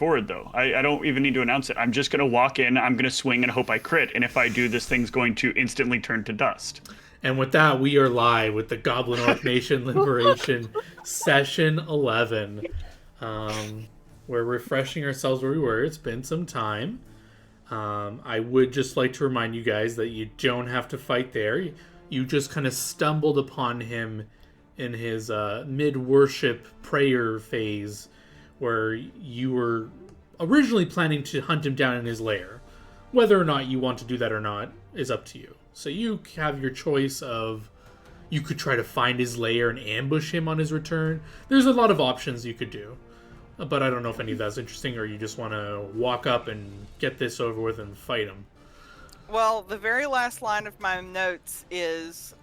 forward, though. I don't even need to announce it. I'm just going to walk in, I'm going to swing and hope I crit. And if I do, this thing's going to instantly turn to dust. And with that, we are live with the Goblin-Orc Nation Liberation Session 11. We're refreshing ourselves where we were. It's been some time. I would just like to remind you guys that you don't have to fight there. You just kind of stumbled upon him in his mid-worship prayer phase, where you were originally planning to hunt him down in his lair. Whether or not you want to do that or not is up to you. So you have your choice of, you could try to find his lair and ambush him on his return. There's a lot of options you could do. But I don't know if any of that's interesting, or you just want to walk up and get this over with and fight him. Well, the very last line of my notes is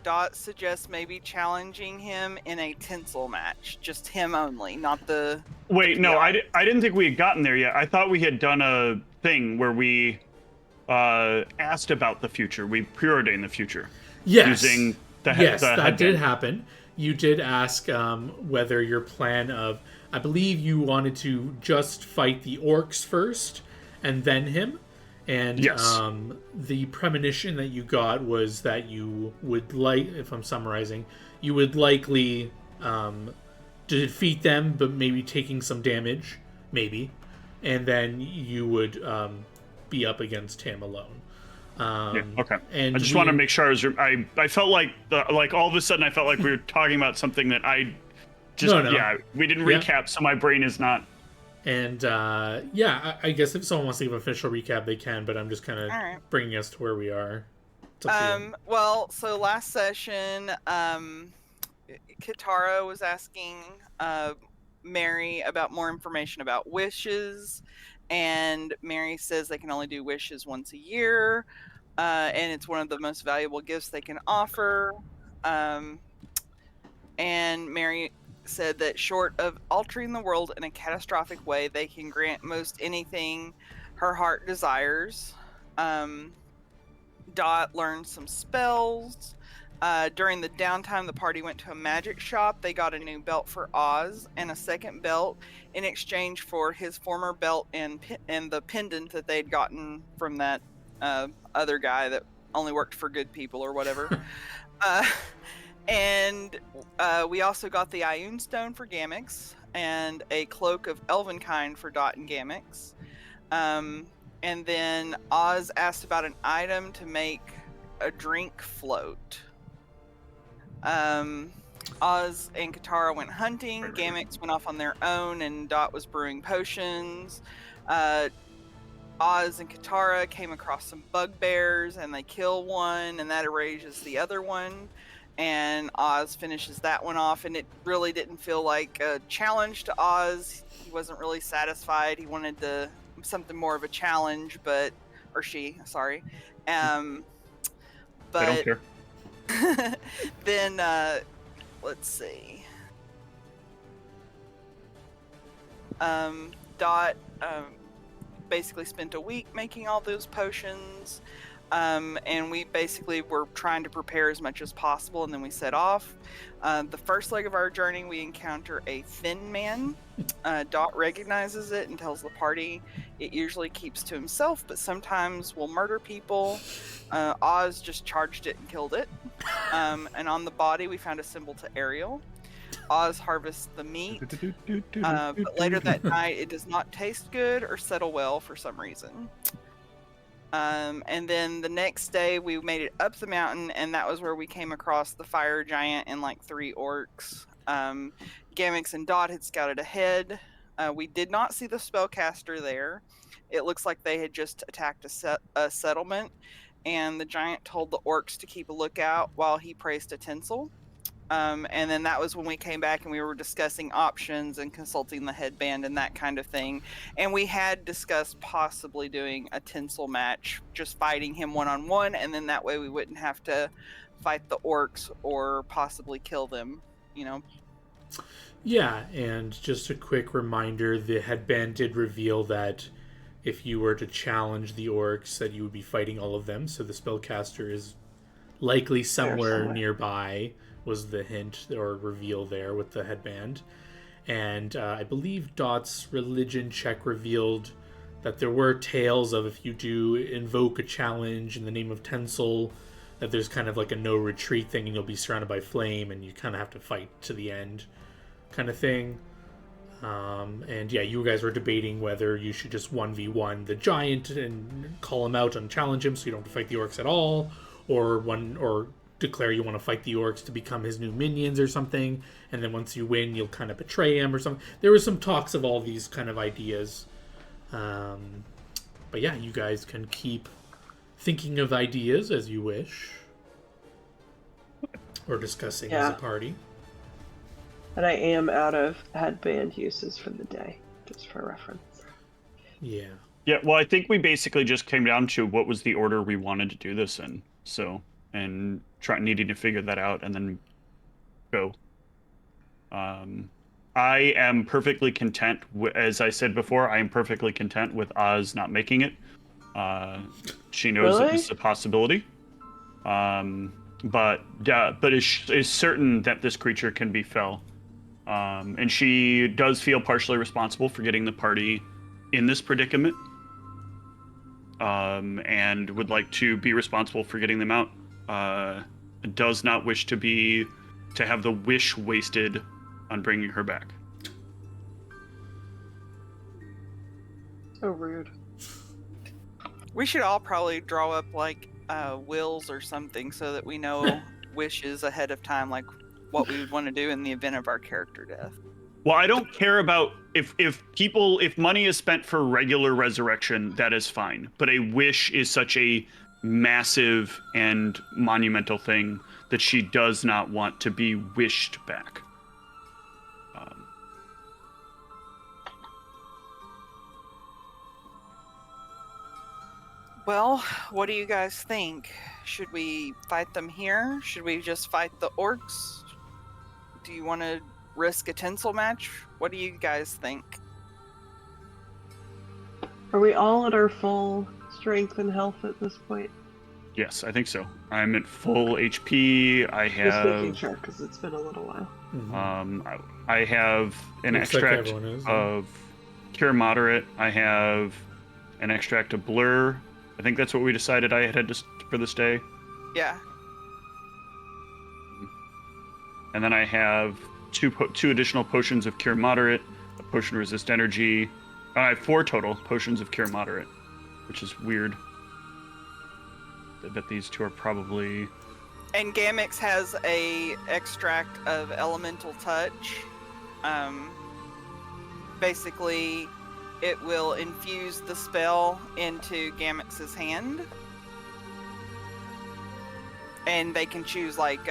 Dot suggests maybe challenging him in a tinsel match. Just him only, not the... Wait, no, I didn't think we had gotten there yet. I thought we had done a thing where we asked about the future. We preordained the future. Yes. Using the Yes, the that headband. did happen. You did ask whether your plan of... I believe you wanted to just fight the orcs first, and then him. And Yes. The premonition that you got was that you would like, if I'm summarizing, you would likely defeat them, but maybe taking some damage, maybe. And then you would be up against him alone. Yeah, okay. And I just want to make sure I felt like all of a sudden I felt like we were talking about something that I just we didn't recap, so my brain is not. And I guess if someone wants to give an official recap, they can. But I'm just kind of bringing us to where we are. Well, so last session, Katara was asking Mary about more information about wishes, and Mary says they can only do wishes once a year, and it's one of the most valuable gifts they can offer. And Mary said that short of altering the world in a catastrophic way, they can grant most anything her heart desires. Dot learned some spells. During the downtime, the party went to a magic shop. They got a new belt for Oz and a second belt in exchange for his former belt and the pendant that they'd gotten from that other guy that only worked for good people or whatever. And we also got the Ioun Stone for Gamix and a Cloak of Elvenkind for Dot and Gamix. And then Oz asked about an item to make a drink float. Oz and Katara went hunting. Gamix went off on their own, and Dot was brewing potions. Oz and Katara came across some bugbears, and they kill one, and that erases the other one. And Oz finishes that one off, and it really didn't feel like a challenge to Oz. He wasn't really satisfied. He wanted something more of a challenge, but I don't care. Then let's see. Dot basically spent a week making all those potions. And we basically were trying to prepare as much as possible, and then we set off. The first leg of our journey, we encounter a thin man. Dot recognizes it and tells the party it usually keeps to himself, but sometimes will murder people. Oz just charged it and killed it. And on the body, we found a symbol to Ariel. Oz harvests the meat, but later that night, it does not taste good or settle well for some reason. And then the next day we made it up the mountain, and that was where we came across the fire giant and like 3 orcs. Gamix and Dot had scouted ahead. We did not see the spellcaster there. It looks like they had just attacked a settlement, and the giant told the orcs to keep a lookout while he praised a tinsel. And then that was when we came back and we were discussing options and consulting the headband and that kind of thing. And we had discussed possibly doing a tinsel match, just fighting him one-on-one, and then that way we wouldn't have to fight the orcs or possibly kill them, you know. Yeah, and just a quick reminder, the headband did reveal that if you were to challenge the orcs, that you would be fighting all of them, so the spellcaster is likely somewhere nearby, was the hint or reveal there with the headband. And I believe Dot's religion check revealed that there were tales of if you do invoke a challenge in the name of Tencel, that there's kind of like a no retreat thing and you'll be surrounded by flame and you kind of have to fight to the end kind of thing. And yeah, you guys were debating whether you should just 1v1 the giant and call him out and challenge him so you don't have to fight the orcs at all, or declare you want to fight the orcs to become his new minions or something, and then once you win you'll kind of betray him or something. There was some talks of all these kind of ideas. But yeah, you guys can keep thinking of ideas as you wish, or discussing as a party. And I am out of headband uses for the day, just for reference. Yeah. Yeah, well, I think we basically just came down to what was the order we wanted to do this in. So, and needing to figure that out and then go. I am perfectly content, as I said before, I am perfectly content with Oz not making it. She knows that this is a possibility. But is certain that this creature can be fell. And she does feel partially responsible for getting the party in this predicament. And would like to be responsible for getting them out. Does not wish to have the wish wasted on bringing her back. So rude. We should all probably draw up like wills or something so that we know wishes ahead of time, like what we would want to do in the event of our character death. Well, I don't care about if money is spent for regular resurrection, that is fine. But a wish is such a massive and monumental thing that she does not want to be wished back. Well, what do you guys think? Should we fight them here? Should we just fight the orcs? Do you want to risk a tinsel match? What do you guys think? Are we all at our full strength and health at this point? Yes, I think so. I'm at full HP. I have. Just making sure, because it's been a little while. I have an Looks extract like is, of Cure Moderate. I have an extract of Blur. I think that's what we decided I had for this day. Yeah. And then I have two additional potions of Cure Moderate, a potion resist energy. I have 4 total potions of Cure Moderate, which is weird. I bet these 2 are probably... And Gamix has a extract of Elemental Touch. Basically, it will infuse the spell into Gamix's hand. And they can choose, like,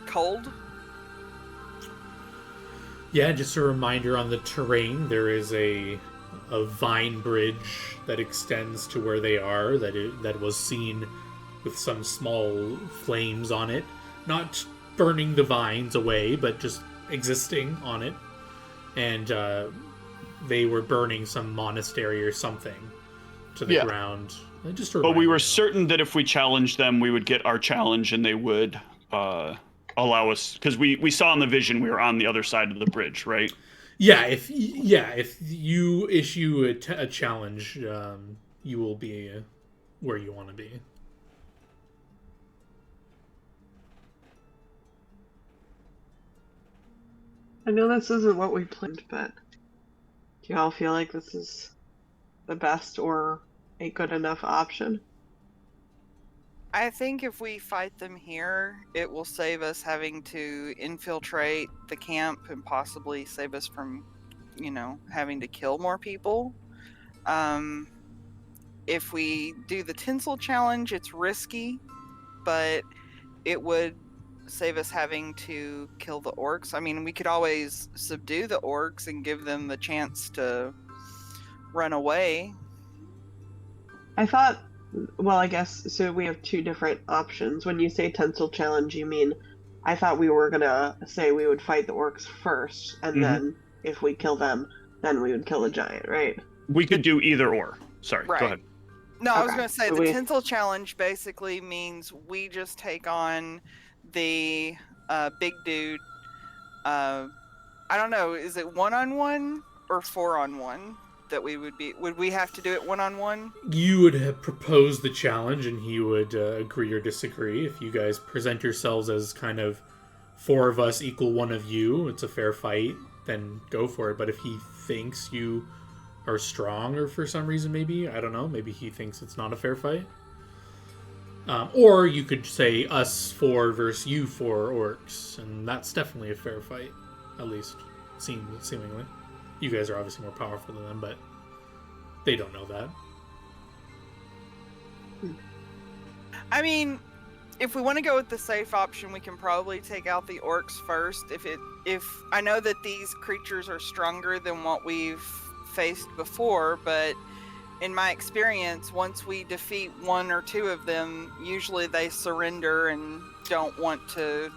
cold. Yeah, just a reminder on the terrain, there is a vine bridge that extends to where they are, that was seen with some small flames on it. Not burning the vines away, but just existing on it. And they were burning some monastery or something to the ground. Just but we were certain that if we challenged them, we would get our challenge and they would allow us, because we saw in the vision we were on the other side of the bridge, right? Yeah, if you issue a challenge, you will be where you want to be. I know this isn't what we planned, but do y'all feel like this is the best or a good enough option? I think if we fight them here, it will save us having to infiltrate the camp and possibly save us from, having to kill more people. If we do the tinsel challenge, it's risky, but it would save us having to kill the orcs. I mean, we could always subdue the orcs and give them the chance to run away. I thought, well, I guess, so we have 2 different options. When you say tinsel challenge, you mean, I thought we were gonna say we would fight the orcs first, and then if we kill them, then we would kill the giant, right? We could do either or. Sorry, Right. Go ahead. No, I was Okay. going to say So the tinsel challenge basically means we just take on the big dude. I I don't know. Is it 1-on-1 or 4-on-1 that we would be? Would we have to do it 1-on-1? You would have proposed the challenge, and he would agree or disagree. If you guys present yourselves as kind of 4 of us equal 1 of you, it's a fair fight, then go for it. But if he thinks you are strong, or for some reason, maybe, I don't know, maybe he thinks it's not a fair fight. Or you could say us 4 versus you 4 orcs, and that's definitely a fair fight, at least seemingly. You guys are obviously more powerful than them, but they don't know that. I mean, if we want to go with the safe option, we can probably take out the orcs first. If I know that these creatures are stronger than what we've faced before, but in my experience, once we defeat 1 or 2 of them, usually they surrender and don't want to,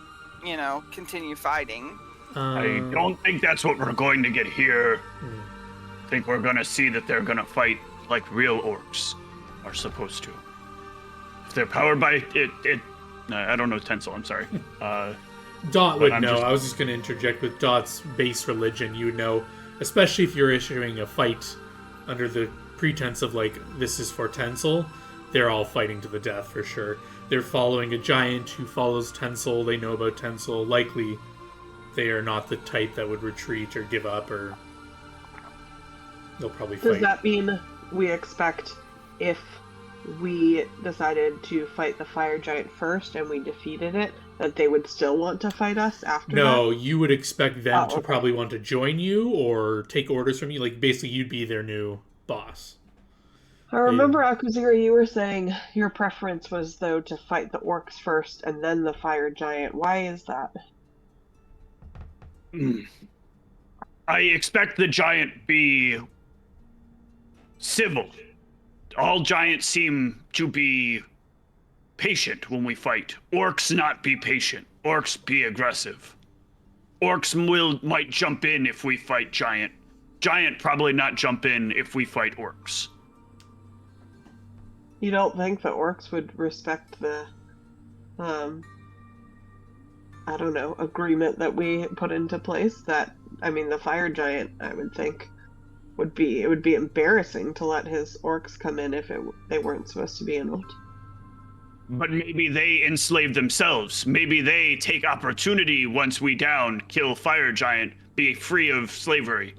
continue fighting. I don't think that's what we're going to get here. I think we're going to see that they're going to fight like real orcs are supposed to. If they're powered by it I don't know Tencel, I'm sorry. Dot would know. I was just going to interject with Dot's base religion. You would know, especially if you're issuing a fight under the pretense of, like, this is for Tencel, they're all fighting to the death for sure. They're following a giant who follows Tencel. They know about Tencel. Likely, they are not the type that would retreat or give up, or they'll probably fight. Does that mean we expect if we decided to fight the fire giant first and we defeated it, that they would still want to fight us after that? No, you would expect them to probably want to join you or take orders from you. Like, basically, you'd be their new boss. I remember, Akuziri, you were saying your preference was, though, to fight the orcs first and then the fire giant. Why is that? I expect the giant be civil. All giants seem to be patient when we fight. Orcs not be patient. Orcs be aggressive. Orcs might jump in if we fight giant. Giant probably not jump in if we fight orcs. You don't think the orcs would respect the, agreement that we put into place? The fire giant, I would think, it would be embarrassing to let his orcs come in if they weren't supposed to be involved. But maybe they enslave themselves. Maybe they take opportunity once we kill fire giant, be free of slavery.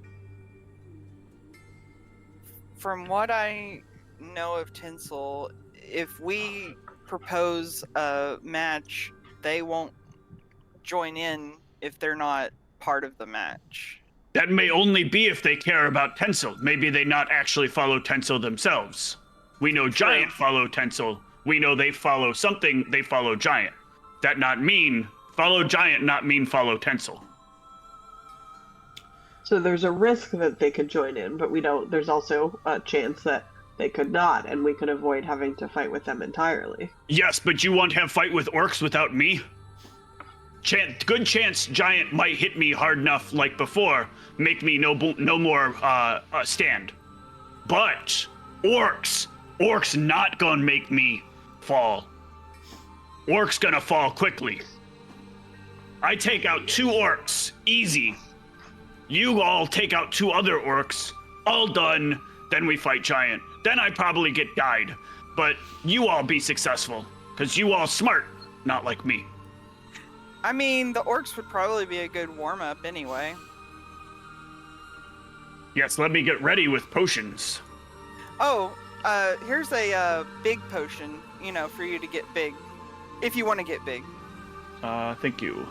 From what I know of Tinsel, if we propose a match, they won't join in if they're not part of the match. That may only be if they care about Tencel. Maybe they not actually follow Tencel themselves. We know Giant follow Tencel. We know they follow something, they follow Giant. That not mean follow Giant, not mean follow Tencel. So there's a risk that they could join in, but there's also a chance that they could not, and we could avoid having to fight with them entirely. Yes, but you won't have fight with orcs without me? Good chance Giant might hit me hard enough like before, make me no more stand. But orcs not gonna make me fall. Orcs gonna fall quickly. I take out 2 orcs, easy. You all take out 2 other orcs, all done, then we fight Giant. Then I probably get died, but you all be successful, because you all smart, not like me. I mean, the orcs would probably be a good warm-up anyway. Yes, let me get ready with potions. Oh, here's a big potion, for you to get big. If you want to get big. Thank you.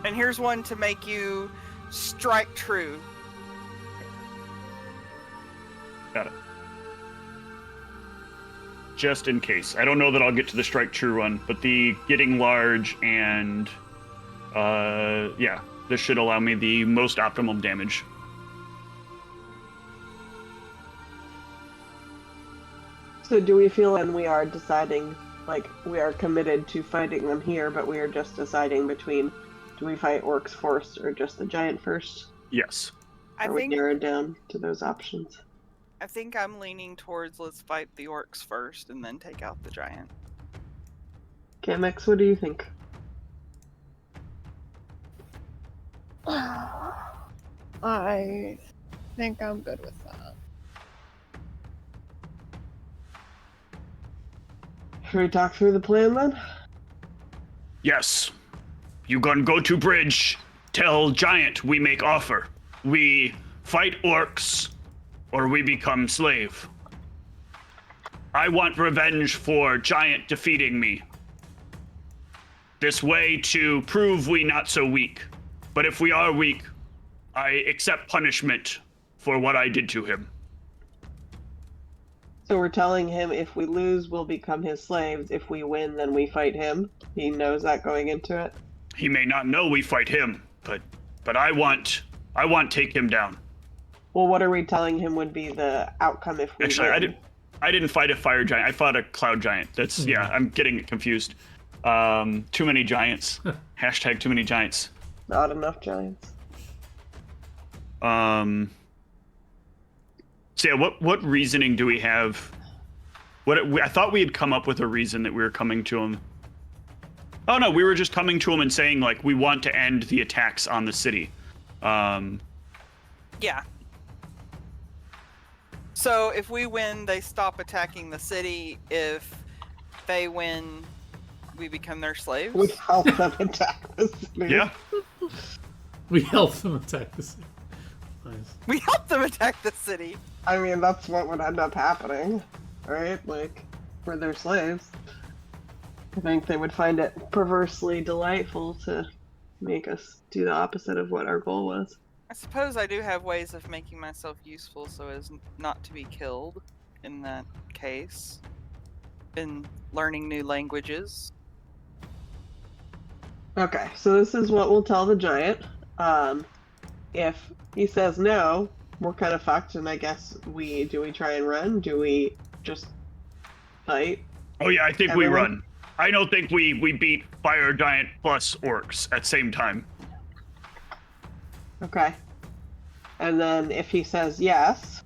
And here's one to make you strike true. Got it. Just in case. I don't know that I'll get to the strike true one, but the getting large and this should allow me the most optimum damage. So do we feel when we are deciding, like, we are committed to fighting them here, but we are just deciding between, do we fight orcs first or just the giant first? Yes. Are we narrowed down to those options? I think I'm leaning towards let's fight the orcs first and then take out the giant. Kamex, what do you think? I think I'm good with that. Should we talk through the plan then? Yes. You gonna go to bridge, tell Giant we make offer. We fight orcs, or we become slave. I want revenge for Giant defeating me. This way to prove we not so weak. But if we are weak, I accept punishment for what I did to him. So we're telling him if we lose, we'll become his slaves. If we win, then we fight him. He knows that going into it. He may not know we fight him, but I want take him down. Well, what are we telling him would be the outcome if we Actually, win? I didn't fight a fire giant. I fought a cloud giant. That's yeah. I'm getting it confused. Too many giants. Hashtag too many giants. Not enough giants. So yeah, what reasoning do we have? I thought we had come up with a reason that we were coming to him. Oh no, we were just coming to him and saying like we want to end the attacks on the city. Yeah. So if we win, they stop attacking the city. If they win, we become their slaves. We help them attack the city. Yeah. We help them attack the city. Nice. We help them attack the city. I mean, that's what would end up happening, right? Like, we're their slaves. I think they would find it perversely delightful to make us do the opposite of what our goal was. I suppose I do have ways of making myself useful so as not to be killed in that case. Been learning new languages. Okay, so this is what we'll tell the giant. If he says no, we're kind of fucked, and I guess we try and run? Do we just fight? Oh yeah, I think Everyone? we run. I don't think we beat fire giant plus orcs at same time. Okay. And then if he says yes,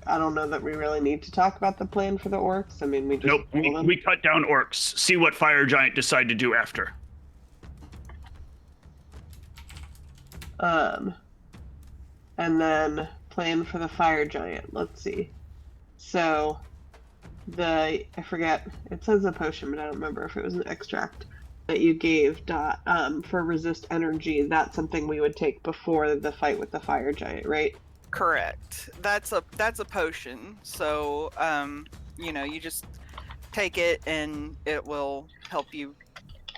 I don't know that we really need to talk about the plan for the orcs. I mean, we just Nope, kill them. we cut down orcs. See what fire giant decide to do after. And then plan for the fire giant. Let's see. So, I forget, it says a potion, but I don't remember if it was an extract that you gave for resist energy. That's something we would take before the fight with the fire giant, right? Correct. That's a potion. So, you just take it and it will help you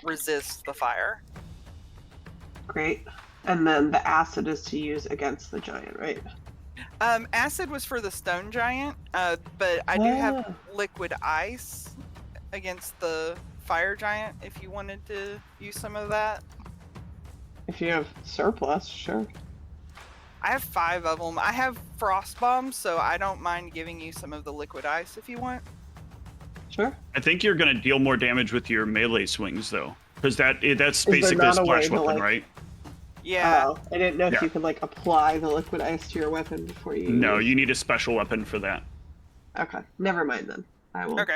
resist the fire. Great. And then the acid is to use against the giant, right? Acid was for the stone giant, but I do have liquid ice against the fire giant if you wanted to use some of that. If you have surplus, sure. I have 5 of them. I have frost bombs, so I don't mind giving you some of the liquid ice if you want. Sure. I think you're gonna deal more damage with your melee swings though, because that's there basically a not a way splash to, weapon, like- right? Yeah. Oh, I didn't know if Yeah. you could like apply the liquid ice to your weapon before you. No, use- you need a special weapon for that. Okay, never mind then. I will. Okay.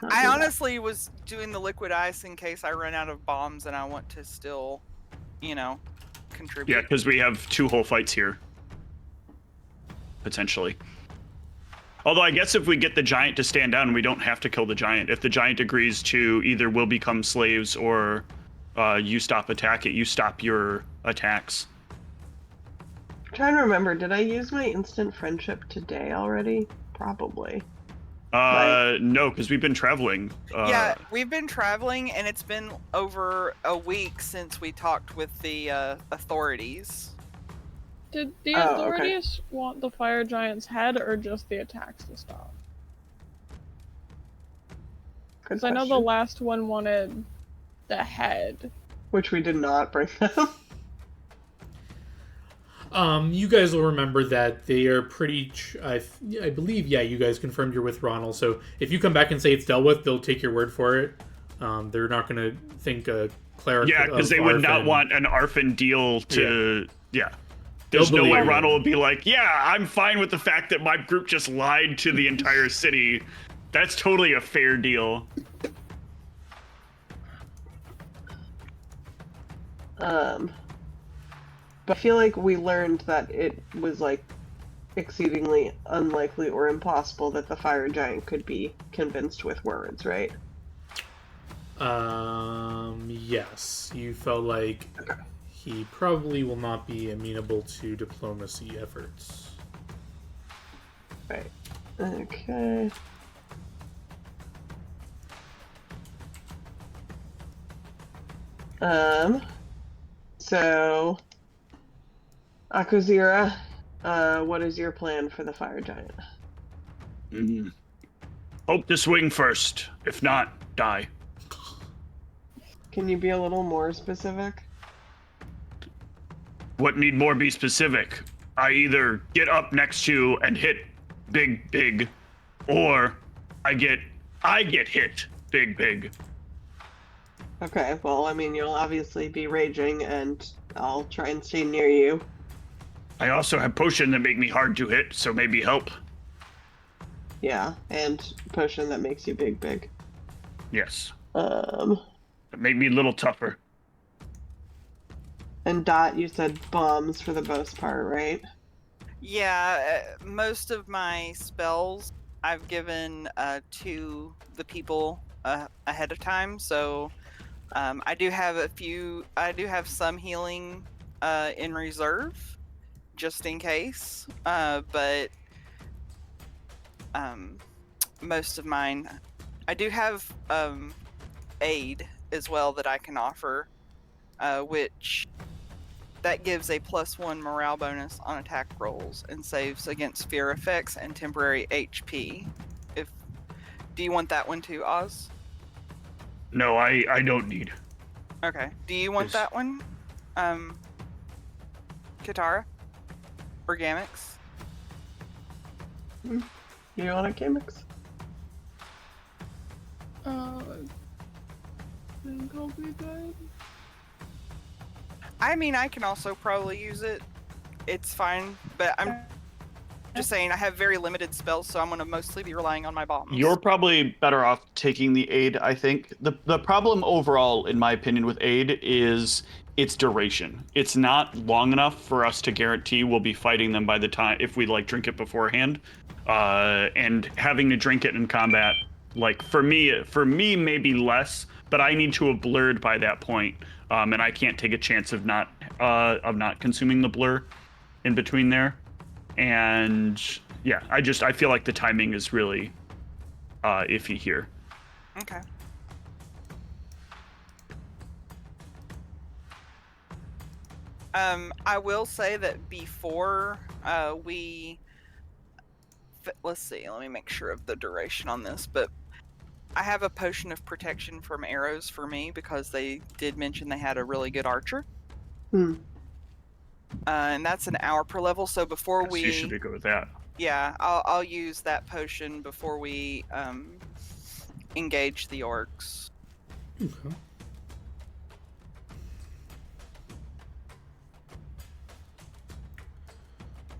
not I do that. honestly was doing the liquid ice in case I run out of bombs and I want to still, contribute. Yeah, because we have 2 whole fights here. Potentially. Although I guess if we get the giant to stand down, we don't have to kill the giant. If the giant agrees to either we'll become slaves or you stop you stop your attacks. I'm trying to remember. Did I use my instant friendship today already? Probably. No, because we've been traveling. Yeah, we've been traveling, and it's been over a week since we talked with the authorities. Did the Oh, okay. authorities want the fire giant's head or just the attacks to stop? Good Because I know the question. last one wanted the head. Which we did not bring them. You guys will remember that they are pretty. I believe, yeah, you guys confirmed you're with Ronald. So if you come back and say it's dealt with, they'll take your word for it. They're not going to think a cleric. Yeah, because they would not want an Arfin deal to. Yeah. There's They'll no way believe it. Ronald would be like, yeah, I'm fine with the fact that my group just lied to the entire city. That's totally a fair deal. But I feel like we learned that it was like exceedingly unlikely or impossible that the fire giant could be convinced with words, right? Yes. You felt like he probably will not be amenable to diplomacy efforts. Right. Okay. So, Akuzira, what is your plan for the fire giant? Hope to swing first. If not, die. Can you be a little more specific? What need more be specific? I either get up next to and hit big, or I get hit big. Okay, well, I mean, you'll obviously be raging, and I'll try and stay near you. I also have potion that make me hard to hit, so maybe help. Yeah, and potion that makes you big. Yes. Um, That make me a little tougher. and Dot, you said bombs for the most part, right? Yeah, most of my spells I've given to the people ahead of time, so I do have some healing in reserve, just in case. But most of mine, I do have aid as well that I can offer, which that gives a +1 morale bonus on attack rolls and saves against fear effects and temporary HP. Do you want that one too, Oz? No, I don't need. Okay. Do you want that one, Katara or Gamix? You want a Gamix? I think I'll be good. I mean, I can also probably use it. It's fine, but I'm just saying I have very limited spells, so I'm going to mostly be relying on my bombs. You're probably better off taking the aid, I think. The problem overall, in my opinion, with aid is its duration. It's not long enough for us to guarantee we'll be fighting them by the time, if we like drink it beforehand. And having to drink it in combat, like for me maybe less, but I need to have blurred by that point. And I can't take a chance of not consuming the blur in between there. And yeah, I feel like the timing is really iffy here. Okay. I will say that before let's see, let me make sure of the duration on this, but I have a potion of protection from arrows for me because they did mention they had a really good archer. And that's an hour per level, so before Yes, you should go with that. Yeah, I'll use that potion before we engage the orcs. Okay.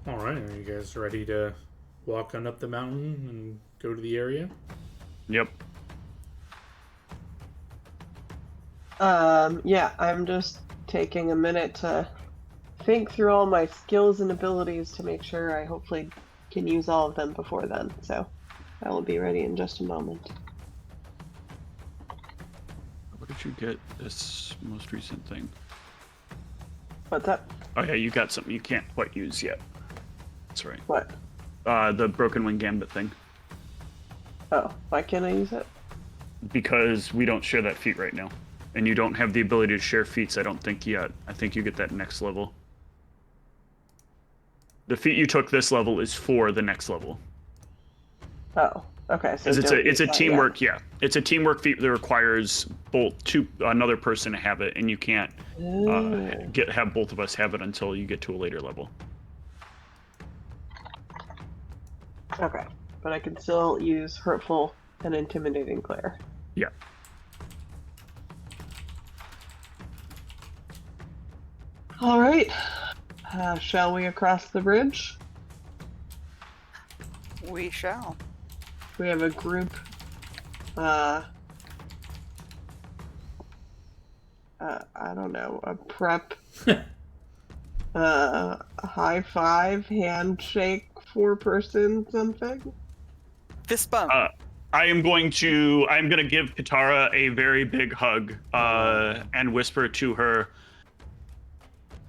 All right, are you guys ready to walk on up the mountain and go to the area? Yep. Yeah, I'm just taking a minute to think through all my skills and abilities to make sure I hopefully can use all of them before then. So I will be ready in just a moment. What did you get this most recent thing? What's up? Oh yeah, you got something you can't quite use yet. That's right. What? The Broken Wing Gambit thing. Oh, why can't I use it? Because we don't share that feat right now. And you don't have the ability to share feats, I don't think, yet. I think you get that next level. The feat you took this level is for the next level. Oh, okay. So it's a teamwork, yeah. It's a teamwork feat that requires another person to have it, and you can't have both of us have it until you get to a later level. Okay, but I can still use Hurtful and Intimidating Glare. Yeah. All right. Shall we across the bridge? We shall. We have a group. I don't know, a prep High five, handshake, 4-person something. Fist bump. I'm gonna give Katara a very big hug, and whisper to her,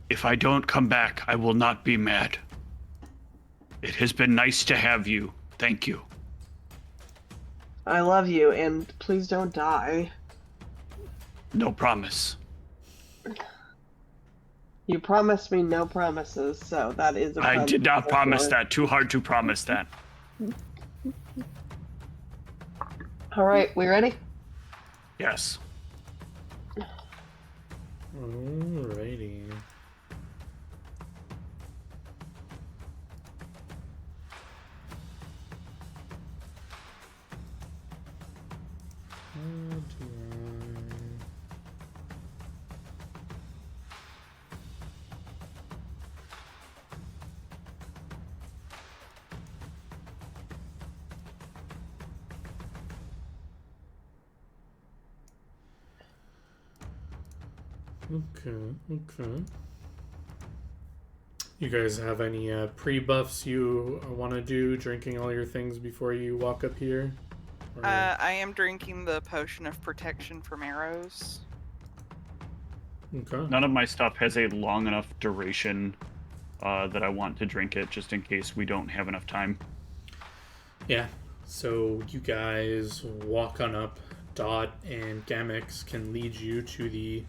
"If I don't come back, I will not be mad. It has been nice to have you. Thank you." I love you, and please don't die. No promise. You promised me no promises, so that is a I promise. did not promise that. Too hard to promise that. All right, we ready? Yes. Alrighty. How do Okay. You guys have any pre-buffs you want to do, drinking all your things before you walk up here? Or- I am drinking the potion of protection from arrows. okay. None of my stuff has a long enough duration that I want to drink it, just in case we don't have enough time. Yeah. So you guys walk on up. Dot and Gamix can lead you to the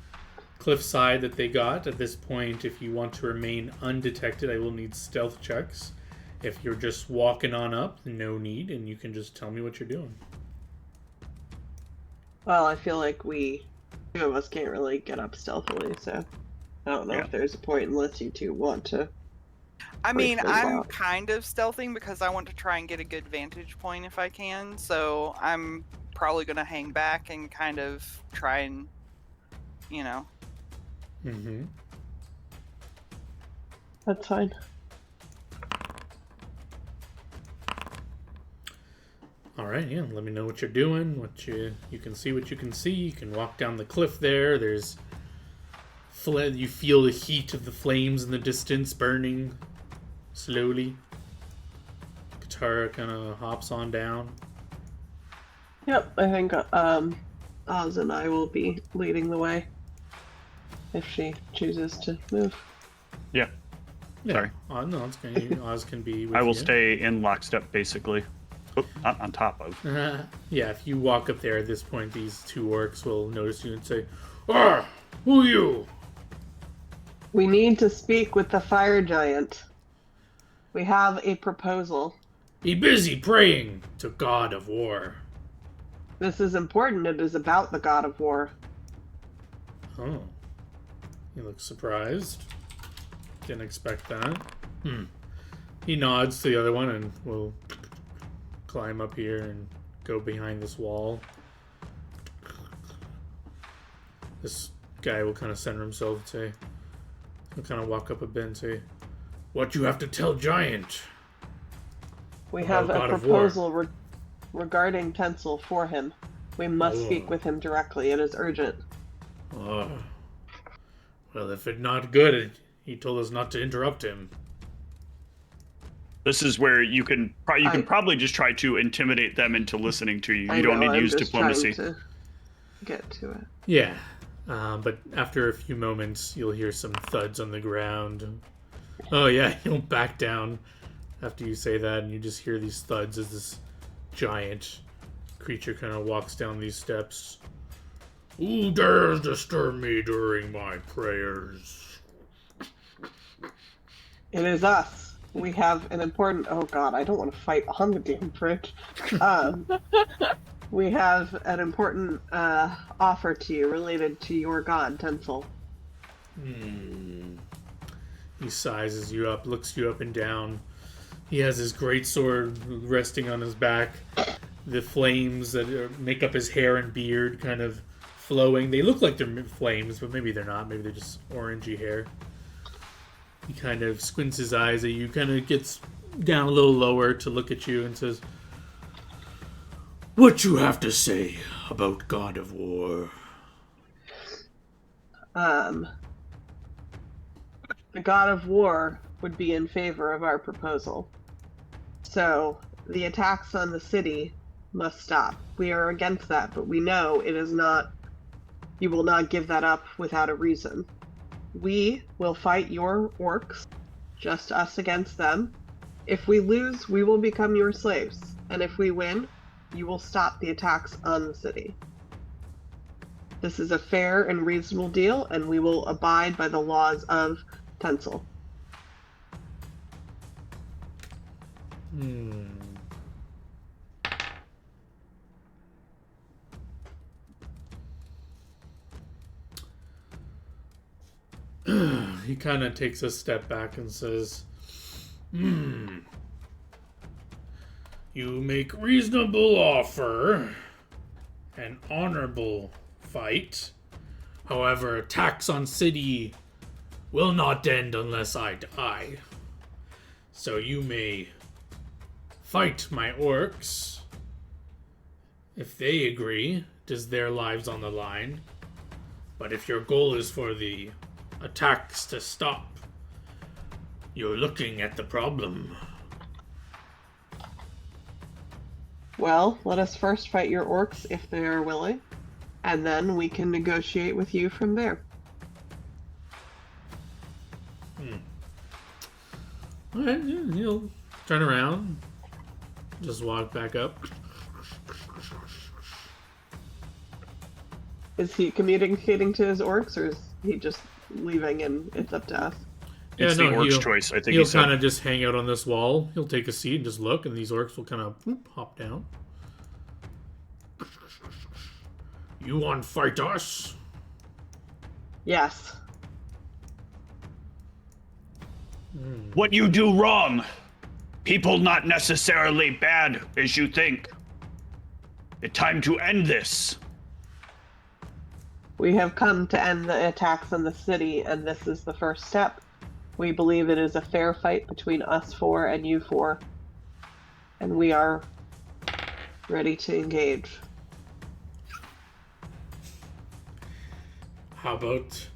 cliffside that they got. At this point, if you want to remain undetected, I will need stealth checks. If you're just walking on up, no need, and you can just tell me what you're doing. Well, I feel like two of us can't really get up stealthily, so I don't know if there's a point unless you two want to. I mean, things I'm out. kind of stealthing because I want to try and get a good vantage point if I can. So I'm probably going to hang back and kind of try and, Mm-hmm. That's fine. All right, yeah. Let me know what you're doing. You can see what you can see. You can walk down the cliff there. There's you feel the heat of the flames in the distance burning slowly. Katara kind of hops on down. Yep, I think Oz and I will be leading the way if she chooses to move. Yeah. Sorry. No, it's going. Oz can be with I will you. stay in lockstep, basically. Oh, not on top of. Yeah, if you walk up there at this point, these two orcs will notice you and say, "Ah, who are you?" We need to speak with the fire giant. We have a proposal. Be busy praying to God of War. This is important. It is about the god of war. Oh. He looks surprised. Didn't expect that. He nods to the other one and will climb up here and go behind this wall. This guy will kind of center himself and say, he'll kind of walk up a bit and say, "What you have to tell Giant?" We have God a of War. proposal regarding Tencel for him. We must speak with him directly. It is urgent. Oh. Well, if it's not good, he told us not to interrupt him. This is where you can probably just try to intimidate them into listening to you. I You don't know, need to I'm use just diplomacy. trying to get to it. Yeah. But after a few moments, you'll hear some thuds on the ground. Oh, yeah, he'll back down after you say that, and you just hear these thuds as this giant creature kind of walks down these steps. Who dares disturb me during my prayers? It is us. We have an important... Oh god, I don't want to fight on the damn bridge. We have an important offer to you related to your god, Tencel. He sizes you up, looks you up and down. He has his great sword resting on his back. The flames that make up his hair and beard kind of flowing. They look like they're flames, but maybe they're not. Maybe they're just orangey hair. He kind of squints his eyes at you, kind of gets down a little lower to look at you and says, "What you have to say about God of War?" the god of war would be in favor of our proposal. So the attacks on the city must stop. We are against that, but we know it is not, you will not give that up without a reason. We will fight your orcs, just us against them. If we lose, we will become your slaves. And if we win, you will stop the attacks on the city. This is a fair and reasonable deal, and we will abide by the laws of Tencel. He kind of takes a step back and says, You make reasonable offer, an honorable fight. However, attacks on city will not end unless I die. So you may fight my orcs. If they agree, it is their lives on the line. But if your goal is for the attacks to stop, you're looking at the problem. Well, let us first fight your orcs if they are willing, and then we can negotiate with you from there. Alright, yeah, he'll turn around, just walk back up. Is he communicating to his orcs, or is he just leaving and it's up to us? It's the orc's choice, I think He'll he said. kind of just hang out on this wall. He'll take a seat and just look, and these orcs will kind of hop down. You want to fight us? Yes. What you do wrong. People not necessarily bad as you think. It's time to end this. We have come to end the attacks on the city, and this is the first step. We believe it is a fair fight between us four and you four, and we are ready to engage. How about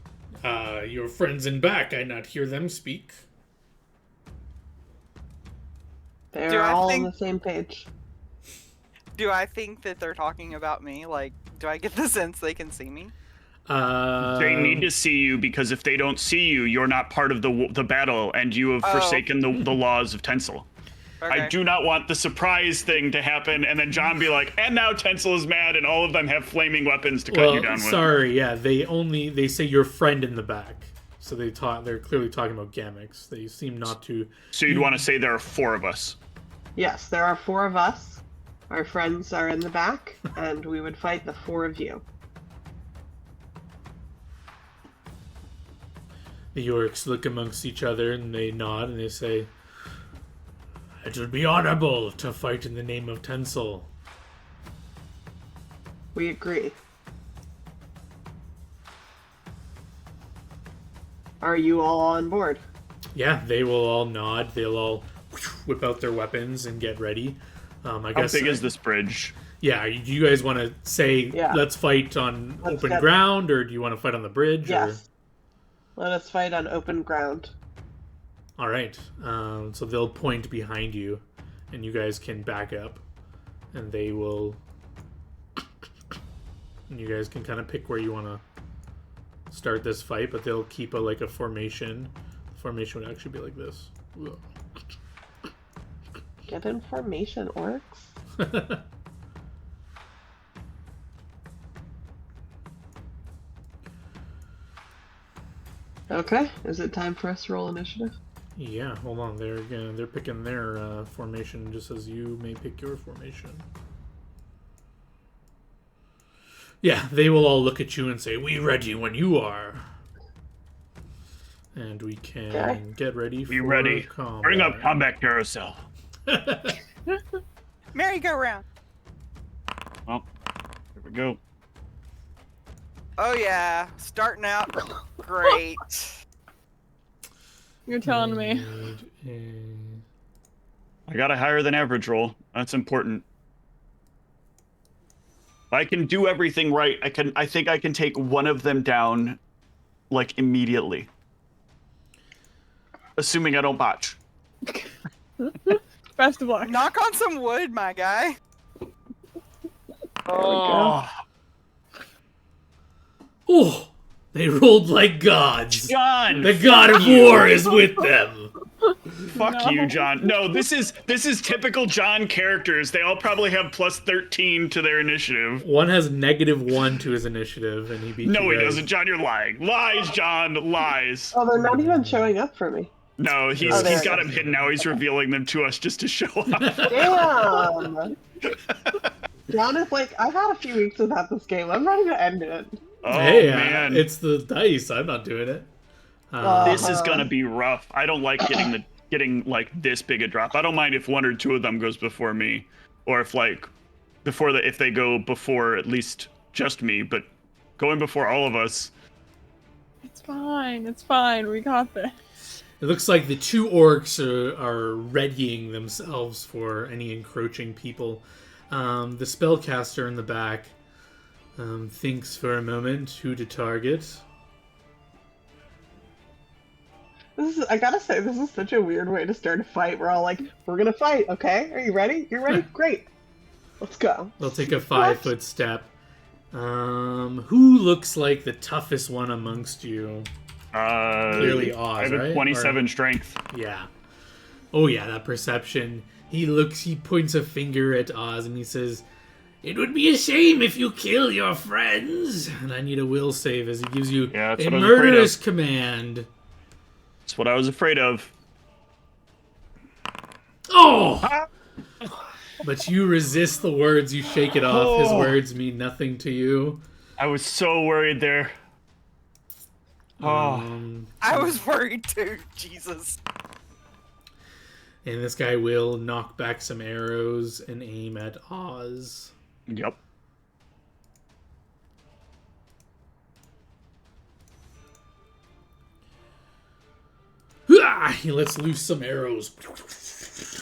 your friends in back? I not hear them speak. They're all on the same page. Do I think that they're talking about me? Like, do I get the sense they can see me? They need to see you, because if they don't see you, you're not part of the battle, and you have forsaken the laws of Tencel. Okay. I do not want the surprise thing to happen, and then John be like, and now Tencel is mad, and all of them have flaming weapons to cut you down with. Sorry, yeah, they say your friend in the back. So they're clearly talking about Gamix. They seem not to. So you'd want to say there are 4 of us. Yes, there are 4 of us. Our friends are in the back, and we would fight the 4 of you. The orcs look amongst each other and they nod and they say, "It would be honorable to fight in the name of Tencel." We agree. Are you all on board? Yeah, they will all nod. They'll all whip out their weapons and get ready. I guess. How big is this bridge? Yeah, do you guys want to say, let's fight on open ground, or do you want to fight on the bridge? Yes. Let us fight on open ground. All right. So they'll point behind you, and you guys can back up, and they will. And you guys can kind of pick where you want to start this fight, but they'll keep a formation. The formation would actually be like this. Get in formation, orcs. Okay, is it time for us to roll initiative? Yeah, hold on. They're picking their formation just as you may pick your formation. Yeah, they will all look at you and say, "We ready when you are." And we can get ready for combat. Bring up combat carousel. Merry-go-round. Well, here we go. Oh yeah, starting out great. You're telling me. I got a higher than average roll. That's important. If I can do everything right, I think I can take one of them down, like, immediately. assuming I don't botch. Best of luck. Knock on some wood, my guy. There we go. Oh, they rolled like gods. John, The god of war is with them. fuck No. you, John. No, this is typical John characters. They all probably have plus 13 to their initiative. One has -1 to his initiative, and he beat No, you he guys. doesn't. John, you're lying. Lies, John. Lies. Oh, they're not even showing up for me. No, he's Oh, there it got is. them hidden now. He's revealing them to us just to show off. Damn! John is like, I've had a few weeks without this game. I'm ready to end it. Oh Hey, man, it's the dice. I'm not doing it. this is gonna be rough. I don't like getting like this big a drop. I don't mind if one or two of them goes before me, or if like if they go before at least just me. But going before all of us. It's fine. It's fine. We got this. It looks like the two orcs are readying themselves for any encroaching people. The spellcaster in the back thinks for a moment who to target. I gotta say, this is such a weird way to start a fight. We're all like, we're gonna fight, okay? Are you ready? You're ready? Great. Let's go. They'll take a 5-foot step. Who looks like the toughest one amongst you? Clearly Oz, I have a right? 27 strength. Yeah. Oh yeah, that perception. He points a finger at Oz and he says, "It would be a shame if you kill your friends." And I need a will save as he gives you Yeah, that's a what I was afraid murderous of. command. That's what I was afraid of. Oh! But you resist the words, you shake it off. His Oh. words mean nothing to you. I was so worried there. Oh, I was worried too. Jesus. And this guy will knock back some arrows and aim at Oz. yep. He lets loose some arrows.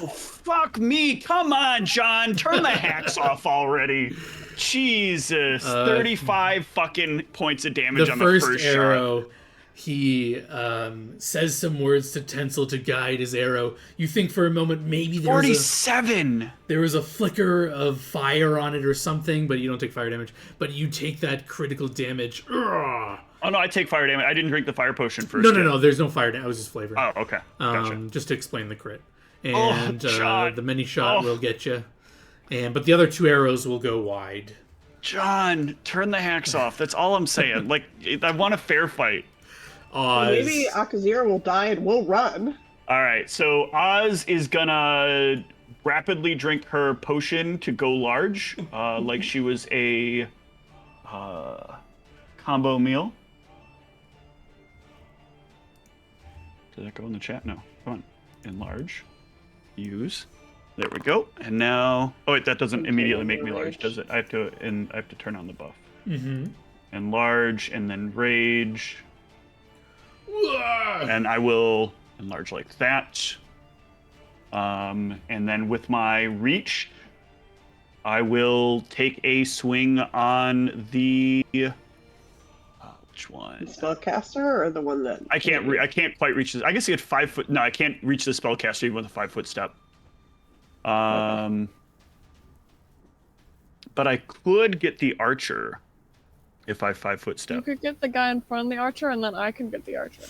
Oh, fuck me. Come on, John. Turn the hacks off already. Jesus. 35 fucking points of damage The on first the first arrow, shot. he says some words to Tencel to guide his arrow. You think for a moment maybe there was a flicker of fire on it or something, but you don't take fire damage. But you take that critical damage. Ugh. Oh, no, I take fire damage. I didn't drink the fire potion first. No, there's no fire damage. I was just flavoring. Oh, okay. Gotcha. Just to explain the crit. And John. the mini shot Oh. will get you. But the other two arrows will go wide. John, turn the hacks off. That's all I'm saying. Like, I want a fair fight. Oz. Maybe Akazira will die and we'll run. All right, so Oz is gonna rapidly drink her potion to go large, like she was a combo meal. Did that go in the chat? No. Come on. Enlarge. Use. There we go. And now, oh wait, that doesn't immediately make me large, does it? I have to turn on the buff. Mm-hmm. Enlarge and then rage. And I will enlarge like that. And then with my reach, I will take a swing on the which one? The spellcaster or the one that I can't quite reach this. I guess he had 5 foot. No, I can't reach the spellcaster even with a 5-foot step. But I could get the archer if I 5-foot You step. could get the guy in front of the archer, and then I can get the archer.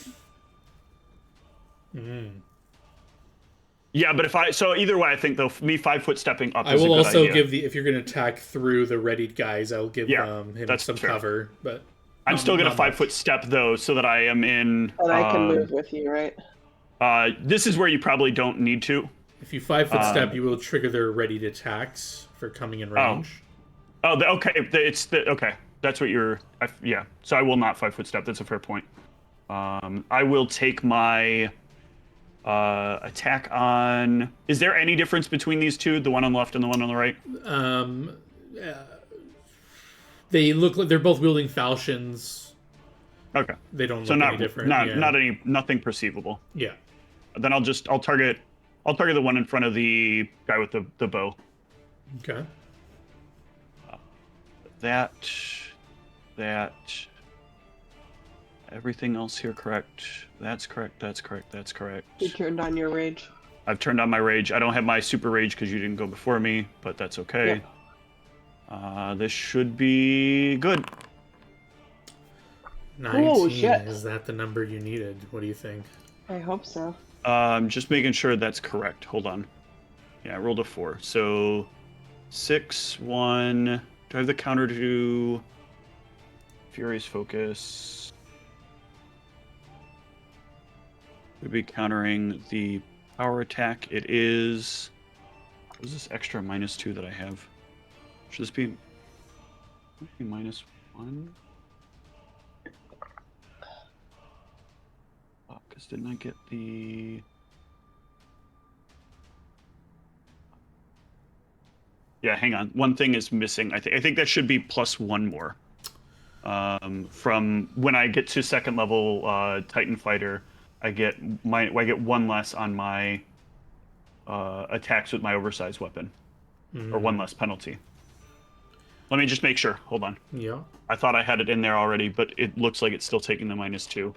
Yeah, but so either way, I think though me 5-foot stepping up. I is will a good also idea. give if you're going to attack through the readied guys, I'll give him that's some fair. cover. But I'm still gonna not much. 5-foot step though, so that I am in. And I can move with you, right? This is where you probably don't need to. If you 5-foot step, you will trigger their readied attacks for coming in range. Okay. Okay. That's what you're. Yeah. So I will not 5-foot step. That's a fair point. I will take my attack on. Is there any difference between these two? The one on the left and the one on the right? They look like they're both wielding falchions. Okay. They don't look So any different. nothing perceivable. Yeah. Then I'll target the one in front of the guy with the bow. Okay. That, everything else here correct. That's correct. That's correct. That's correct. You turned on your rage. I've turned on my rage. I don't have my super rage because you didn't go before me, but that's okay. This should be good. 19. Oh, shit. Is that the number you needed? What do you think? I hope so. Just making sure that's correct. Hold on. Yeah, I rolled a 4. So 6, 1. Do I have the counter to Furious Focus? Would be countering the power attack. It is. What is this extra -2 that I have? Should this be -1? Oh, because didn't I get the? Yeah, hang on. One thing is missing. I think that should be +1 more. From when I get to second level Titan Fighter, I get 1 less on my attacks with my oversized weapon, or 1 less penalty. Let me just make sure. Hold on. Yeah. I thought I had it in there already, but it looks like it's still taking the -2.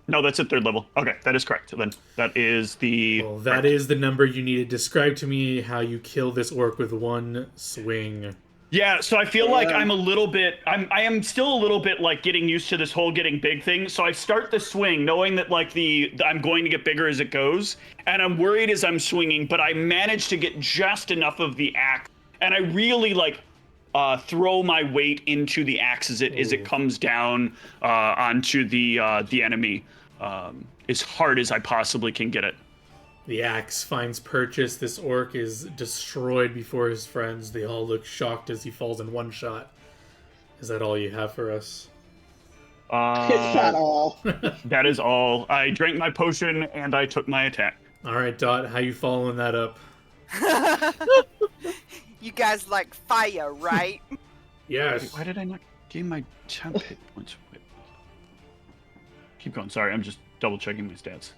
No, that's at 3rd level. Okay, that is correct. Then that is the. Well, that is the number you needed. Describe to me how you kill this orc with 1 swing. Yeah, so I feel like I'm a little bit. I am still a little bit like getting used to this whole getting big thing. So I start the swing knowing that like I'm going to get bigger as it goes, and I'm worried as I'm swinging, but I manage to get just enough of the axe, and I really like throw my weight into the axe as it comes down onto the enemy as hard as I possibly can get it. The axe finds purchase. This orc is destroyed before his friends. They all look shocked as he falls in 1 shot. Is that all you have for us? It's not all. That is all. I drank my potion and I took my attack. All right, Dot, how you following that up? You guys like fire, right? Yes. Why did I not gain my temp hit points? Wait. Keep going. Sorry, I'm just double checking my stats.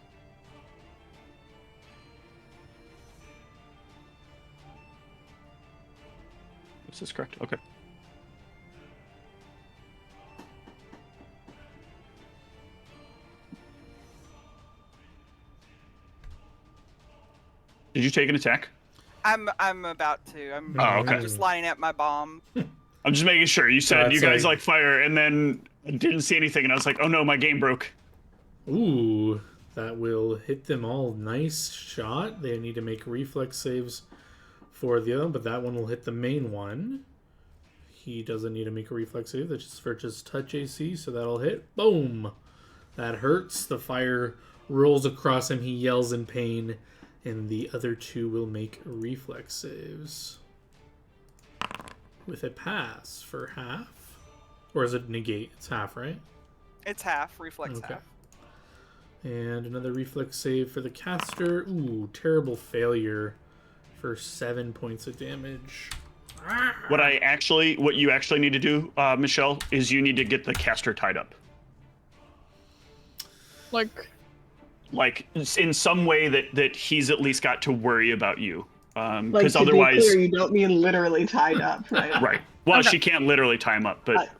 Is this correct? Okay. Did you take an attack? I'm about to. I'm okay. just lining up my bomb. I'm just making sure. You said That's you guys like fire, and then I didn't see anything, and I was like, oh no, my game broke. Ooh, that will hit them all. Nice shot. They need to make reflex saves for the other, but that one will hit the main one. He doesn't need to make a reflex save. That's just for just touch AC, so that'll hit. Boom! That hurts. The fire rolls across him. He yells in pain, and the other 2 will make reflex saves. With a pass for half. Or is it negate? It's half, right? It's half, reflex Okay. half. And another reflex save for the caster. Ooh, terrible failure for 7 points of damage. What you actually need to do, Michelle, is you need to get the caster tied up. Like in some way that he's at least got to worry about you. Because to otherwise, be clear, you don't mean literally tied up, right? right. Well, she can't literally tie him up, but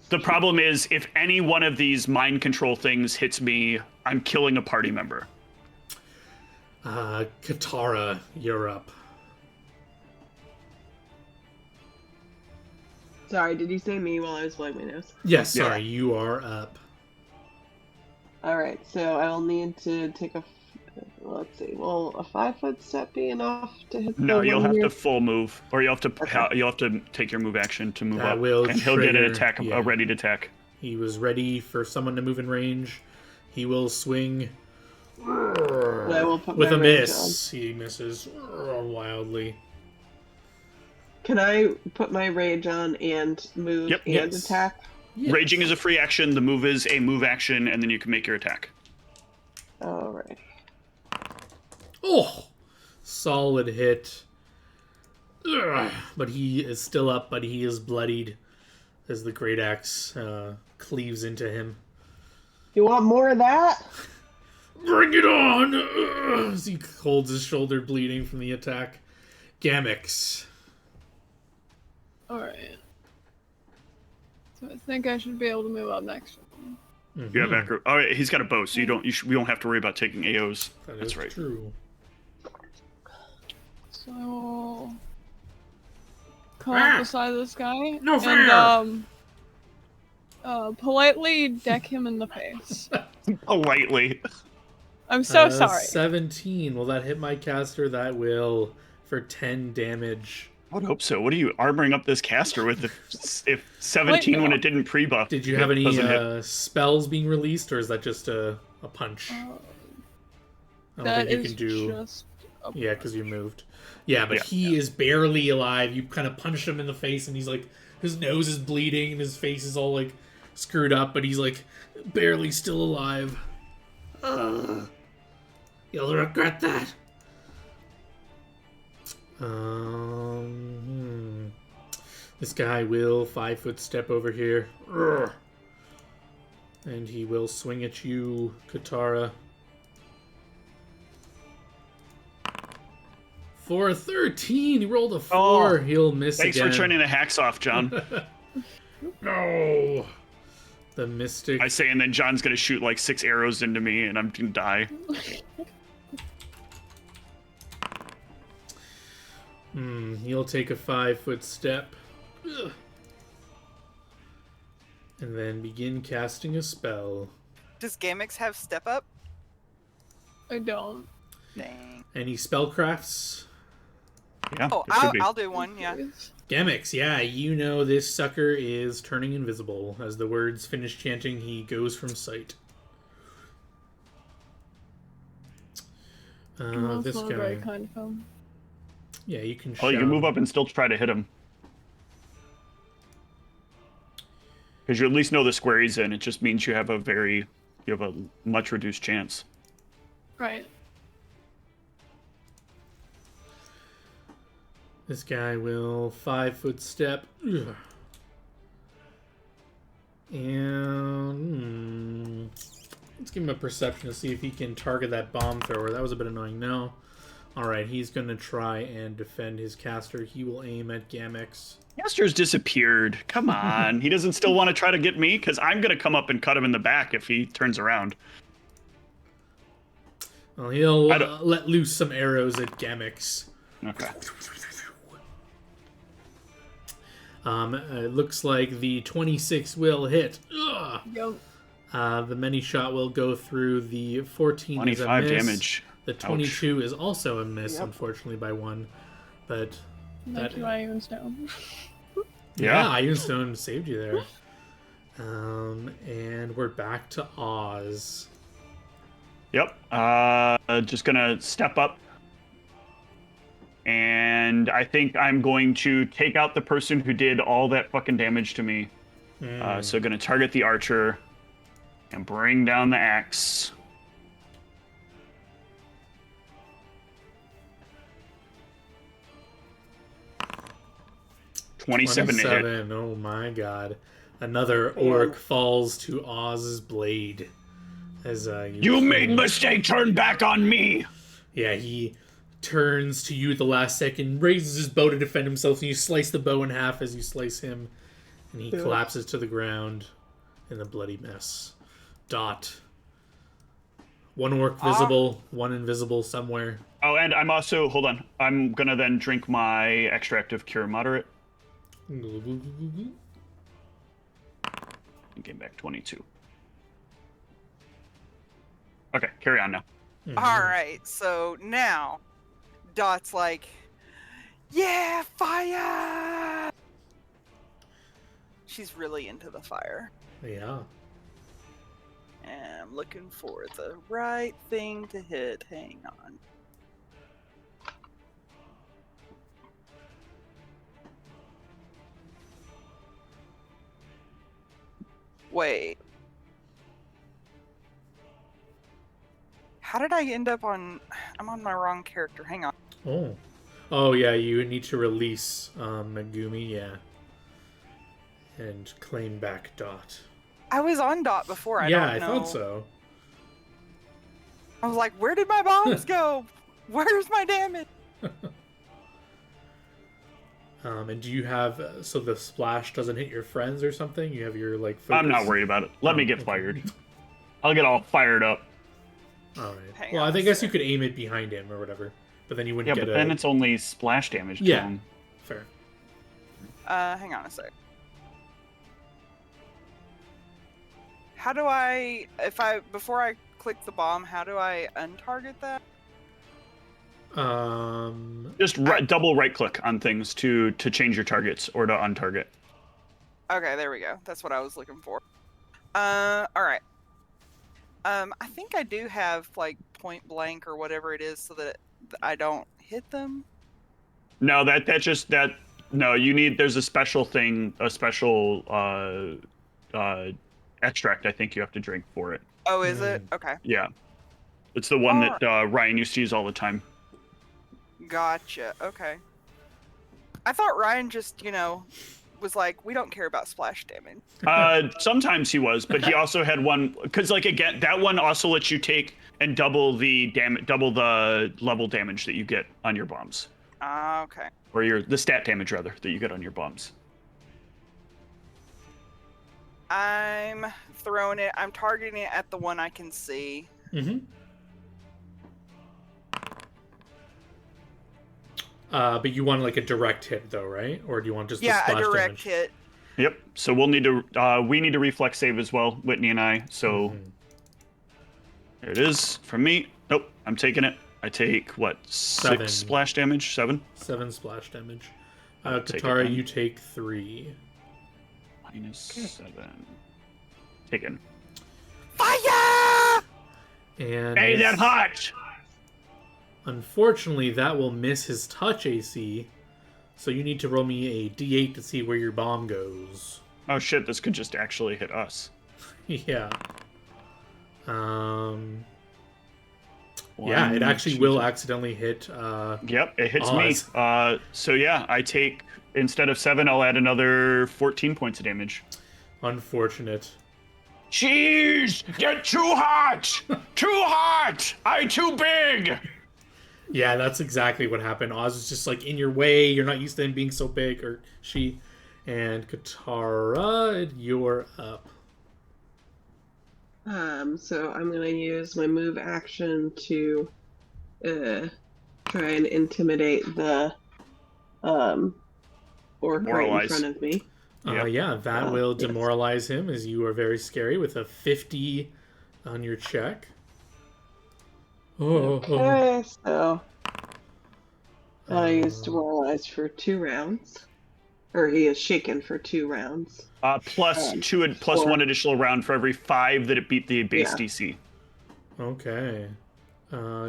the problem is if any one of these mind control things hits me, I'm killing a party member. Katara, you're up. Sorry, did you say me while I was blowing my nose? Yes, sorry, you are up. Alright, so I will need to take a... Let's see, will a 5-foot step be enough to hit the No, you'll one have here? to full move, or you'll have to take your move action to move That up, will and he'll get an trigger, attack, yeah. a ready to attack. He was ready for someone to move in range. He will swing I will put with my a rage miss. He misses wildly. Can I put my rage on and move Yep. and Yes. attack? Yes. Raging is a free action, the move is a move action, and then you can make your attack. Alright. Oh, solid hit. Ugh. But he is still up, but he is bloodied as the great axe cleaves into him. You want more of that? Bring it on! Ugh. As he holds his shoulder bleeding from the attack. Gamix. Alright. So I think I should be able to move up next. Yeah, back. Oh, he's got a bow, so we don't have to worry about taking AOs. That's right. True. So come up beside this guy No fair! and politely deck him in the face. Politely. I'm so sorry. 17. Will that hit my caster? That will, for 10 damage. I would hope so. What are you armoring up this caster with if 17 Wait, when it didn't pre-buff? Did you have any doesn't hit? spells being released, or is that just a punch? I don't That think you is can do. just a Yeah, because you moved. Yeah, but Yeah. he is barely alive. You kind of punched him in the face, and he's like, his nose is bleeding, and his face is all like screwed up, but he's like barely still alive. You'll regret that. This guy will 5-foot step over here. And he will swing at you, Katara. For a 13, he rolled a 4. He'll miss Thanks again. for turning the hacks off, John. No. The mystic. I say, and then John's gonna shoot like 6 arrows into me, and I'm gonna die. He'll take a 5-foot step. Ugh. And then begin casting a spell. Does Gamix have step up? I don't. Dang. Any spellcrafts? Yeah, Oh, it should be. I'll do one, yeah. Gamix, yeah, you know this sucker is turning invisible. As the words finish chanting, he goes from sight. That's This not guy. very kind of him. Yeah, you can. Well, you can shove. move up and still try to hit him. Because you at least know the square he's in. It just means you have a much reduced chance. Right. This guy will 5-foot step. Ugh. And let's give him a perception to see if he can target that bomb thrower. That was a bit annoying. No. Alright, he's going to try and defend his caster. He will aim at Gamix. Caster's disappeared. Come on. He doesn't still want to try to get me? Because I'm going to come up and cut him in the back if he turns around. Well, he'll let loose some arrows at Gamix. Okay. It looks like the 26 will hit. Ugh. Yep. The many shot will go through. The 14 is a 25 miss. damage. The 22 is also a miss, unfortunately, by 1. But Thank you, Ironstone. yeah, Ironstone saved you there. And we're back to Oz. Yep. Just gonna step up. And I think I'm going to take out the person who did all that fucking damage to me. So gonna target the archer and bring down the axe. 27 to hit. Oh my god. Another orc falls to Oz's blade. As You made mistake, turn back on me! Yeah, he turns to you at the last second, raises his bow to defend himself, and you slice the bow in half as you slice him, and he collapses to the ground in a bloody mess. Dot. One orc visible, one invisible somewhere. Oh, and I'm also, hold on, I'm gonna then drink my extract of Cure Moderate. Game back 22. Okay, carry on now. Alright, so now Dot's like, yeah, fire! She's really into the fire. Yeah. And I'm looking for the right thing to hit. Hang on. Wait. How did I end up on... I'm on my wrong character. Hang on. Oh. Oh, yeah, you need to release Megumi, yeah. And claim back Dot. I was on Dot before. I I don't know. thought so. I was like, where did my bombs go? Where's my damage? And do you have so the splash doesn't hit your friends or something? You have your like. Focus? I'm not worried about it. Let me get okay. fired. I'll get all fired up. All right. Hang Well, on I a guess you sec. could aim it behind him or whatever, but then you wouldn't Yeah, get but then it's only splash damage to Yeah. him. fair. Hang on a sec. How do I, before I click the bomb, how do I untarget that? Just double right click on things to change your targets or to untarget. Okay, there we go. That's what I was looking for. All right. I think I do have like point blank or whatever it is, so that I don't hit them. No, no, you need, there's a special thing, a special extract I think you have to drink for it. Oh, is it? Okay. Yeah. It's the one Alright. that Ryan used to use all the time. Gotcha. Okay. I thought Ryan just, was like, we don't care about splash damage. Sometimes he was, but he also had one, because like again, that one also lets you take and double the level damage that you get on your bombs. Okay. Or the stat damage rather that you get on your bombs. I'm throwing it. I'm targeting it at the one I can see. Mm-hmm. But you want like a direct hit though, right? Or do you want just Yeah, the a splash direct damage? hit. Yep. So we need to reflex save as well, Whitney and I. So there it is from me. Nope, I'm taking it. I take what, 7 splash damage? 7? 7 splash damage. I'll take it Katara, then. you take 3. Minus 7. Taken. Fire! And Hey, that hot! unfortunately, that will miss his touch AC. So you need to roll me a D8 to see where your bomb goes. Oh shit, this could just actually hit us. Yeah. One, Yeah, it actually two, will three. accidentally hit. Yep, it hits Oz. me. So yeah, I take, instead of 7, I'll add another 14 points of damage. Unfortunate. Jeez, get too hot! Too hot! I too big! Yeah, that's exactly what happened. Oz is just like in your way. You're not used to him being so big, or she. And Katara, you're up. So I'm gonna use my move action to try and intimidate the orc right in Demoralize. front of me. Yep. Yeah, that will yes. demoralize him, as you are very scary with a 50 on your check. Oh. Okay, so I use demoralize for 2 rounds, or he is shaken for 2 rounds. Plus 4. 1 additional round for every 5 that it beat the base Yeah. DC. Okay.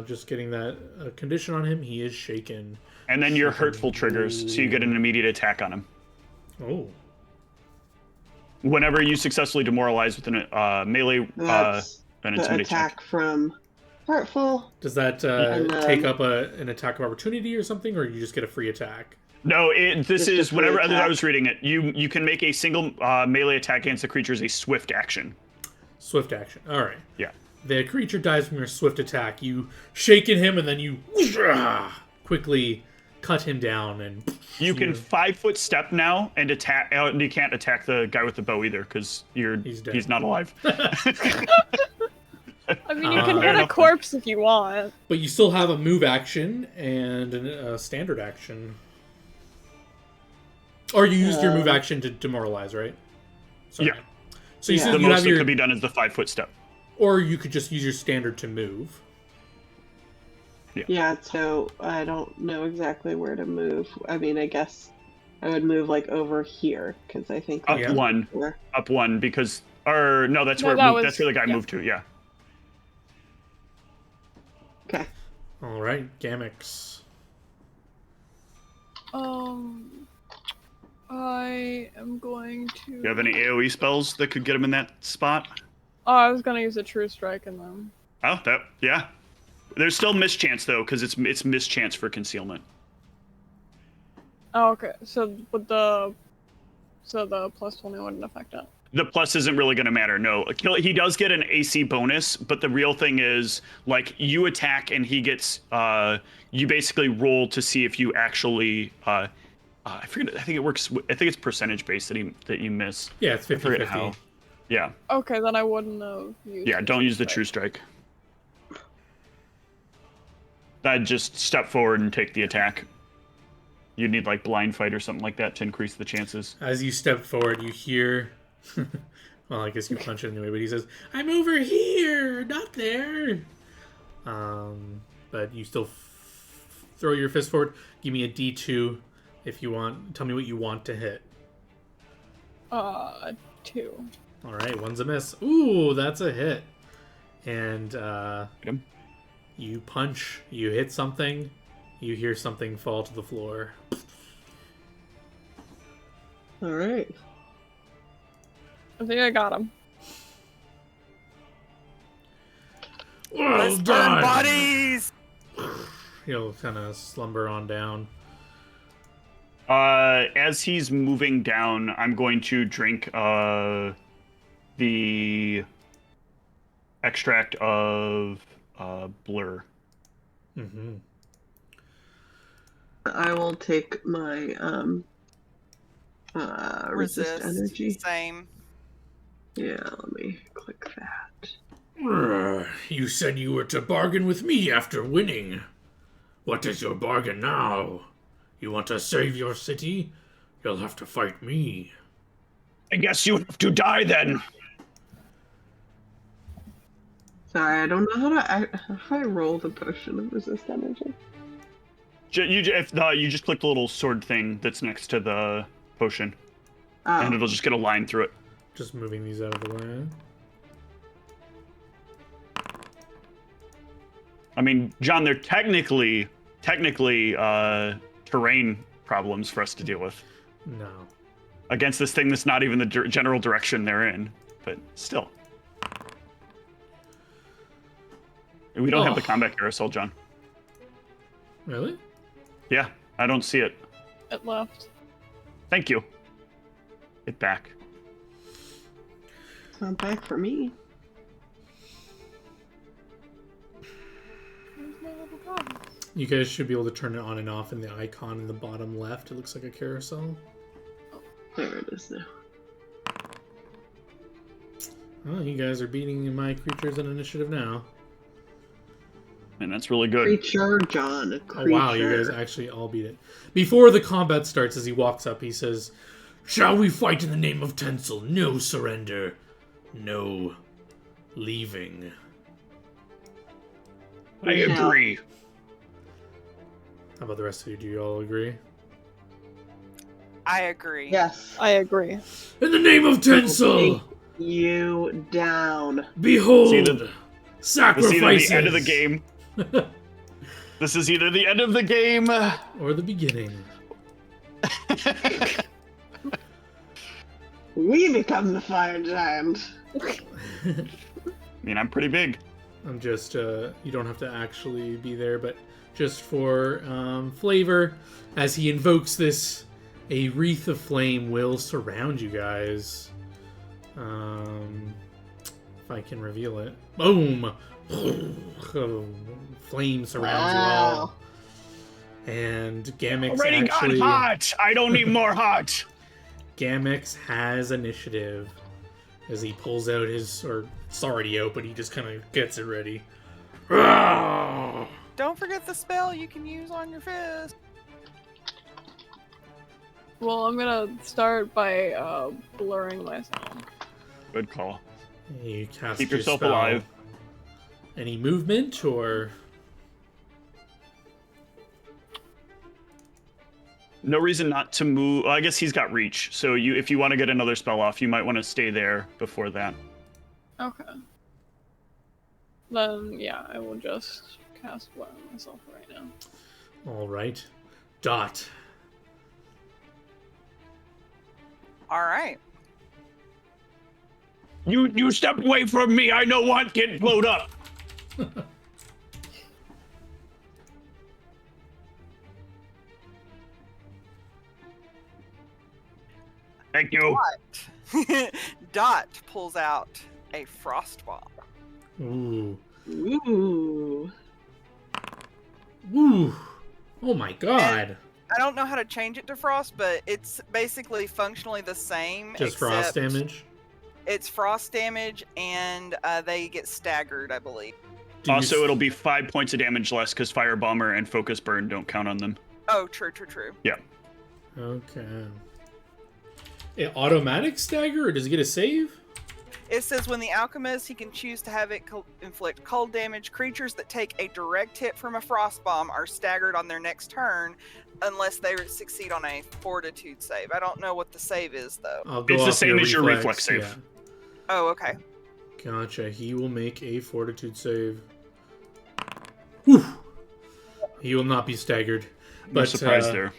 Just getting that condition on him. He is shaken. And then your hurtful triggers, so you get an immediate attack on him. Oh. Whenever you successfully demoralize with an melee That's an the intimidate check. attack from hurtful. Does that And then- take up an attack of opportunity or something, or you just get a free attack? No, this Just a is free whenever attack. I was reading it. You can make a single melee attack against a creature as a swift action. Swift action. All right. Yeah. The creature dies from your swift attack. You shaken him, and then you quickly cut him down. And You can 5-foot step now and attack. You can't attack the guy with the bow either because He's dead. he's not alive. I mean, you can Fair hit a enough. corpse if you want. But you still have a move action and a standard action. Or you used your move action to demoralize, right? Sorry. Yeah. So you Yeah. said The you most have that your, could be done is the 5-foot step. or you could just use your standard to move. Yeah, so I don't know exactly where to move. I mean, I guess I would move like over here because I think Up Yeah. one, where- up one because, or no, that's No, where that that's where the guy yeah. moved to. Yeah. Okay. All right, Gamix. I am going to. You have any AOE spells that could get him in that spot? Oh, I was gonna use a true strike in them. Oh, yeah. There's still mischance though, because it's mischance for concealment. Oh, okay. So the plus 20 wouldn't affect it. The plus isn't really going to matter. No, he does get an AC bonus, but the real thing is like you attack and he gets. You basically roll to see if you actually I forget. I think it works. I think it's percentage based that you miss. Yeah, it's I forget 50-50. how. Yeah. Okay, then I wouldn't have used. Yeah. Don't use the true strike. I'd just step forward and take the attack. You'd need like blind fight or something like that to increase the chances. As you step forward, you hear. Well, I guess you punch it anyway, but he says, "I'm over here, not there." But you still throw your fist forward. Give me a D2 if you want. Tell me what you want to hit. 2. All right, one's a miss. Ooh, that's a hit. And Hit him. you punch. You hit something. You hear something fall to the floor. All right. I think I got him. Well Let's burn done. bodies! He'll kind of slumber on down. As he's moving down, I'm going to drink the extract of blur. Mm-hmm. I will take my resist energy. Same. Yeah, let me click that. You said you were to bargain with me after winning. What is your bargain now? You want to save your city? You'll have to fight me. I guess you have to die then. Sorry, I don't know how do I roll the potion of resist energy? You just click the little sword thing that's next to the potion, and it'll just get a line through it. Just moving these out of the way. I mean, John, they're technically terrain problems for us to deal with No. against this thing that's not even the general direction they're in, but still. We don't have the combat carousel, John. Really? Yeah, I don't see it. It left. Thank you. Get back. It's not back for me. Where's my little goblin? You guys should be able to turn it on and off in the icon in the bottom left. It looks like a carousel. There it is now. Oh, you guys are beating my creatures in initiative now. And that's really good. Creature, John. Oh wow, you guys actually all beat it. Before the combat starts, as he walks up, he says, "Shall we fight in the name of Tencel? No surrender. No leaving." I agree. How about the rest of you? Do you all agree? I agree. Yes. I agree. In the name of Tencel, You down. behold, This is either sacrifices. the end of the game. This is either the end of the game or the beginning. We become the fire giant. I mean, I'm pretty big. I'm just, you don't have to actually be there, but just for flavor, as he invokes this, a wreath of flame will surround you guys. If I can reveal it. Boom! Flame surrounds you all. And Gamix Already actually... got hot! I don't need more hot! Gamix has initiative as he pulls out his, or it's already out, but he just kind of gets it ready. Don't forget the spell you can use on your fist. Well, I'm gonna start by blurring myself. Good call. You cast Keep your yourself spell. alive. Any movement or? No reason not to move. Well, I guess he's got reach. So if you want to get another spell off, you might want to stay there before that. Okay. Then, yeah, I will just cast blur on myself right now. All right, Dot. All right. You step away from me. I don't want get blowed up. Thank you. Dot pulls out a frost bomb. Ooh, Ooh. ooh! Oh my God! I don't know how to change it to frost, but it's basically functionally the same. Just frost except damage. It's frost damage, and they get staggered, I believe. Also, it'll be 5 points of damage less because Fire Bomber and Focus Burn don't count on them. Oh, true. Yeah. Okay. Automatic stagger, or does he get a save? It says when the alchemist, he can choose to have it inflict cold damage. Creatures that take a direct hit from a frost bomb are staggered on their next turn, unless they succeed on a fortitude save. I don't know what the save is, though. I'll go It's the off same as your reflex save. Yeah. Oh, okay. Gotcha. He will make a fortitude save. Whew. He will not be staggered. No surprise there.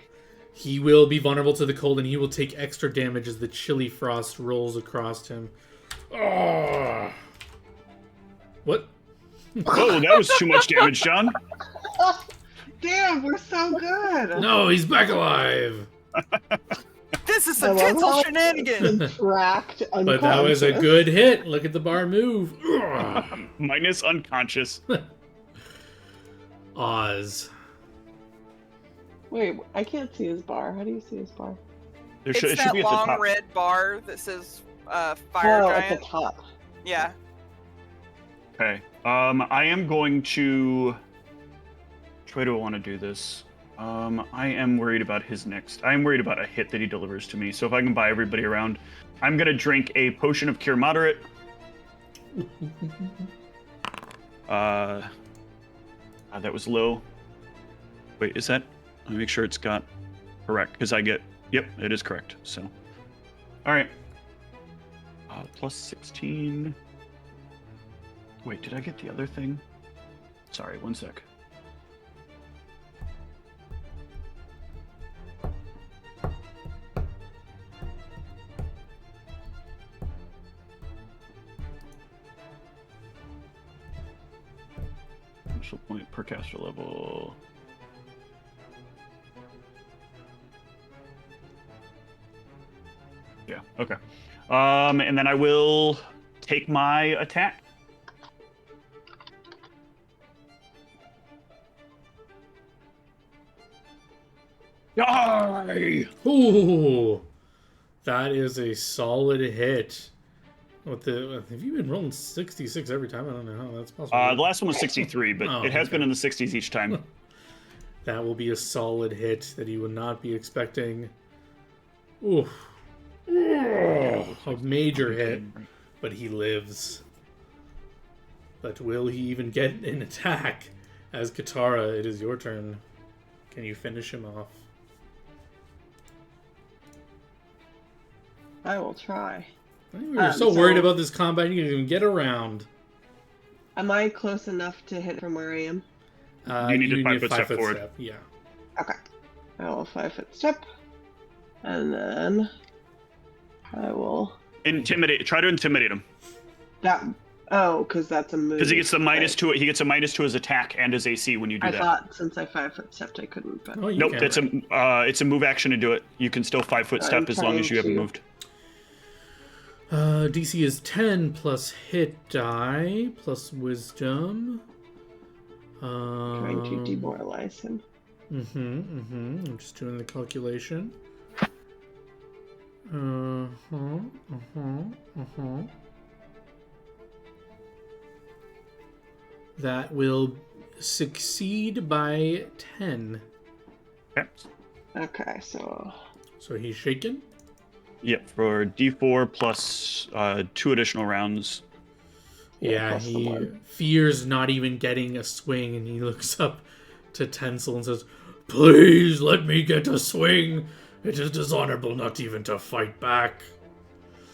He will be vulnerable to the cold, and he will take extra damage as the chilly frost rolls across him. Oh. What? Oh, that was too much damage, John. Damn, we're so good. No, he's back alive. This is some I love tinsel how shenanigans. Tracked But that was a good hit. Look at the bar move. Ugh. Minus unconscious. Oz. Wait, I can't see his bar. How do you see his bar? It's It should that be at the long top. red bar that says fire Oh, giant. at the top. Yeah. Okay. I am going to. Which way do I want to do this? I am worried about his next. I am worried about a hit that he delivers to me. So if I can buy everybody around, I'm gonna drink a potion of cure moderate. That was low. Wait, is that? Let me make sure it's got correct because I get. Yep, it is correct. So, all right. Plus 16. Wait, did I get the other thing? Sorry, one sec. Initial point per caster level. Yeah, okay. And then I will take my attack. Die! Ooh, that is a solid hit. Have you been rolling 66 every time? I don't know how that's possible. The last one was 63, but Oh, it has okay. been in the 60s each time. That will be a solid hit that he would not be expecting. Oof. A major hit, but he lives. But will he even get an attack? As Katara, it is your turn. Can you finish him off? I will try. We were so worried about this combat, you didn't even get around. Am I close enough to hit from where I am? You need a 5 foot 5 step forward. Yeah. Okay. I will 5-foot step. And then I will... Intimidate. Try to intimidate him. Because that's a move. Because he gets the minus right? to it. He gets a minus to his attack and his AC when you do I that. thought since I 5-foot stepped I couldn't, but... Oh, you Nope, can. it's a move action to do it. You can still 5 foot I'm step as long as you haven't trying to- moved. DC is 10 plus hit die plus wisdom. Trying to demoralize him. I'm just doing the calculation. That will succeed by 10. Okay. Okay, so... So he's shaken. Yep, for D4 plus 2 additional rounds. Yeah, plus the he one. fears not even getting a swing, and he looks up to Tencel and says, "Please let me get a swing. It is dishonorable not even to fight back."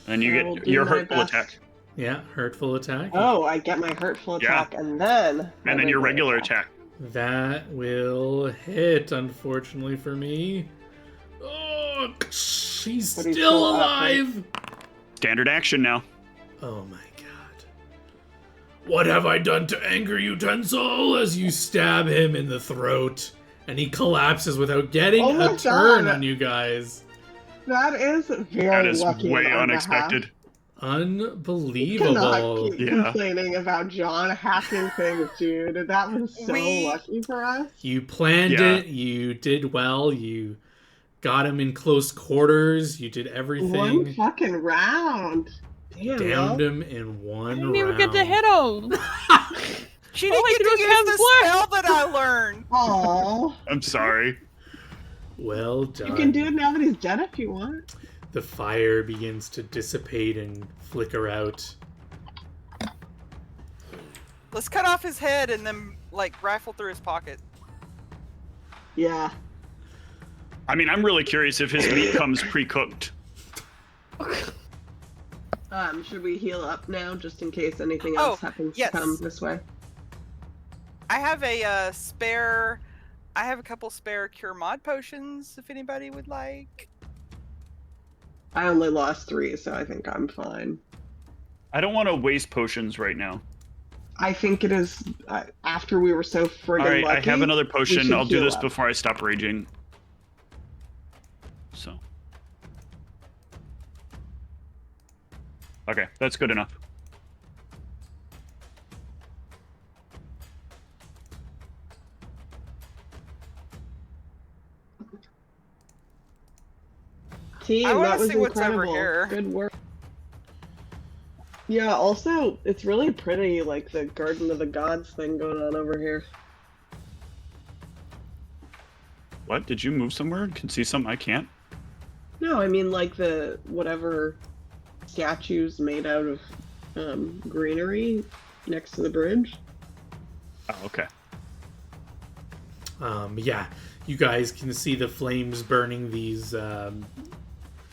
And you I will get do your my hurtful best. attack. Yeah, hurtful attack. Oh, I get my hurtful Yeah. attack, and then... my And then your regular attack. That will hit, unfortunately for me. Oh, she's But he's still still up, right? alive. Standard action now. Oh my god. What have I done to anger you, Tencel? As you stab him in the throat, and he collapses without getting Oh my a turn God. on you guys. That is very That is lucky way on our unexpected. behalf. Cannot Unbelievable. keep Yeah. complaining about John hacking things, dude. That was so lucky for us. You planned Yeah. it. You did well. You got him in close quarters. You did everything. One fucking round. Damn, Downed yo. him in one I didn't round. even get to hit him. She All didn't I get did to was use have the flash. spell that I learned. Aw. I'm sorry. Well done. You can do it now that he's dead if you want. The fire begins to dissipate and flicker out. Let's cut off his head and then like rifle through his pocket. Yeah. I mean, I'm really curious if his meat comes pre-cooked. Should we heal up now, just in case anything else happens yes. to come this way? I have a spare. I have a couple spare cure mod potions if anybody would like. I only lost 3, so I think I'm fine. I don't want to waste potions right now. I think it is after we were so friggin' All right, lucky. I have another potion. should I'll do heal this up. before I stop raging. So. Okay, that's good enough. Team, I wanna that was see what's over incredible. here. Good work. Yeah, also, it's really pretty, like the Garden of the Gods thing going on over here. What? Did you move somewhere and can see something I can't? No, I mean like the whatever statues made out of greenery next to the bridge. Oh, okay. Yeah, you guys can see the flames burning these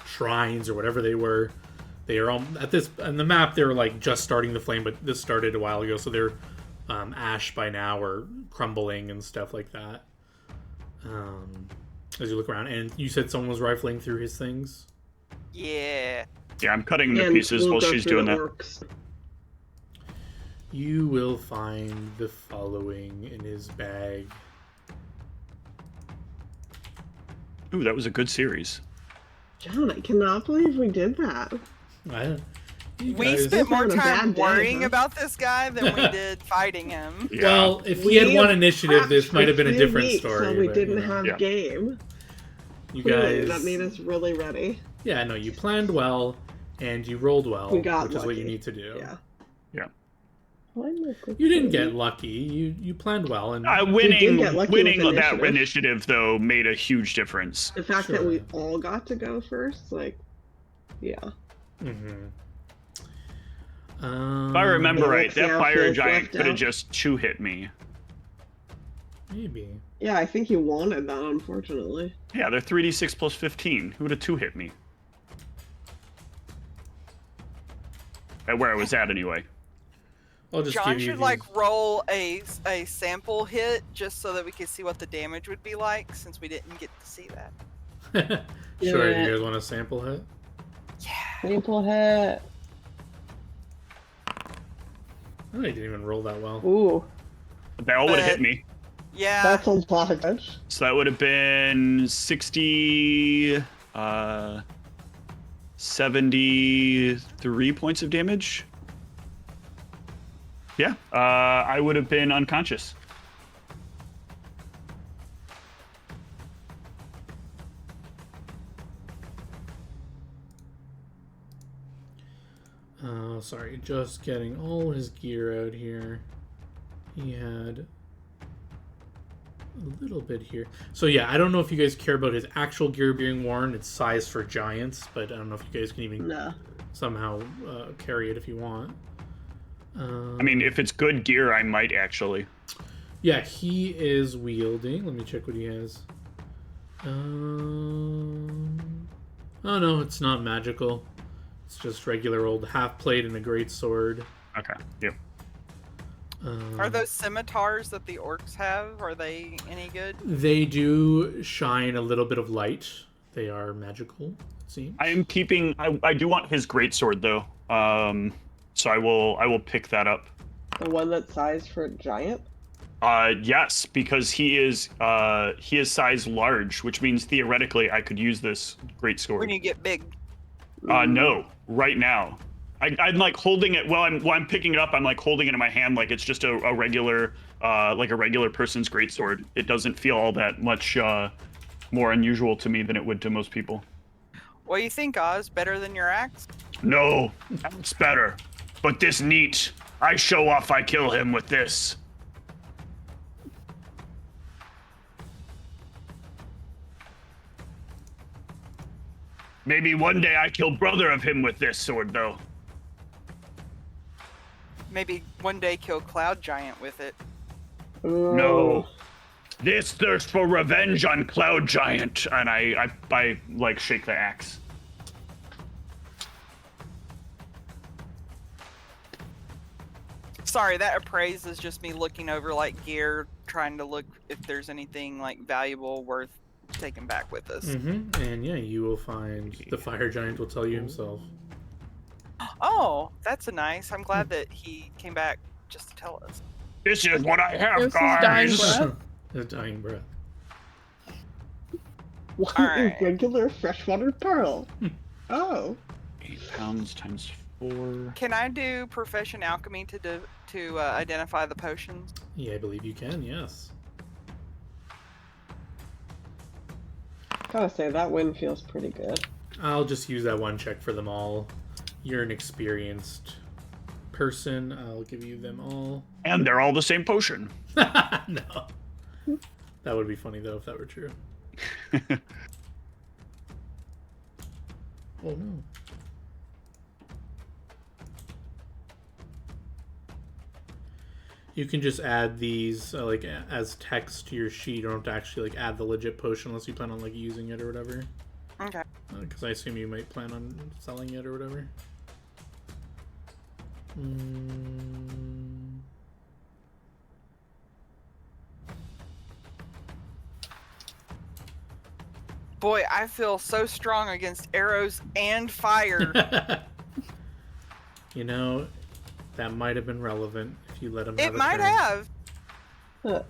shrines or whatever they were. They are at this on the map. They're like just starting the flame, but this started a while ago, so they're ash by now or crumbling and stuff like that. As you look around, and you said someone was rifling through his things. Yeah. Yeah, I'm cutting the And pieces we'll while go she's through doing the that. orcs. You will find the following in his bag. Ooh, that was a good series. John, I cannot believe we did that. You We guys- spent more having a time bad day, worrying huh? about this guy than we did fighting him. Yeah. Well, if he had won initiative, this prepped might have been for a 3 different weeks, story. So we but, didn't you know, have Yeah. game. you Clearly, guys. that made us really ready. Yeah, no, you planned well and you rolled well, We got which is what you lucky. need to do. Yeah. Yeah. You didn't get lucky. You planned well, and Winning, get lucky winning with that initiative. initiative though made a huge difference. The fact that we Sure. all got to go first, like, yeah. Mhm. If I remember right, that Alexia fire feels giant left could have out. just 2-hit me. maybe. Yeah, I think you wanted that, unfortunately. Yeah, they're 3d6 plus 15. Who would have 2-hit me? At where I was at anyway. I'll just John give you should like roll a sample hit just so that we could see what the damage would be like, since we didn't get to see that. these. Sure, Yeah. you guys want a sample hit? Sample hit. Oh, you didn't even roll that well. Ooh, They all would have hit But- me. Yeah. that's a lot of damage. So that would have been 60, 73 points of damage. Yeah, I would have been unconscious. Sorry, just getting all his gear out here. He had a little bit here. So yeah, I don't know if you guys care about his actual gear being worn. It's size for giants, but I don't know if you guys can even No. somehow carry it if you want. I mean, if it's good gear, I might actually. Yeah, he is wielding. Let me check what he has. Oh no, it's not magical. It's just regular old half plate and a great sword. Okay, yep. Are those scimitars that the orcs have? Are they any good? They do shine a little bit of light. They are magical, it seems. I am keeping. I do want his greatsword though. So I will pick that up. The one that's sized for a giant? Yes, because he is size large, which means theoretically I could use this greatsword. When you get big. No, right now. I'm like holding it while I'm picking it up. I'm like holding it in my hand like it's just a regular like a regular person's greatsword. It doesn't feel all that much more unusual to me than it would to most people. What do you think, Oz? Better than your axe? No, it's better. But this neat. I show off. I kill him with this. Maybe one day I kill brother of him with this sword, though. Maybe one day kill Cloud Giant with it. No. This thirst for revenge on Cloud Giant. And I like shake the axe. Sorry, that appraise is just me looking over like gear, trying to look if there's anything like valuable worth taking back with us. Mm-hmm. And yeah, you will find the fire giant will tell you himself. Oh, that's a nice. I'm glad that he came back just to tell us. This is what I have, It was his dying guys. breath. His dying breath. One Alright. irregular freshwater pearl. Oh. 8 pounds times 4. Can I do profession alchemy to identify the potions? Yeah, I believe you can. Yes. Gotta say, that win feels pretty good. I'll just use that one check for them all. You're an experienced person. I'll give you them all. And they're all the same potion. No. That would be funny though if that were true. Oh no. You can just add these like as text to your sheet. You don't have to actually like add the legit potion unless you plan on like using it or whatever. Okay. Because I assume you might plan on selling it or whatever. Boy, I feel so strong against arrows and fire. You know, that might have been relevant if you let him have It a might turn. have. Huh.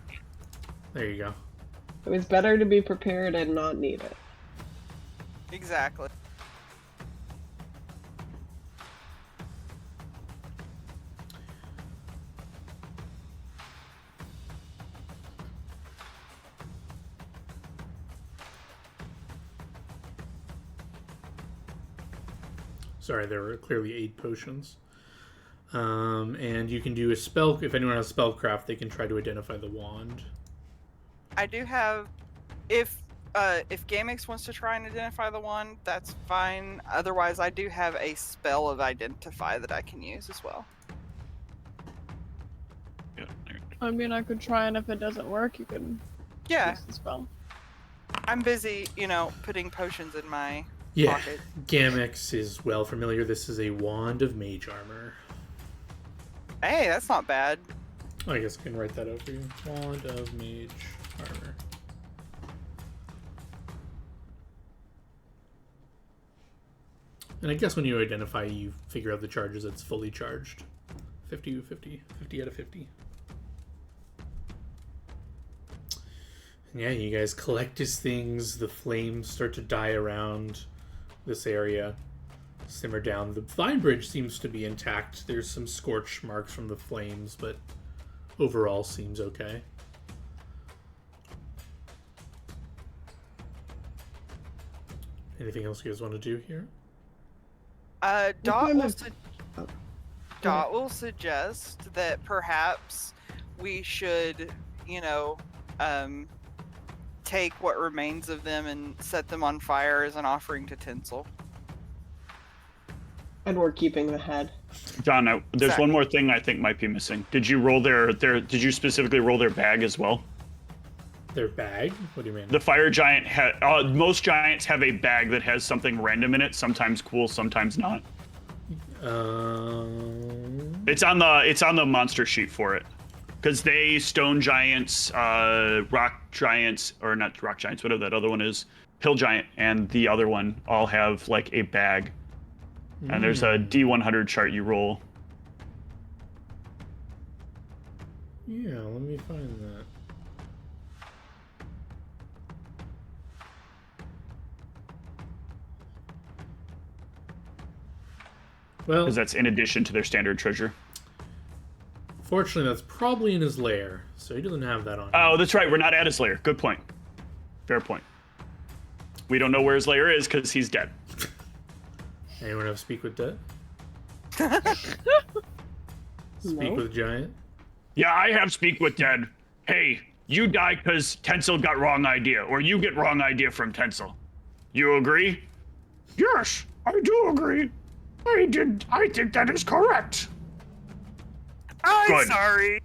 There you go. It was better to be prepared and not need it. Exactly. Sorry, there were clearly 8 potions. And you can do a spell. If anyone has spellcraft, they can try to identify the wand. I do have, if Gamix wants to try and identify the one, that's fine. Otherwise, I do have a spell of identify that I can use as well. Yeah, there. I mean, I could try, and if it doesn't work, you can Yeah, use the spell. I'm busy, putting potions in my Yeah, pocket. Gamix is well familiar. This is a wand of mage armor. Hey, that's not bad. I guess I can write that out for you. Wand of mage armor. And I guess when you identify, you figure out the charges that's fully charged. 50 out of 50. And yeah, you guys collect his things. The flames start to die around this area. Simmer down. The vine bridge seems to be intact. There's some scorch marks from the flames, but overall seems okay. Anything else you guys want to do here? Dot kind will, of- su- Oh. Dot will suggest that perhaps we should, take what remains of them and set them on fire as an offering to Tinsel. And we're keeping the head. John, there's Exactly. one more thing I think might be missing. Did you roll did you specifically roll their bag as well? Their bag? What do you mean? The fire giant most giants have a bag that has something random in it, sometimes cool, sometimes not. It's on the monster sheet for it. Because stone giants, rock giants, or not rock giants, whatever that other one is, hill giant, and the other one all have like a bag. And there's a D100 chart you roll. Yeah, let me find that. Well, Because that's in addition to their standard treasure. fortunately, that's probably in his lair, so he doesn't have that on him. Oh, that's right. We're not at his lair. Good point. Fair point. We don't know where his lair is because he's dead. Anyone have Speak with Dead? Speak No. with Giant? Yeah, I have speak with dead. Hey, you die because Tencel got wrong idea, or you get wrong idea from Tencel. You agree? Yes, I do agree. I think that is correct. I'm Good. sorry.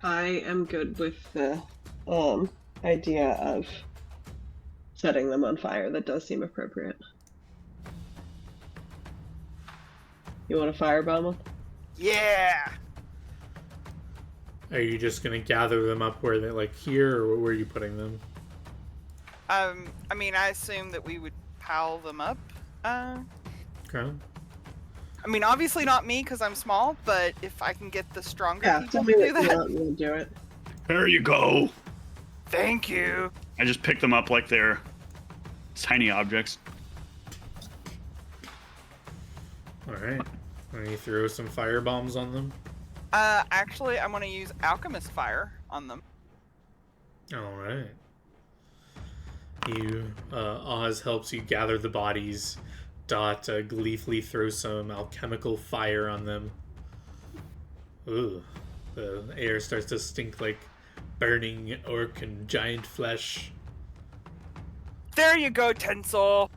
I am good with the idea of setting them on fire. That does seem appropriate. You want to firebomb them? Yeah. Are you just gonna gather them up where they like here, or where are you putting them? I mean, I assume that we would pile them up. Okay. I mean, obviously not me because I'm small, but if I can get the stronger Yeah, people tell to me do that that, you'll do it. There you go. thank you. I just pick them up like they're tiny objects. All right. And you throw some fire bombs on them. Actually, I'm gonna use alchemist fire on them. All right. Oz helps you gather the bodies. Dot gleefully throws some alchemical fire on them. Ooh, the air starts to stink like burning orc and giant flesh. There you go, Tencel.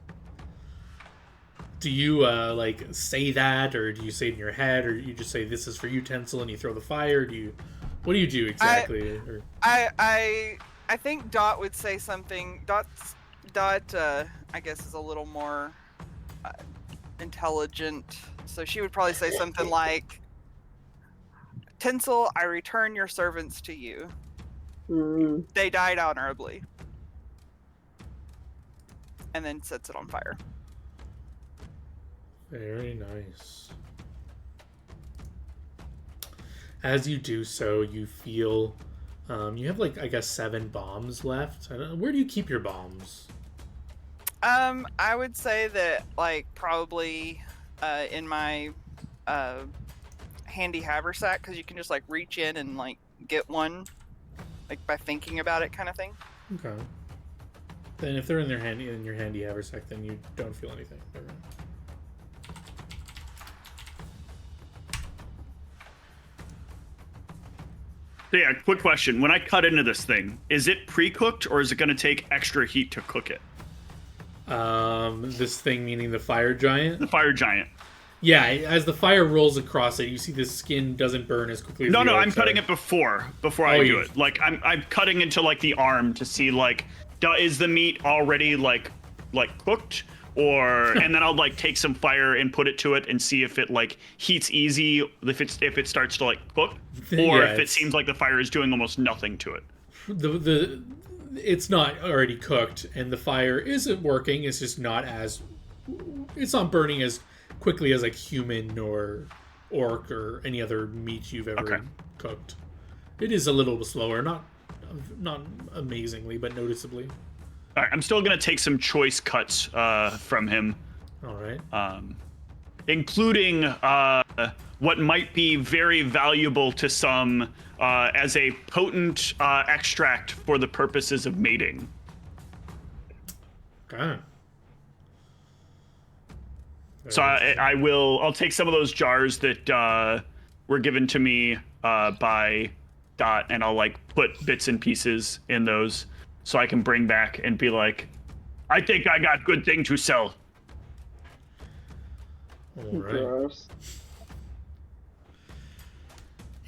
Do you like say that, or do you say it in your head, or you just say this is for you, Tencel, and you throw the fire? What do you do exactly? Or... I think Dot would say something. Dot, I guess is a little more intelligent, so she would probably say something like, "Tencel, I return your servants to you. Mm. They died honorably," and then sets it on fire. Very nice. As you do so, you feel you have like I guess 7 bombs left. Where do you keep your bombs? I would say that like probably in my handy haversack, because you can just like reach in and like get one, like by thinking about it, kind of thing. Okay. Then if they're in your handy haversack, then you don't feel anything. Never mind. So yeah, quick question. When I cut into this thing, is it pre-cooked or is it going to take extra heat to cook it? This thing meaning the fire giant? The fire giant. Yeah, as the fire rolls across it, you see the skin doesn't burn as quickly as No, the I'm outside. cutting it before I Oh, do you- it. Like I'm cutting into like the arm to see like is the meat already like cooked, or and then I'll like take some fire and put it to it and see if it like heats easy, if it starts to like cook, or Yeah, if it it's- seems like the fire is doing almost nothing to it. It's not already cooked, and the fire isn't working. It's just not burning as quickly as like human or orc or any other meat you've ever Okay. cooked. It is a little slower, not amazingly, but noticeably. All right, I'm still gonna take some choice cuts from him, All right. including what might be very valuable to some as a potent extract for the purposes of mating. Okay. So I'll take some of those jars that were given to me by Dot, and I'll like put bits and pieces in those so I can bring back and be like, I think I got good thing to sell. All right. Gross.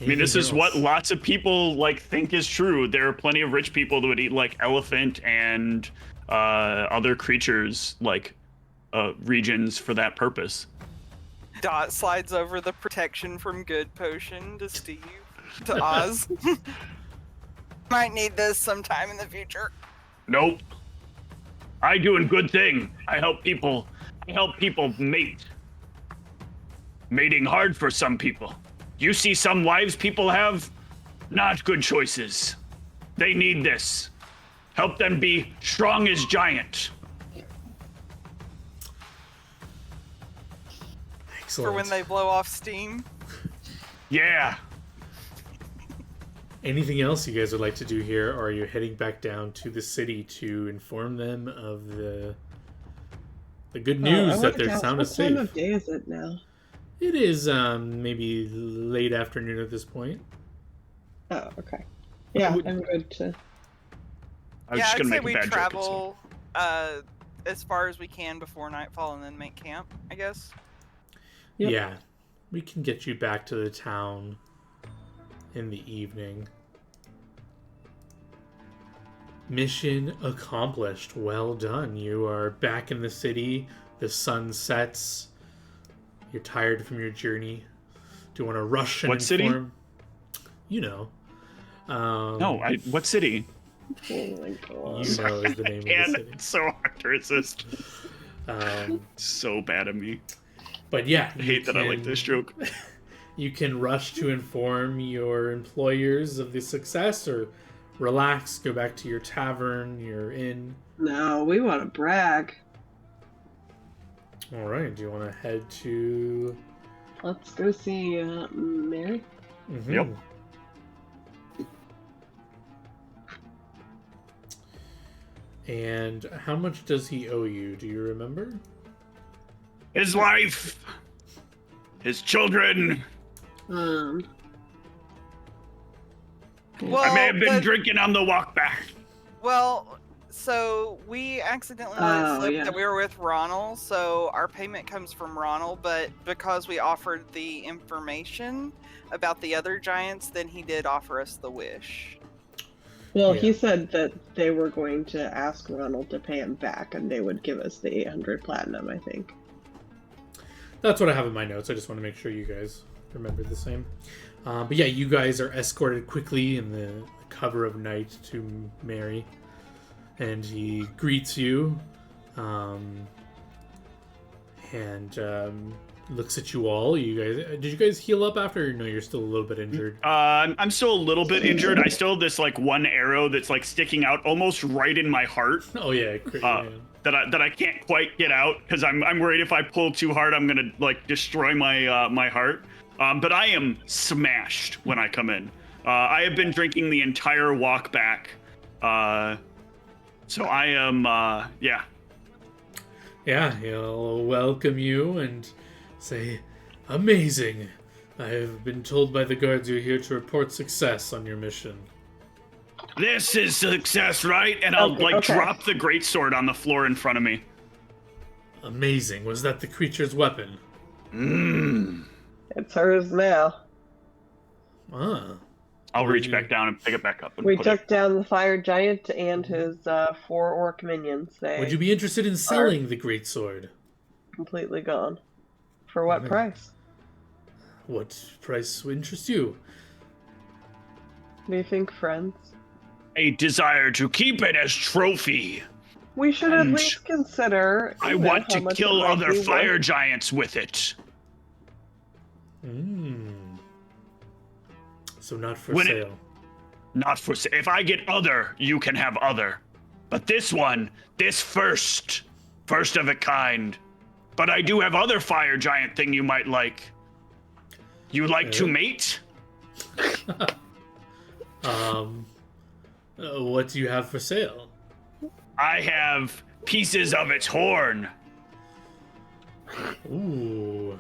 I mean, this Anything is what else? lots of people like think is true. There are plenty of rich people that would eat like elephant and other creatures like regions for that purpose. Dot slides over the protection from good potion to Steve, to Oz. Might need this sometime in the future. Nope. I doing good thing. I help people mate. Mating hard for some people. You see some wives people have, Not good choices. They need this. Help them be strong as giant. Excellent. For when they blow off steam. Yeah. Anything else you guys would like to do here, or are you heading back down to the city to inform them of the good news that their sound is What time safe? of day is it now? It is maybe late afternoon at this point. Oh, okay. Yeah, would- I'm good to. I was Yeah, just I'd gonna say make a we bad joke. travel as far as we can before nightfall and then make camp, I guess. Yep. Yeah, we can get you back to the town in the evening. Mission accomplished. Well done. You are back in the city. The sun sets. You're tired from your journey. Do you want to rush and What city? inform? You know. No, what city? Oh my god. You know is the name of the And city. it's so hard to resist. Um, So bad of me. but yeah, I hate that I like this joke. You can rush to inform your employers of the success, or relax, go back to your tavern, your inn. No, we want to brag. All right. Do you want to head to? Let's go see Mary. Mhm. Yep. And how much does he owe you? Do you remember? His life, his children. Um. Well, I may have been but- drinking on the walk back. Well, so we accidentally let it Oh, slip yeah. that we were with Ronald, so our payment comes from Ronald, but because we offered the information about the other giants, then he did offer us the wish. Well, Yeah. he said that they were going to ask Ronald to pay him back, and they would give us the 800 platinum, I think. That's what I have in my notes. I just want to make sure you guys remember the same. But yeah, you guys are escorted quickly in the cover of night to Mary, and he greets you, and looks at you all. You guys, did you guys heal up after? Or no, you're still a little bit injured. I'm still a little bit injured. I still have this like one arrow that's like sticking out almost right in my heart. Oh yeah, great, man. That I can't quite get out because I'm worried if I pull too hard I'm gonna like destroy my my heart. But I am smashed when I come in. I have been drinking the entire walk back, so I am yeah. Yeah, he'll welcome you and say, "Amazing! I have been told by the guards you're here to report success on your mission." This is success, right? And I'll Okay, like okay. drop the greatsword on the floor in front of me. Amazing! Was that the creature's weapon? Mmm. It's hers now. Ah, I'll Where'd reach you- back down and pick it back up. And We put took down the fire giant and his 4 orc minions. They would you be interested in selling the greatsword? completely gone. For what Okay. price? What price would interest you? Do you think friends? a desire to keep it as trophy. We should at And least consider. I you know, want how to much kill it might other be fire worth. giants with it. So not for When sale. Not for if I get other, you can have other. But this one, this first of a kind. But I do have other fire giant thing you might like. You like to Okay. mate? What do you have for sale? I have pieces of its horn. Ooh.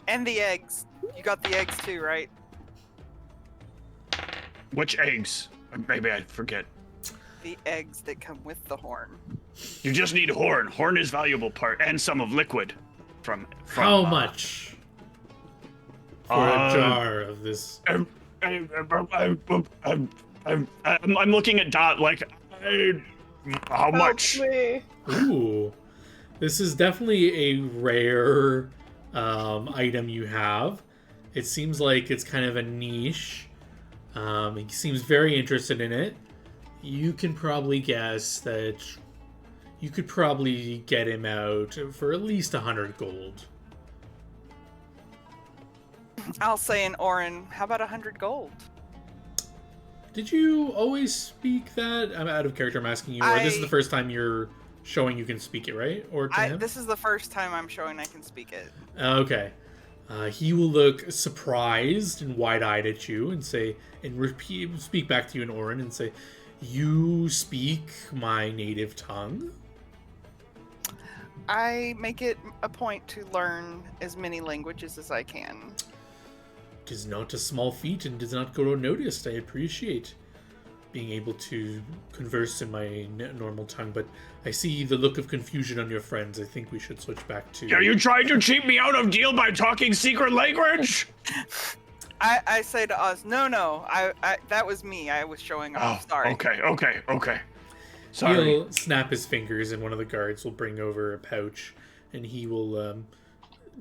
And the eggs. You got the eggs too, right? Which eggs? Maybe I forget. The eggs that come with the horn. You just need horn. Horn is valuable part, and some of liquid. From How much for a Uh, jar of this? I'm looking at Dot like, how much? Help me. Ooh, this is definitely a rare item you have. It seems like it's kind of a niche. He seems very interested in it. You can probably guess that you could probably get him out for at least 100 gold. I'll say in Orin, how about 100 gold? Did you always speak that? I'm out of character. I'm asking you. Or this is the first time you're showing you can speak it, right? Or to him? This is the first time I'm showing I can speak it. Okay. He will look surprised and wide-eyed at you and say, and speak back to you in Orin and say, "You speak my native tongue?" I make it a point to learn as many languages as I can. It is not a small feat and does not go unnoticed. I appreciate being able to converse in my normal tongue, but I see the look of confusion on your friends. I think we should switch back to... Are you trying to cheat me out of deal by talking secret language? I say to Oz, no, I that was me. I was showing off. Sorry. Okay. Sorry. He'll snap his fingers and one of the guards will bring over a pouch and he will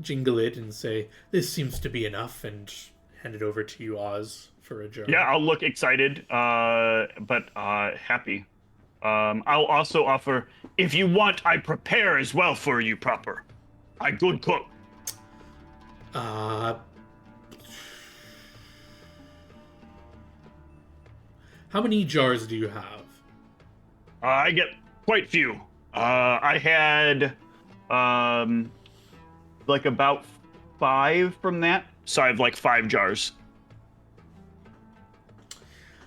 jingle it and say, "This seems to be enough," and hand it over to you, Oz, for a jar. Yeah, I'll look excited, but happy. I'll also offer, if you want, I prepare as well for you proper. I good cook. How many jars do you have? I get quite few. I had, like about 5 from that. So I have like 5 jars.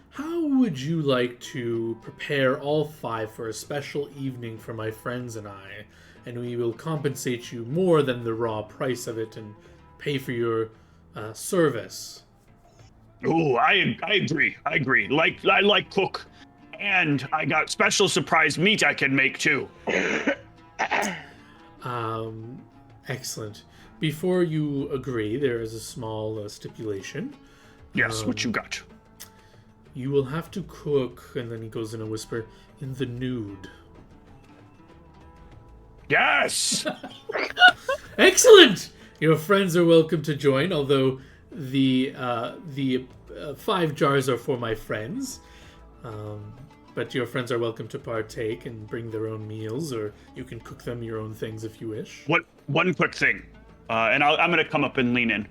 How would you like to prepare all 5 for a special evening for my friends and I, and we will compensate you more than the raw price of it and pay for your service? Ooh, I agree. I like cook, and I got special surprise meat I can make too. Excellent. Before you agree, there is a small stipulation. Yes, what you got? You will have to cook, and then he goes in a whisper, in the nude. Yes! Excellent! Your friends are welcome to join, although the 5 jars are for my friends. But your friends are welcome to partake and bring their own meals, or you can cook them your own things if you wish. One quick thing, and I'm gonna come up and lean in.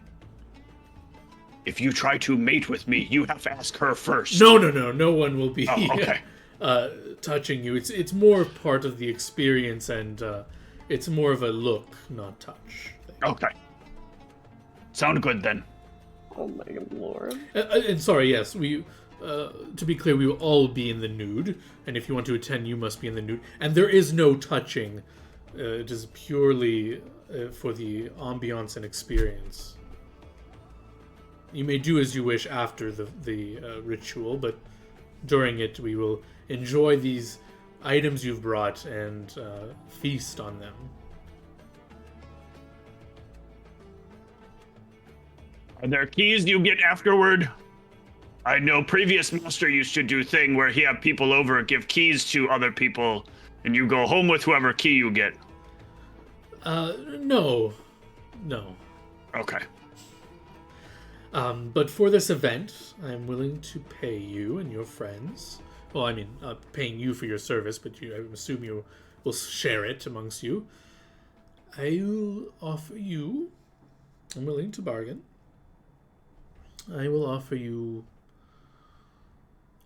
If you try to mate with me, you have to ask her first. No. No one will be okay. touching you. It's more part of the experience, and it's more of a look, not touch. Okay. Sound good then. Oh my lord. And sorry, yes, we. To be clear, we will all be in the nude, and if you want to attend, you must be in the nude. And there is no touching. It is purely for the ambiance and experience. You may do as you wish after the ritual, but during it, we will enjoy these items you've brought and feast on them. Are there keys you get afterward? I know previous master used to do thing where he have people over give keys to other people, and you go home with whoever key you get. No. Okay. But for this event, I'm willing to pay you and your friends. Well, I mean, paying you for your service, but I assume you will share it amongst you. I will offer you... I'm willing to bargain. I will offer you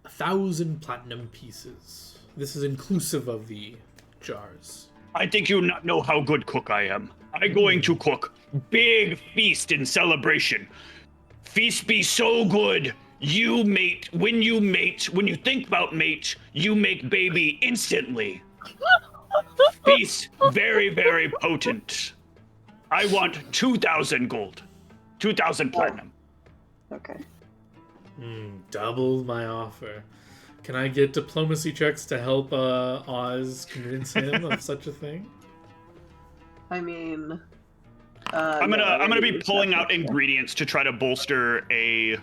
1,000 platinum pieces. This is inclusive of the jars. I think you not know how good cook I am. I going to cook big feast in celebration. Feast be so good, when you think about mate, you make baby instantly. Feast very, very potent. I want 2,000 gold. 2,000 platinum. Okay. Double my offer. Can I get diplomacy checks to help Oz convince him of such a thing? I mean, I'm gonna be pulling out ingredients to try to bolster a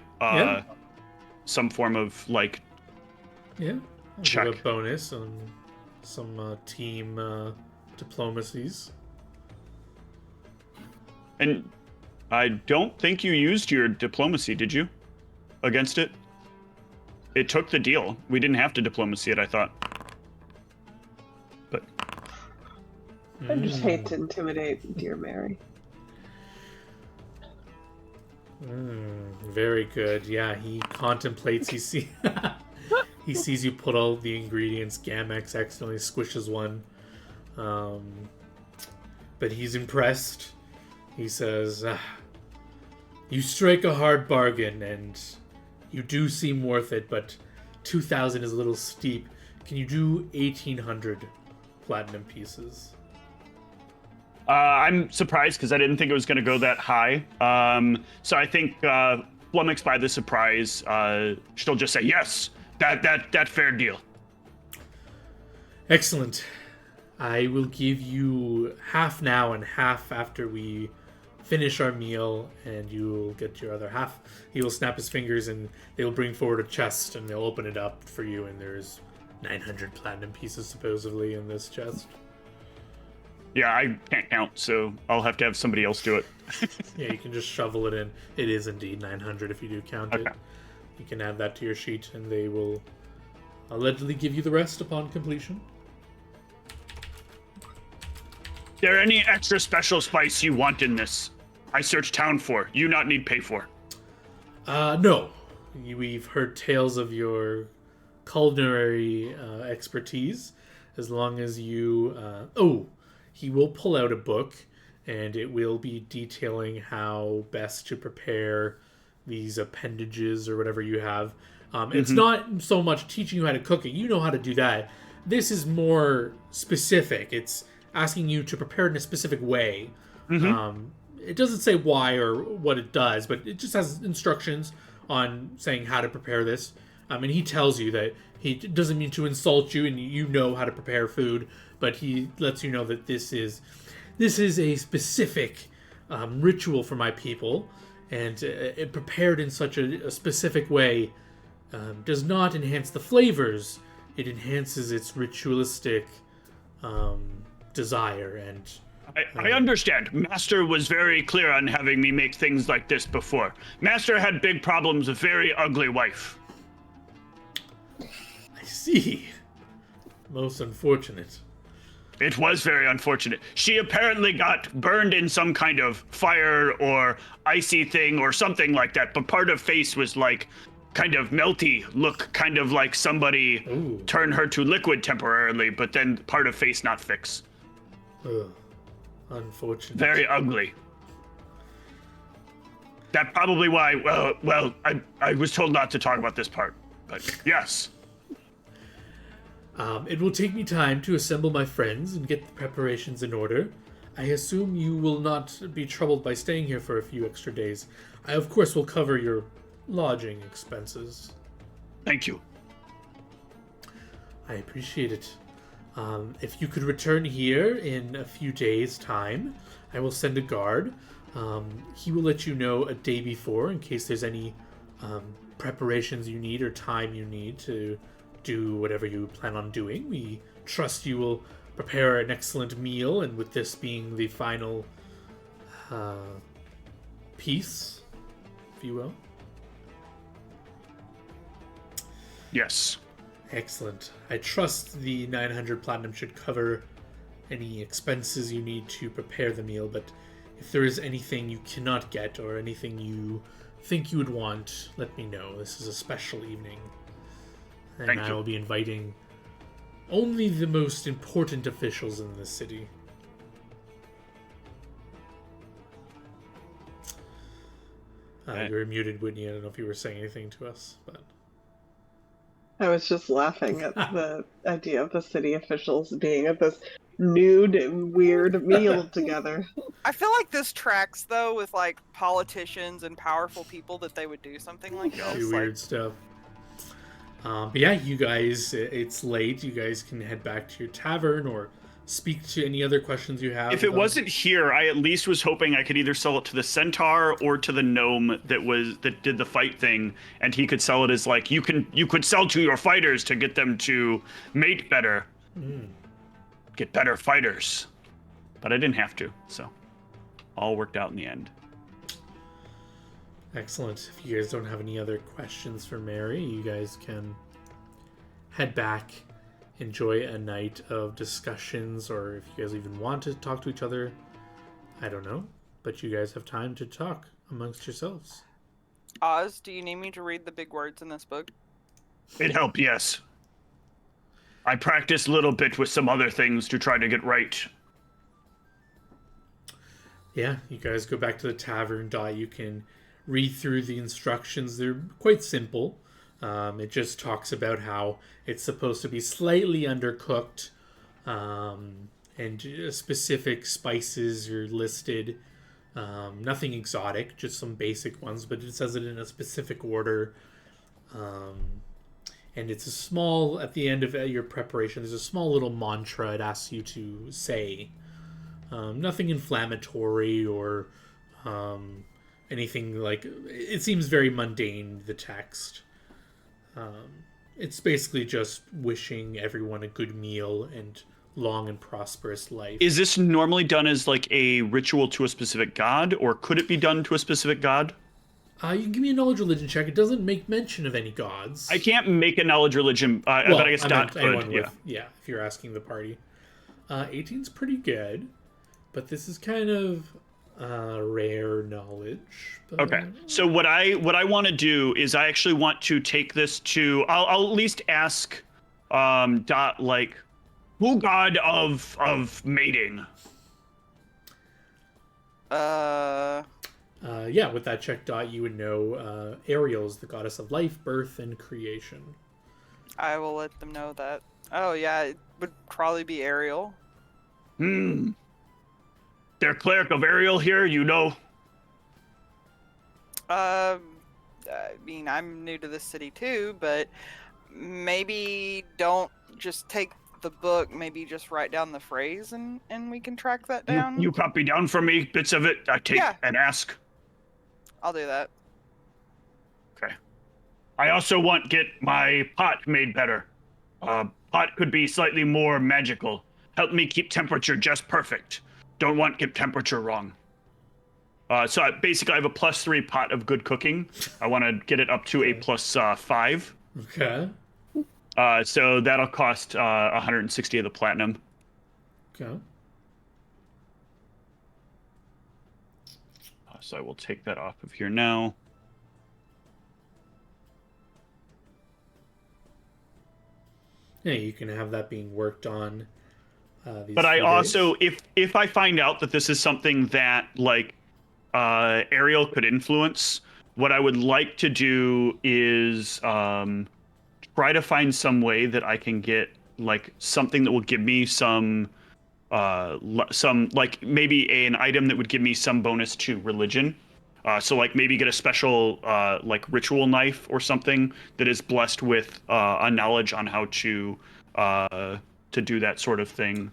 some form of like check. A bonus on some team diplomacies. And I don't think you used your diplomacy, did you? Against it? It took the deal. We didn't have to diplomacy it, I thought. But I just hate to intimidate dear Mary. Very good. Yeah, he contemplates. He sees you put all the ingredients. Gamex accidentally squishes one. But he's impressed. He says, you strike a hard bargain, and you do seem worth it, but 2,000 is a little steep. Can you do 1,800 platinum pieces? I'm surprised because I didn't think it was going to go that high. So I think flummoxed by the surprise, she'll just say, yes, that fair deal. Excellent. I will give you half now and half after we finish our meal, and you will get your other half. He will snap his fingers, and they will bring forward a chest, and they'll open it up for you, and there's 900 platinum pieces supposedly in this chest. Yeah, I can't count, so I'll have to have somebody else do it. Yeah, you can just shovel it in. It is indeed 900 if you do count it. You can add that to your sheet, and they will allegedly give you the rest upon completion. There any extra special spice you want in this? I search town for. You not need pay for. No. We've heard tales of your culinary expertise. As long as you... he will pull out a book, and it will be detailing how best to prepare these appendages or whatever you have. It's not so much teaching you how to cook it. You know how to do that. This is more specific. It's asking you to prepare it in a specific way. It doesn't say why or what it does, but it just has instructions on saying how to prepare this. And he tells you that he doesn't mean to insult you, and you know how to prepare food, but he lets you know that this is a specific ritual for my people, and it prepared in such a specific way does not enhance the flavors. It enhances its ritualistic desire. And I understand. Master was very clear on having me make things like this before. Master had big problems with very ugly wife. I see. Most unfortunate. It was very unfortunate. She apparently got burned in some kind of fire or icy thing or something like that, but part of face was like kind of melty, look kind of like somebody turned her to liquid temporarily, but then part of face not fix. Ugh. Unfortunate. Very ugly. That probably why, well, I was told not to talk about this part, but yes. It will take me time to assemble my friends and get the preparations in order. I assume you will not be troubled by staying here for a few extra days. I, of course, will cover your lodging expenses. Thank you. I appreciate it. If you could return here in a few days' time, I will send a guard. He will let you know a day before in case there's any preparations you need or time you need to do whatever you plan on doing. We trust you will prepare an excellent meal, and with this being the final piece, if you will. Yes. Excellent. I trust the 900 platinum should cover any expenses you need to prepare the meal, but if there is anything you cannot get or anything you think you would want, let me know. This is a special evening. And I will be inviting only the most important officials in the city. You're muted, Whitney. I don't know if you were saying anything to us, but... I was just laughing at the idea of the city officials being at this nude and weird meal together. I feel like this tracks, though, with, like, politicians and powerful people that they would do something like this. Weird stuff. But yeah, you guys, it's late. You guys can head back to your tavern or speak to any other questions you have. If it wasn't here, I at least was hoping I could either sell it to the centaur or to the gnome that did the fight thing, and he could sell it as like you could sell to your fighters to get them to mate better, get better fighters. But I didn't have to, so all worked out in the end. Excellent. If you guys don't have any other questions for Mary, you guys can head back. Enjoy a night of discussions, or if you guys even want to talk to each other, I don't know. But you guys have time to talk amongst yourselves. Oz, do you need me to read the big words in this book? It helped, yes. I practiced a little bit with some other things to try to get right. Yeah, you guys go back to the tavern. You can read through the instructions. They're quite simple. It just talks about how it's supposed to be slightly undercooked, and specific spices are listed. Nothing exotic, just some basic ones, but it says it in a specific order. And it's a small, at the end of your preparation, there's a small little mantra it asks you to say. Nothing inflammatory or anything like. It seems very mundane, the text. It's basically just wishing everyone a good meal and long and prosperous life. Is this normally done as like a ritual to a specific god, or could it be done to a specific god? You can give me a knowledge religion check. It doesn't make mention of any gods. I can't make a knowledge religion, but I guess Dot could. Yeah, if you're asking the party. 18's pretty good, but this is kind of rare knowledge. But... Okay, so what I want to do is I actually want to take this to. I'll at least ask Dot, like, who god of mating? Yeah, with that check, Dot, you would know Ariel is the goddess of life, birth, and creation. I will let them know that. Oh yeah, it would probably be Ariel. Their cleric of Ariel here, you know? I mean, I'm new to this city too, but maybe don't just take the book, maybe just write down the phrase and we can track that down. You copy down for me bits of it, I take and ask. I'll do that. Okay. I also want get my pot made better. Pot could be slightly more magical. Help me keep temperature just perfect. Don't want get temperature wrong. So basically I have a +3 pot of good cooking. I want to get it up to a +5. Okay. So that'll cost 160 of the platinum. Okay. So I will take that off of here now. Yeah, you can have that being worked on. But I also, if I find out that this is something that like Ariel could influence, what I would like to do is try to find some way that I can get like something that will give me some like maybe an item that would give me some bonus to religion. So like maybe get a special like ritual knife or something that is blessed with a knowledge on how to do that sort of thing.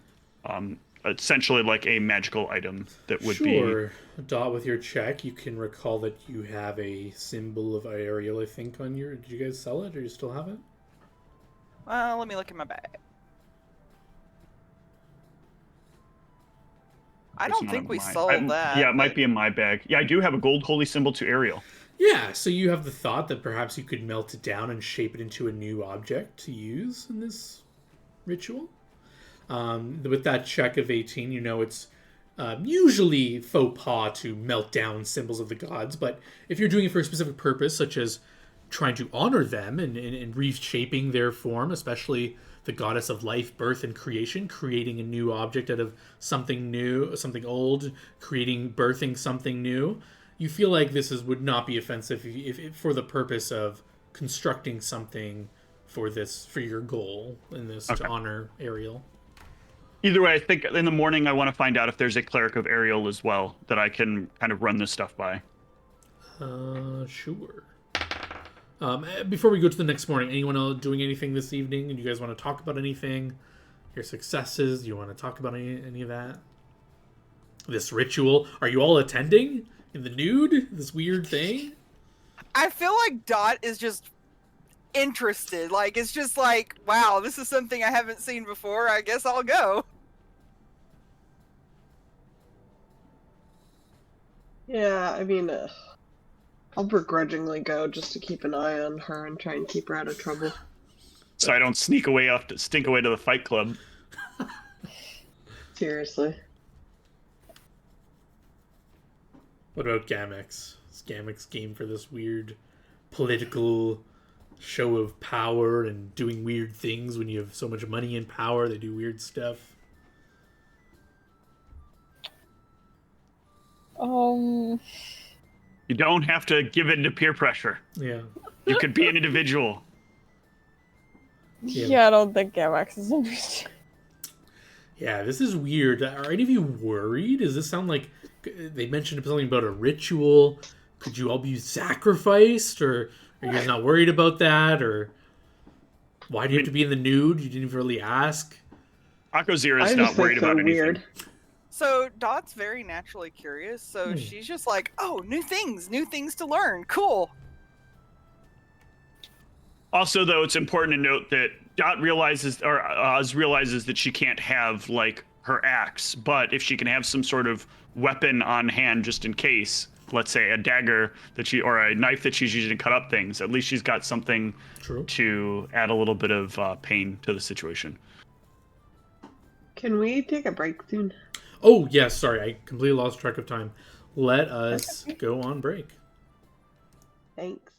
Essentially like a magical item that would be. Sure. Dot, with your check, you can recall that you have a symbol of Ariel, I think, on your. Did you guys sell it, or you still have it? Well, let me look in my bag. I don't think we sold that. Yeah, it might be in my bag. Yeah, I do have a gold holy symbol to Ariel. Yeah, so you have the thought that perhaps you could melt it down and shape it into a new object to use in this ritual. With that check of 18, you know it's usually faux pas to melt down symbols of the gods, but if you're doing it for a specific purpose, such as trying to honor them and reshaping their form, especially the goddess of life, birth, and creation, creating a new object out of something new, something old, birthing something new, you feel like this would not be offensive if for the purpose of constructing something for your goal in this to honor Ariel. Either way, I think in the morning I want to find out if there's a cleric of Ariel as well that I can kind of run this stuff by. Sure. Before we go to the next morning, anyone else doing anything this evening? And you guys want to talk about anything? Your successes? Do you want to talk about any of that? This ritual? Are you all attending in the nude? This weird thing? I feel like Dot is just interested. Like, it's just like, wow, this is something I haven't seen before. I guess I'll go. Yeah, I mean, I'll begrudgingly go just to keep an eye on her and try and keep her out of trouble. So I don't stink away to the fight club. Seriously. What about Gamex? Scammix scheme for this weird political show of power and doing weird things. When you have so much money and power, they do weird stuff. Um, You don't have to give in to peer pressure. Yeah. You could be an individual. yeah, I don't think Gamax is interested. Yeah, this is weird. Are any of you worried? Does this sound like they mentioned something about a ritual? Could you all be sacrificed, or are you guys not worried about that? Or why do you have to be in the nude? You didn't even really ask. Akozira I is just not think worried so about anything. weird. So Dot's very naturally curious, so she's just like, oh, new things to learn. Cool. Also, though, it's important to note that Dot realizes, or Oz realizes, that she can't have like her axe, but if she can have some sort of weapon on hand just in case, let's say a dagger that she or a knife that she's using to cut up things, at least she's got something True. to add a little bit of pain to the situation. Can we take a break soon? Oh, yeah, sorry. I completely lost track of time. Let us go on break. Thanks.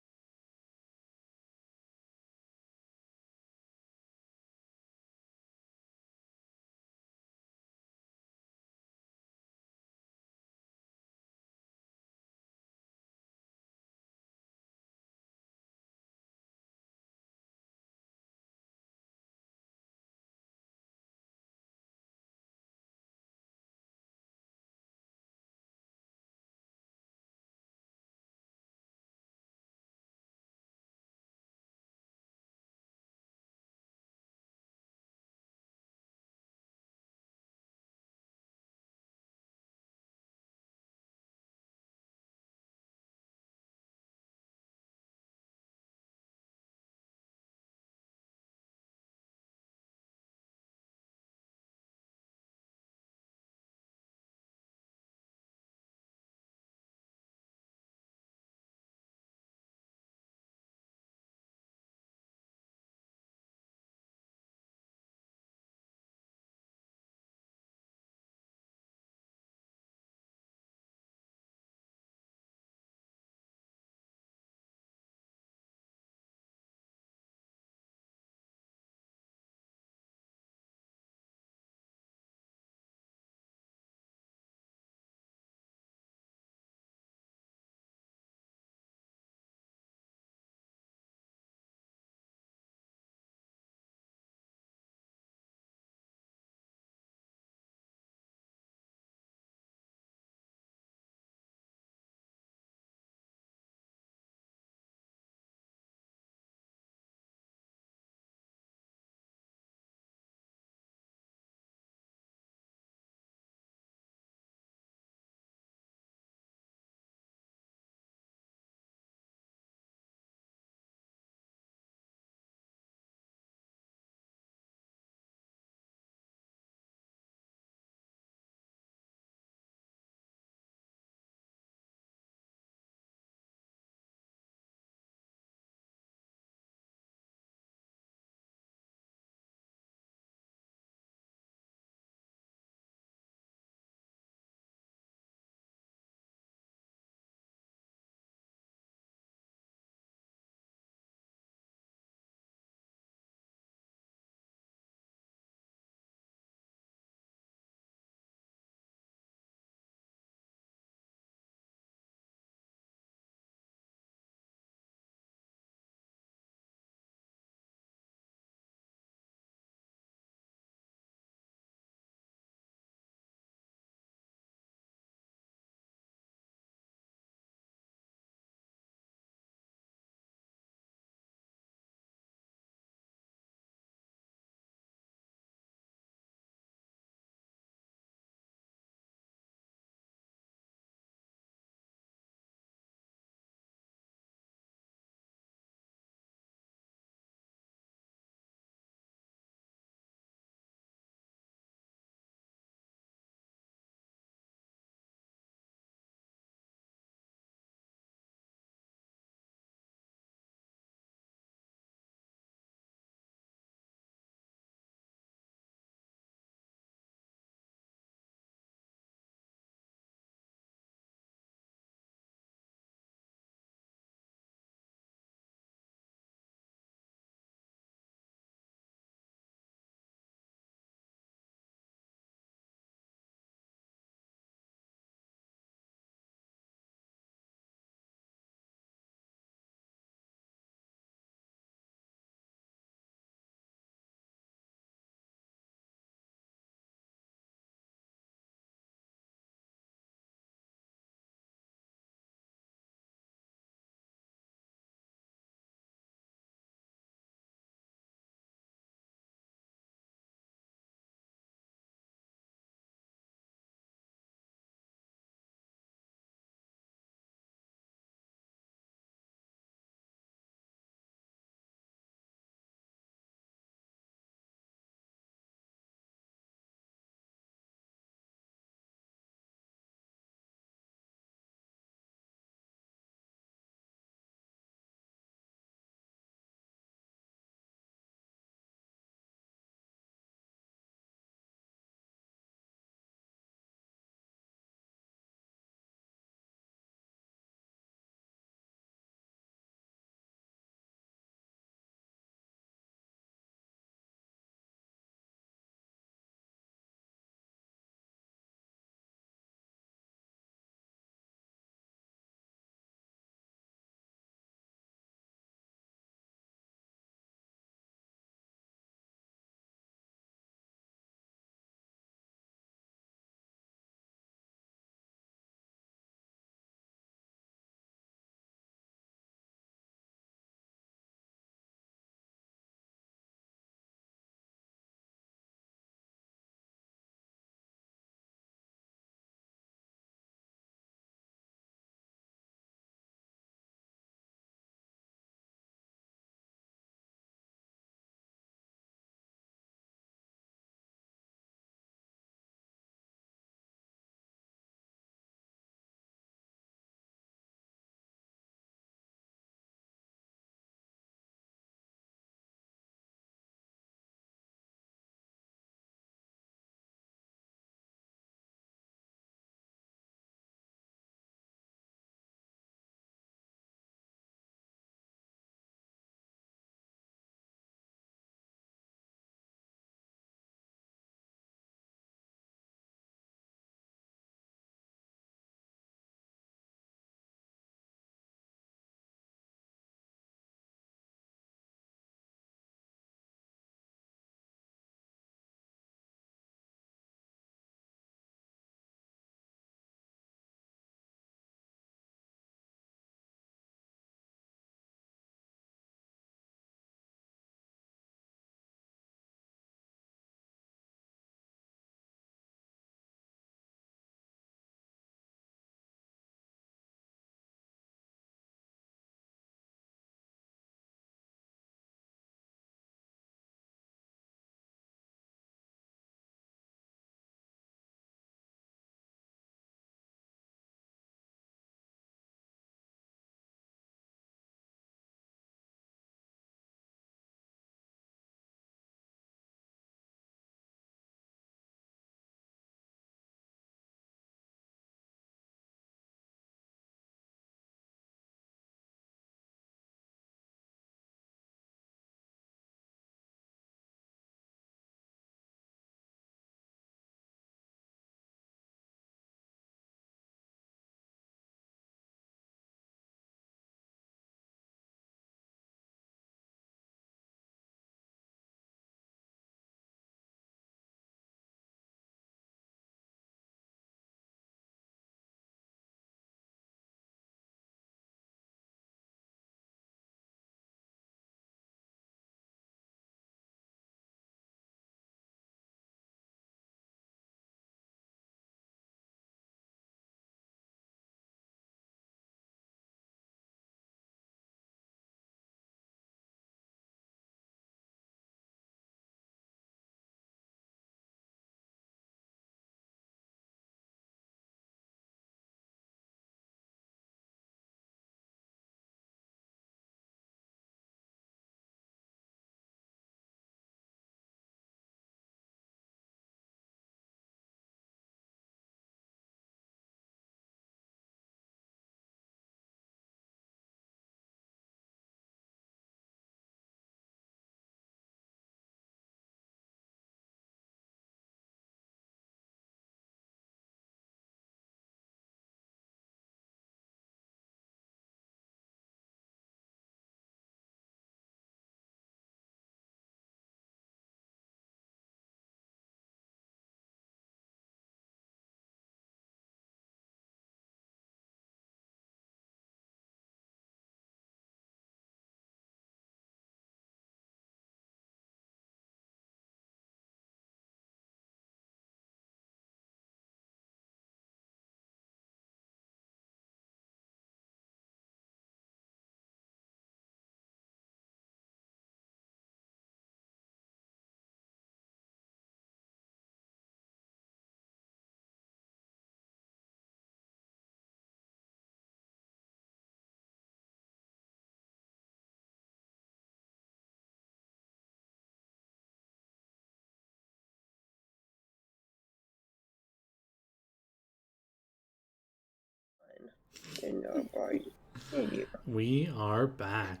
We are back.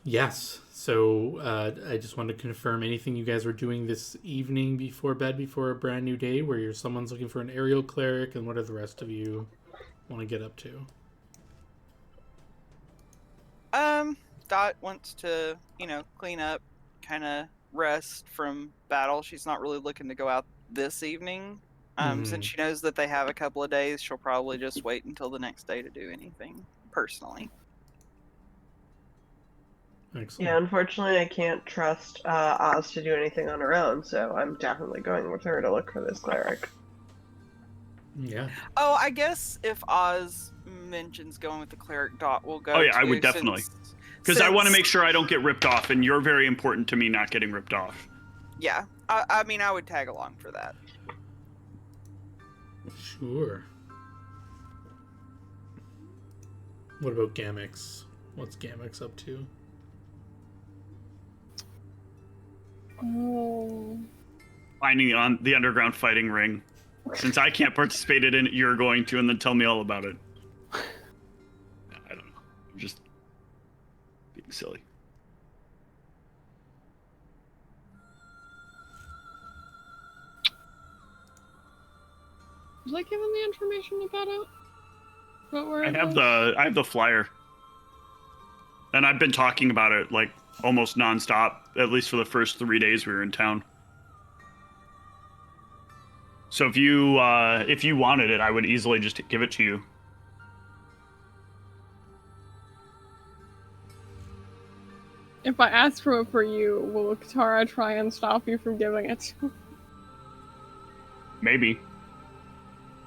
Yes. So I just wanted to confirm anything you guys were doing this evening before bed, before a brand new day, where someone's looking for an aerial cleric, and what are the rest of you want to get up to? Dot wants to, clean up, kind of rest from battle. She's not really looking to go out this evening. Since she knows that they have a couple of days, she'll probably just wait until the next day to do anything personally. Excellent. Yeah, unfortunately, I can't trust Oz to do anything on her own, so I'm definitely going with her to look for this cleric. Yeah. Oh, I guess if Oz mentions going with the cleric, Dot will go. Oh, yeah, I too, would definitely. Because I want to make sure I don't get ripped off, and you're very important to me not getting ripped off. Yeah, I mean, I would tag along for that. Sure. What about Gamix? What's Gamix up to? Oh. Finding on the underground fighting ring. Since I can't participate in it, you're going to, and then tell me all about it. I don't know. I'm just being silly. Was I given the information about it? What were I have the flyer. And I've been talking about it like almost nonstop, at least for the first 3 days we were in town. So if you wanted it, I would easily just give it to you. If I ask for it for you, will Katara try and stop you from giving it to me? Maybe.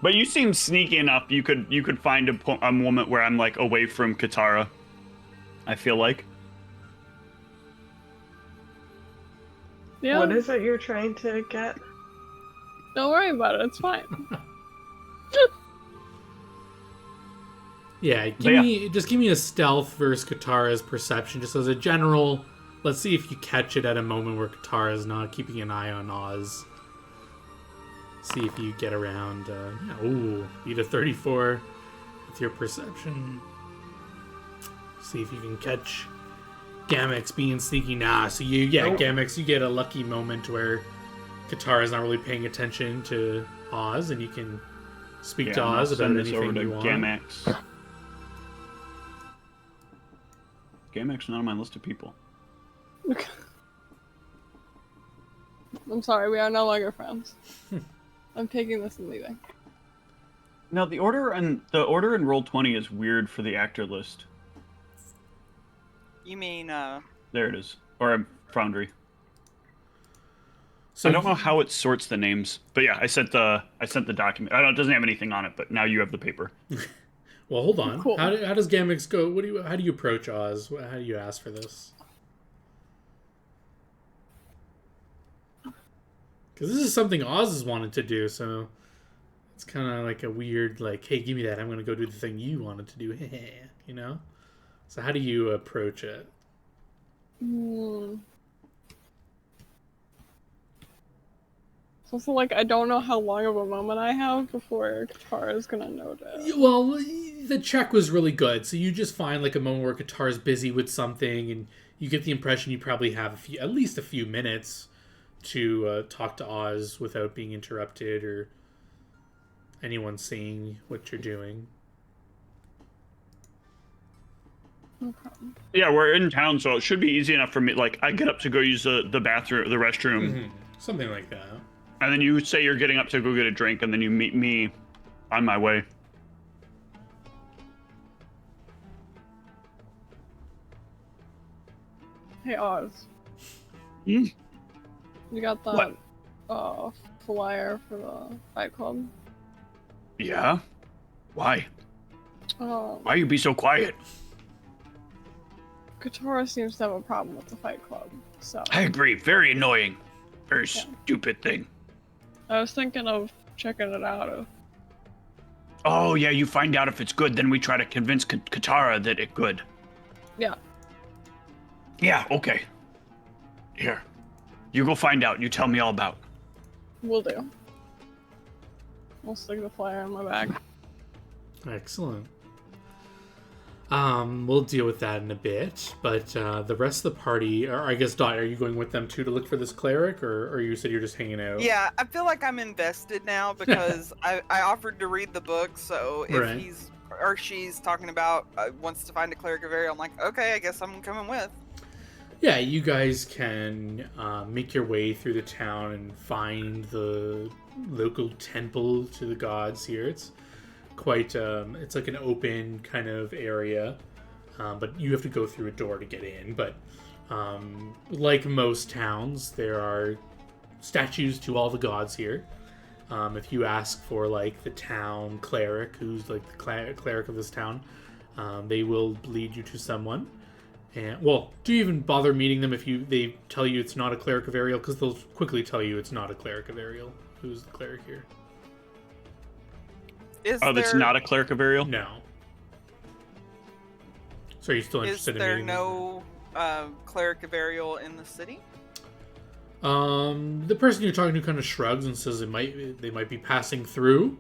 But you seem sneaky enough. You could find a moment where I'm like away from Katara. I feel like. Yeah. What is it you're trying to get? Don't worry about it, it's fine. Yeah, just give me a stealth versus Katara's perception, just as a general. Let's see if you catch it at a moment where Katara's not keeping an eye on Oz. See if you get around. Beat a 34 with your perception. See if you can catch Gamix being sneaky. Gamix, you get a lucky moment where Katara's not really paying attention to Oz, and you can speak to Oz about anything you want. Gamix. Gamix is not on my list of people. I'm sorry, we are no longer friends. I'm taking this and leaving. No, the order in Roll20 is weird for the actor list. You mean, There it is. Or Foundry. So I don't know how it sorts the names, but yeah, I sent the document. It doesn't have anything on it, but now you have the paper. Well, hold on. Cool. How does Gamix go? How do you approach Oz? How do you ask for this? Because this is something Oz has wanted to do, so it's kind of like a weird, like, hey, give me that. I'm going to go do the thing you wanted to do. You know? So how do you approach it? It's also like I don't know how long of a moment I have before Katara's gonna notice. Well, the check was really good. So you just find like a moment where Katara's busy with something, and you get the impression you probably have at least a few minutes to talk to Oz without being interrupted or anyone seeing what you're doing. No problem. Yeah, we're in town, so it should be easy enough for me. Like, I get up to go use the bathroom, the restroom. Mm-hmm. Something like that. And then you say you're getting up to go get a drink, and then you meet me on my way. Hey Oz. Hmm? You got that flyer for the Fight Club? Yeah? Why? Um, Why you be so quiet? Katara seems to have a problem with the Fight Club, so I agree. Very annoying. Very stupid thing. I was thinking of checking it out. Oh, yeah, you find out if it's good, then we try to convince Katara that it's good. Yeah. Yeah, okay. Here. You go find out. You tell me all about. Will do. I'll stick the flyer in my bag. Excellent. We'll deal with that in a bit, but the rest of the party, or I guess Dot, are you going with them too to look for this cleric, or you said you're just hanging out? Yeah, I feel like I'm invested now because I offered to read the book, so if Right. he's or she's talking about wants to find a cleric of Ariel, I'm like, okay, I guess I'm coming with. Yeah, you guys can make your way through the town and find the local temple to the gods here. It's quite, it's like an open kind of area, but you have to go through a door to get in. But like most towns, there are statues to all the gods here. If you ask for like the town cleric, who's like the cleric of this town, they will lead you to someone. And well, do you even bother meeting them if they tell you it's not a cleric of Ariel? Because they'll quickly tell you it's not a cleric of Ariel. Who's the cleric here? That's not a cleric of Ariel? No. So are you still Is interested in there meeting no cleric of Ariel in the city? them? The person you're talking to kind of shrugs and says they might be passing through,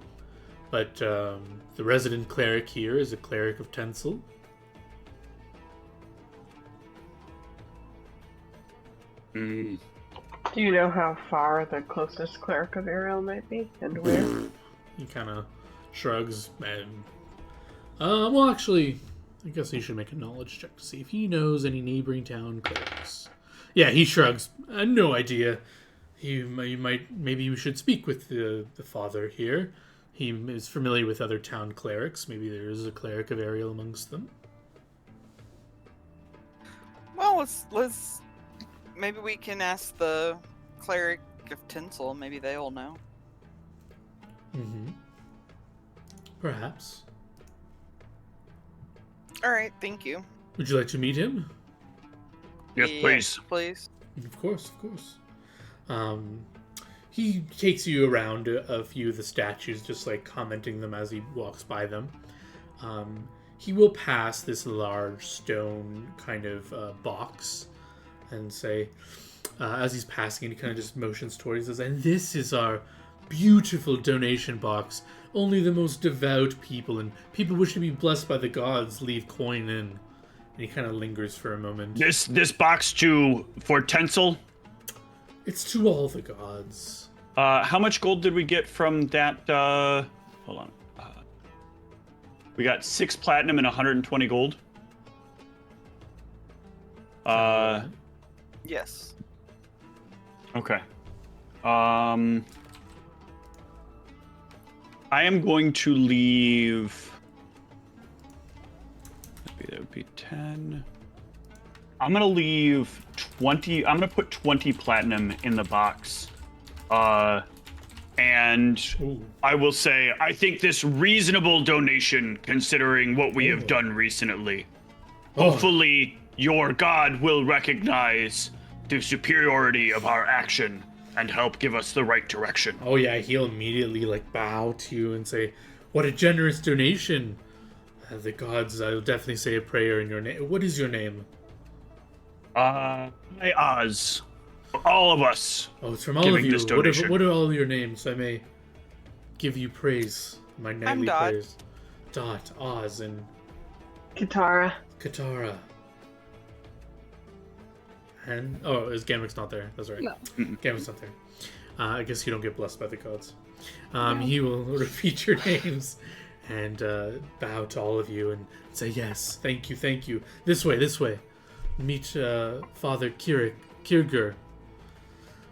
but the resident cleric here is a cleric of Tencel. Mm. Do you know how far the closest cleric of Ariel might be, and where? He kind of shrugs and well, actually, I guess he should make a knowledge check to see if he knows any neighboring town clerics. Yeah, he shrugs. No idea. Maybe you should speak with the father here. He is familiar with other town clerics. Maybe there is a cleric of Ariel amongst them. Well, let's maybe we can ask the cleric of Tinsel. Maybe they all know. Mm-hmm. Perhaps. All right, thank you. Would you like to meet him? Yes, please. Please. Of course, of course. He takes you around a few of the statues, just like commenting them as he walks by them. He will pass this large stone kind of box and say, as he's passing it, he kind of just motions towards us, and this is our beautiful donation box. Only the most devout people and people wishing to be blessed by the gods leave coin in. And he kind of lingers for a moment. This box for Tencel? It's to all the gods. How much gold did we get from that? Hold on. We got 6 platinum and 120 gold. Yes. Okay. I am going to leave. That would be 10. I'm gonna leave 20. I'm gonna put 20 platinum in the box. And Ooh. I will say, I think this reasonable donation, considering what we have done recently. Oh. Hopefully, your god will recognize the superiority of our action and help give us the right direction. Oh yeah, he'll immediately like bow to you and say, "What a generous donation!" The gods, I'll definitely say a prayer in your name. What is your name? Hi, Oz. All of us. Oh, it's from all of Giving you. this donation. What are all your names? So I may give you praise, my nightly Dot. praise. Dot, Oz, and Katara. Katara. And is Gamrick's not there? That's right. No. Gamrick's not there. I guess you don't get blessed by the gods. He will repeat your names and bow to all of you and say, "Yes, thank you. This way. Meet Father Kirger."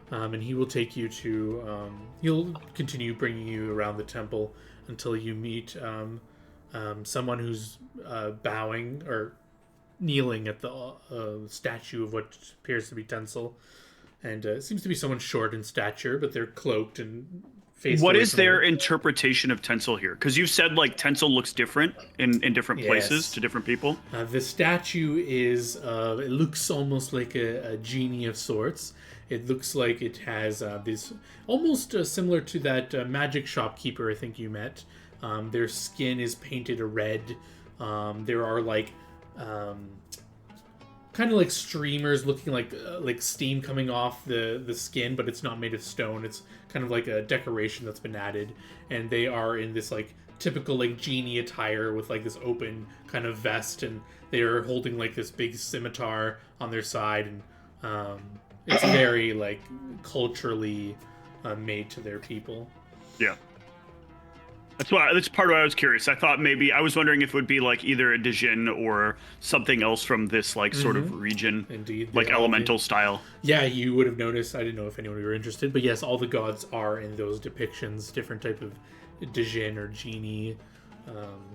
And he will take you to. He'll continue bringing you around the temple until you meet someone who's bowing or kneeling at the statue of what appears to be Tencel, and it seems to be someone short in stature, but they're cloaked and faced. What away is from their everyone. interpretation of Tencel here? Because you said like Tencel looks different in different places Yes. to different people. The statue is. It looks almost like a genie of sorts. It looks like it has this almost similar to that magic shopkeeper I think you met. Their skin is painted a red. There are like kind of like streamers looking like steam coming off the skin, but it's not made of stone. It's kind of like a decoration that's been added, and they are in this like typical like genie attire with like this open kind of vest, and they are holding like this big scimitar on their side, and it's very like culturally made to their people. Yeah. That's part of why I was curious. I was wondering if it would be like either a Dijin or something else from this like sort of region. Indeed. Like elemental style. Yeah, you would have noticed. I didn't know if anyone were interested, but yes, all the gods are in those depictions, different type of Dijin or genie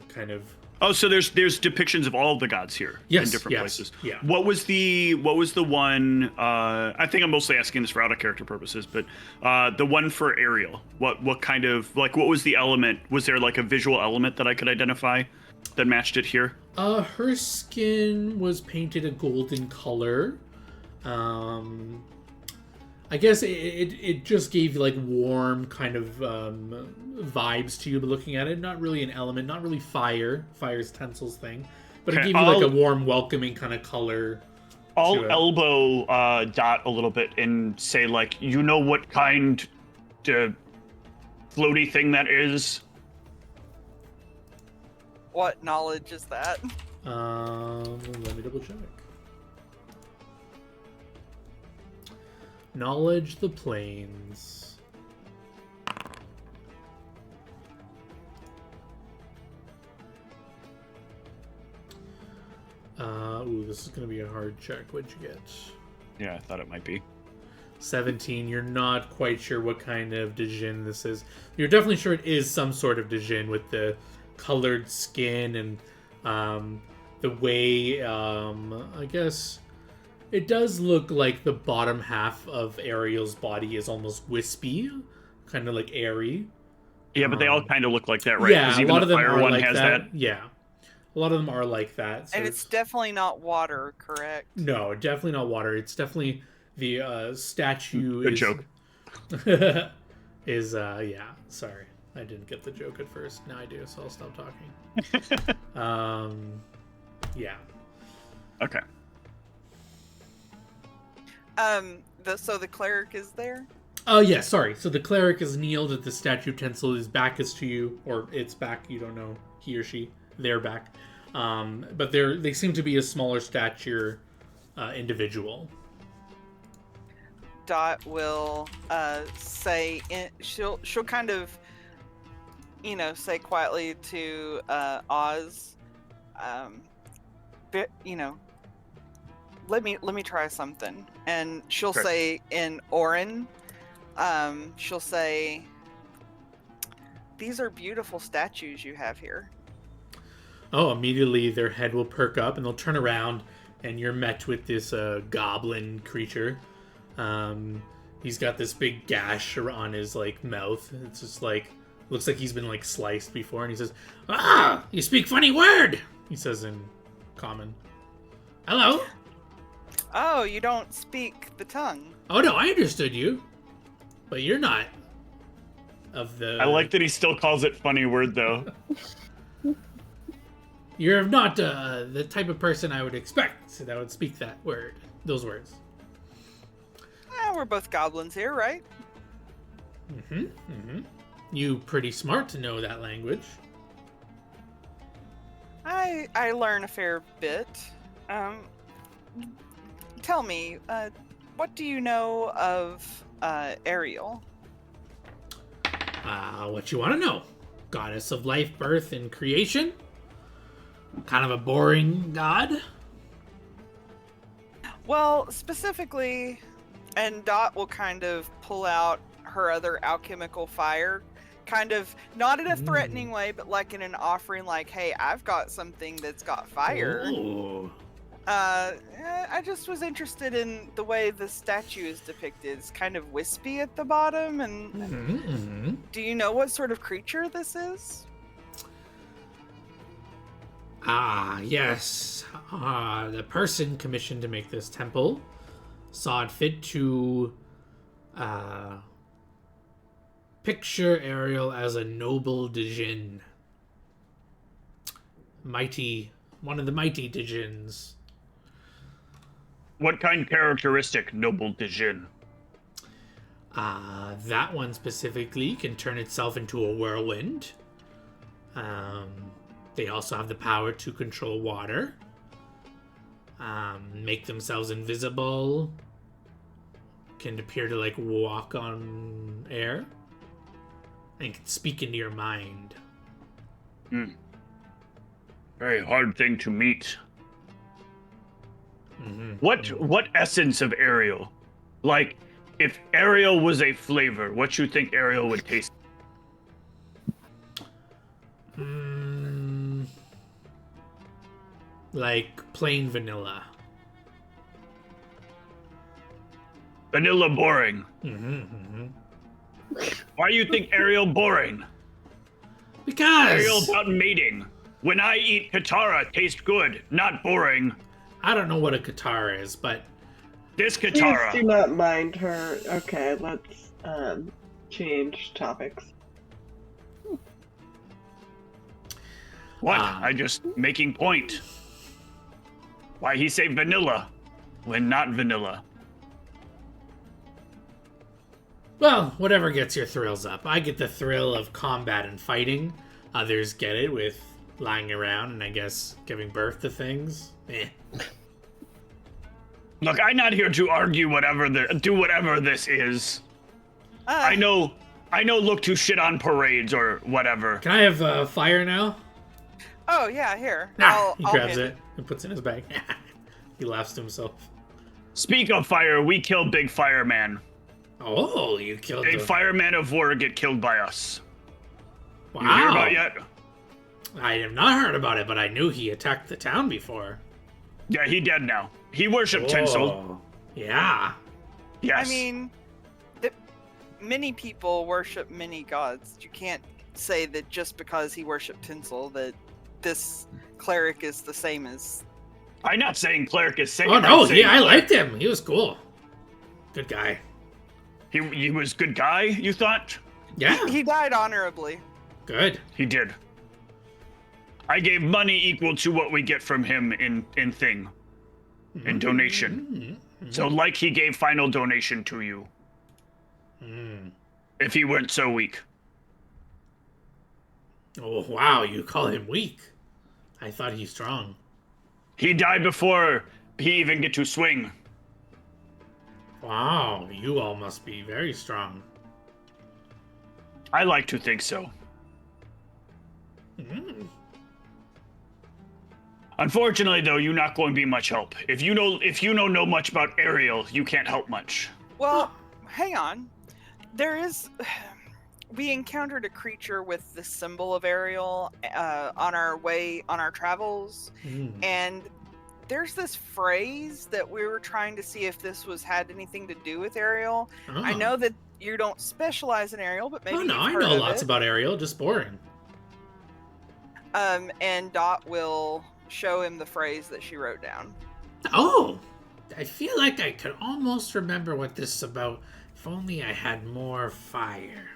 kind of. Oh, so there's depictions of all the gods here in different places. Yeah. What was the one? I think I'm mostly asking this for out of character purposes, but the one for Ariel. What kind of like what was the element? Was there like a visual element that I could identify that matched it here? Her skin was painted a golden color. I guess it just gave like warm kind of vibes to you looking at it. Not really an element, not really fire. Fire's Tensel's thing. But it gave you like a warm, welcoming kind of color. I'll elbow Dot a little bit and say like, you know what kind of floaty thing that is? What knowledge is that? Let me double check. Knowledge the planes. Ooh, this is gonna be a hard check. What'd you get? Yeah, I thought it might be. 17. You're not quite sure what kind of Dijin this is. You're definitely sure it is some sort of Dijin with the colored skin and the way, I guess, it does look like the bottom half of Ariel's body is almost wispy, kind of like airy. Yeah, but they all kind of look like that, right? Yeah, a lot of them are like has that. Yeah, a lot of them are like that. So And it's definitely not water, correct? No, definitely not water. It's definitely the statue. Good joke. Yeah. Sorry, I didn't get the joke at first. Now I do, so I'll stop talking. Yeah. Okay. So the cleric is there? Oh, yeah, sorry. So the cleric is kneeled at the statue of Tencel. His back is to you, or its back. You don't know, he or she. Their back. But they seem to be a smaller stature individual. Dot will say she'll kind of say quietly to Oz, let me try something, and she'll say in Orin, she'll say, these are beautiful statues you have here. Oh, immediately their head will perk up and they'll turn around and you're met with this goblin creature. He's got this big gash on his like mouth. It's just like, looks like he's been like sliced before, and he says, "Ah, you speak funny word," he says in common. "Hello." Oh, you don't speak the tongue. Oh no, I understood you. But you're not of the... I like that he still calls it funny word, though. You're not the type of person I would expect that would speak those words. We're both goblins here, right? You pretty smart to know that language. I learn a fair bit. Tell me, what do you know of Ariel? What you want to know? Goddess of life, birth, and creation? Kind of a boring god? Well, specifically, and Dot will kind of pull out her other alchemical fire, kind of not in a threatening way, but like in an offering, like, hey, I've got something that's got fire. Ooh. I just was interested in the way the statue is depicted. It's kind of wispy at the bottom, and do you know what sort of creature this is? Yes. The person commissioned to make this temple saw it fit to picture Ariel as a noble Dijin. One of the mighty Dijins. What kind characteristic, noble Dijin? That one specifically can turn itself into a whirlwind. They also have the power to control water, make themselves invisible, can appear to like walk on air, and can speak into your mind. Very hard thing to meet. Mm-hmm. What essence of Ariel? Like, if Ariel was a flavor, what you think Ariel would taste? Like plain vanilla. Vanilla boring. Mm-hmm. Why do you think Ariel boring? Because Ariel about mating. When I eat Katara, tastes good, not boring. I don't know what a Katara is, but This Please Katara. do not mind her. Okay, let's change topics. What? I just making point. Why he say vanilla when not vanilla? well, whatever gets your thrills up. I get the thrill of combat and fighting. Others get it with lying around and I guess giving birth to things. Look, I'm not here to argue do whatever this is. I know look to shit on parades or whatever. Can I have fire now? Oh yeah, here. He grabs hit it and puts it in his bag. He laughs to himself. Speak of fire, we kill Big Fireman. Oh, you killed Big the... Fireman of War get killed by us. Wow. You hear about yet? I have not heard about it, but I knew he attacked the town before. Yeah, he dead now. He worshipped Tinsel. Oh, yeah. Yes. I mean, many people worship many gods. You can't say that just because he worshipped Tinsel that this cleric is the same as. I'm not saying cleric is saying. Oh no, I liked him. He was cool. Good guy. He was good guy. You thought? Yeah. He died honorably. Good. He did. I gave money equal to what we get from him in donation. So like he gave final donation to you. If he weren't so weak. Oh wow, you call him weak. I thought he's strong. He died before he even get to swing. Wow, you all must be very strong. I like to think so. Unfortunately, though, you're not going to be much help. If you know much about Ariel, you can't help much. Well, hang on. There is. We encountered a creature with the symbol of Ariel on our travels, and there's this phrase that we were trying to see if this had anything to do with Ariel. Oh. I know that you don't specialize in Ariel, but maybe Oh no, you've I heard know of lots it. about Ariel, just boring. And Dot will show him the phrase that she wrote down. Oh, I feel like I could almost remember what this is about. If only I had more fire.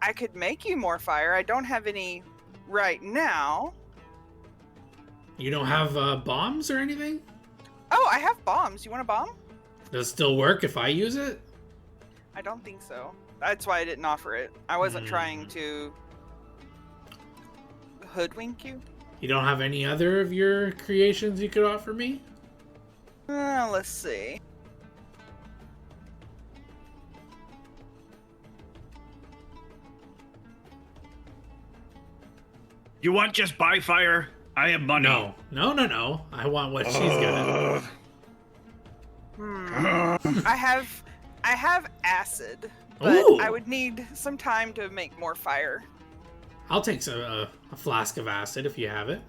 I could make you more fire. I don't have any right now. You don't have bombs or anything? Oh, I have bombs. You want a bomb? Does it still work if I use it? I don't think so. That's why I didn't offer it. I wasn't trying to hoodwink you. You don't have any other of your creations you could offer me? Let's see. You want just buy fire? I have money. No. I want what she's got. I have acid, but Ooh. I would need some time to make more fire. I'll take a flask of acid if you have it.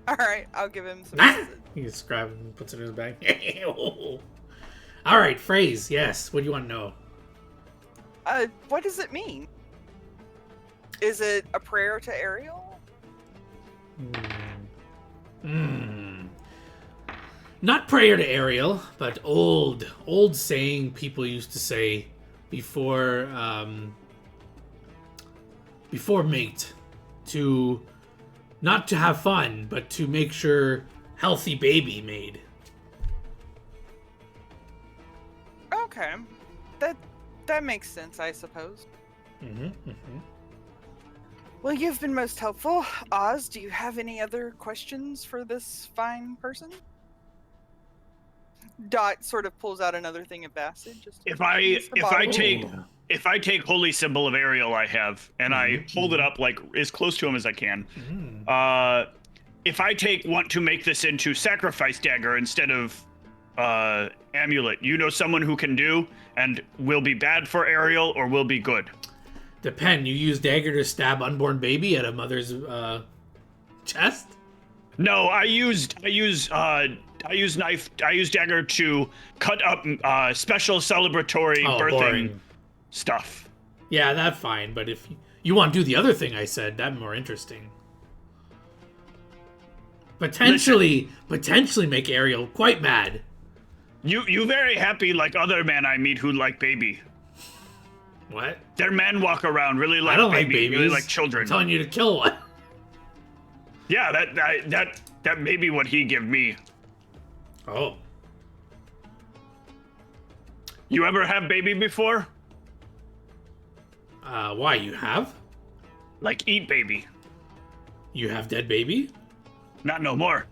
All right, I'll give him some acid. He just grabs it and puts it in his bag. All right, phrase. Yes. What do you want to know? What does it mean? Is it a prayer to Ariel? Not prayer to Ariel, but old saying people used to say before mate, to not to have fun, but to make sure healthy baby made. Okay, that makes sense, I suppose. Well, you've been most helpful. Oz, do you have any other questions for this fine person? Dot sort of pulls out another thing of acid. Just If use the bottle. if I take Holy Symbol of Ariel I have and I hold it Mhm. up like as close to him as I can, Mm. if I want to make this into Sacrifice Dagger instead of Amulet, you know someone who can do and will be bad for Ariel or will be good? Depend. You use dagger to stab unborn baby at a mother's chest? No, I use knife. I use dagger to cut up special celebratory birthing Boring. stuff. Yeah, that's fine. But if you want to do the other thing I said, that'd be more interesting. Potentially make Ariel quite mad. You very happy like other men I meet who like baby. What? Their men walk around really like I don't baby, like babies. really like children. I'm telling you to kill one. Yeah, that may be what he give me. Oh. You ever have baby before? Why? You have? Like eat baby? You have dead baby? Not no more.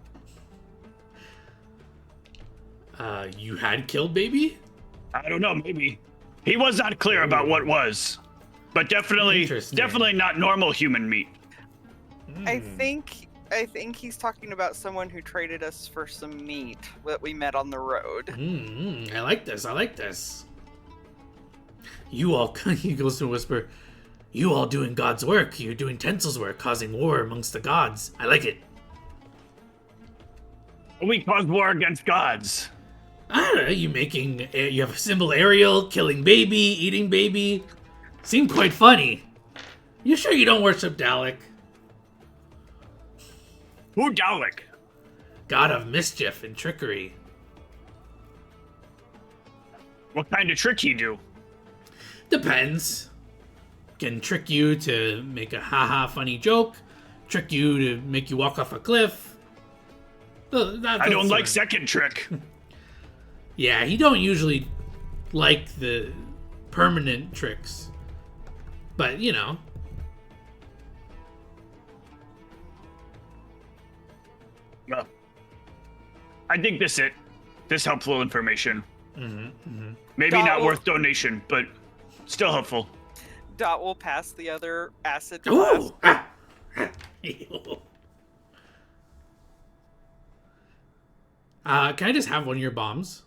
You had killed baby? I don't know, maybe. He was not clear about what was. But definitely not normal human meat. I think he's talking about someone who traded us for some meat that we met on the road. I like this. You all, he goes to whisper, you all doing God's work. You're doing Tensel's work, causing war amongst the gods. I like it. We caused war against gods. I don't know, you have a symbol Ariel, killing baby, eating baby. Seemed quite funny. You sure you don't worship Dalek? Who Dalek? God of mischief and trickery. What kind of trick he do? Depends. Can trick you to make a haha funny joke, trick you to make you walk off a cliff. I don't like second trick. Yeah, he don't usually like the permanent tricks. But, you know. Well, I think this helpful information. Maybe Dot not will- worth donation, but still helpful. Dot will pass the other acid glass. Ooh! Can I just have one of your bombs?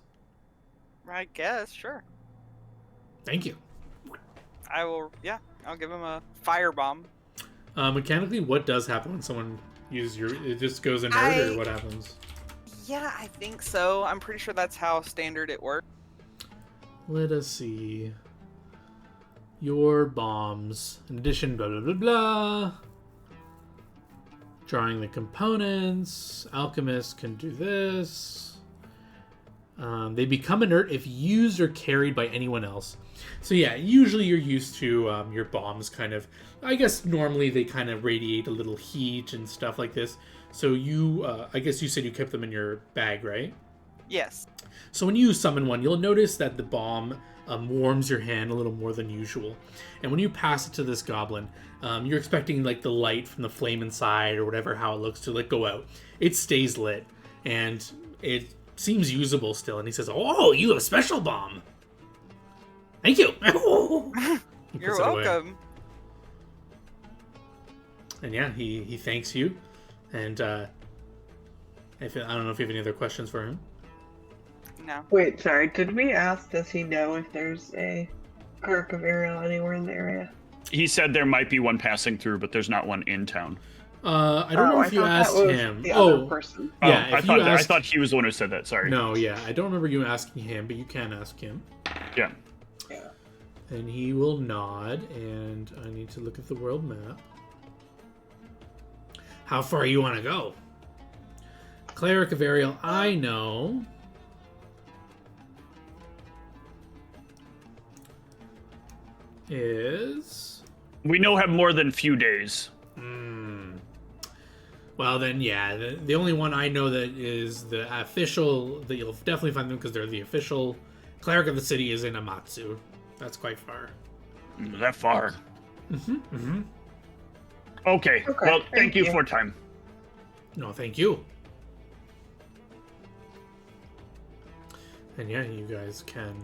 I guess, sure. Thank you. I will, yeah, I'll give him a firebomb. Mechanically, what does happen when someone uses your... It just goes inert, or what happens? Yeah, I think so. I'm pretty sure that's how standard it works. Let us see. Your bombs. In addition, blah, blah, blah, blah. Drawing the components. Alchemists can do this. They become inert if used or carried by anyone else. So yeah, usually you're used to your bombs kind of... I guess normally they kind of radiate a little heat and stuff like this. So you... I guess you said you kept them in your bag, right? Yes. So when you summon one, you'll notice that the bomb warms your hand a little more than usual. And when you pass it to this goblin, you're expecting like the light from the flame inside or whatever, how it looks to like go out. It stays lit and it seems usable still. And he says, "Oh, you have a special bomb. Thank you." He You're puts it away. welcome. And yeah, he thanks you. And I don't know if you have any other questions for him. No. Wait, sorry. Did we ask, does he know if there's a Cleric of Ariel anywhere in the area? He said there might be one passing through, but there's not one in town. I don't know if you thought that asked was him. The other person. Yeah, I if you asked... thought he was the one who said that. Sorry. No, yeah, I don't remember you asking him, but you can ask him. Yeah. Yeah. And he will nod, and I need to look at the world map. How far you want to go? Cleric of Ariel, I know. Is... We know have more than few days. Well, then, yeah. The only one I know that is the official... That you'll definitely find them because they're the official... Cleric of the city is in Amatsu. That's quite far. That far. Okay. Okay, Well, thank thank you you. for time. No, thank you. And yeah, you guys can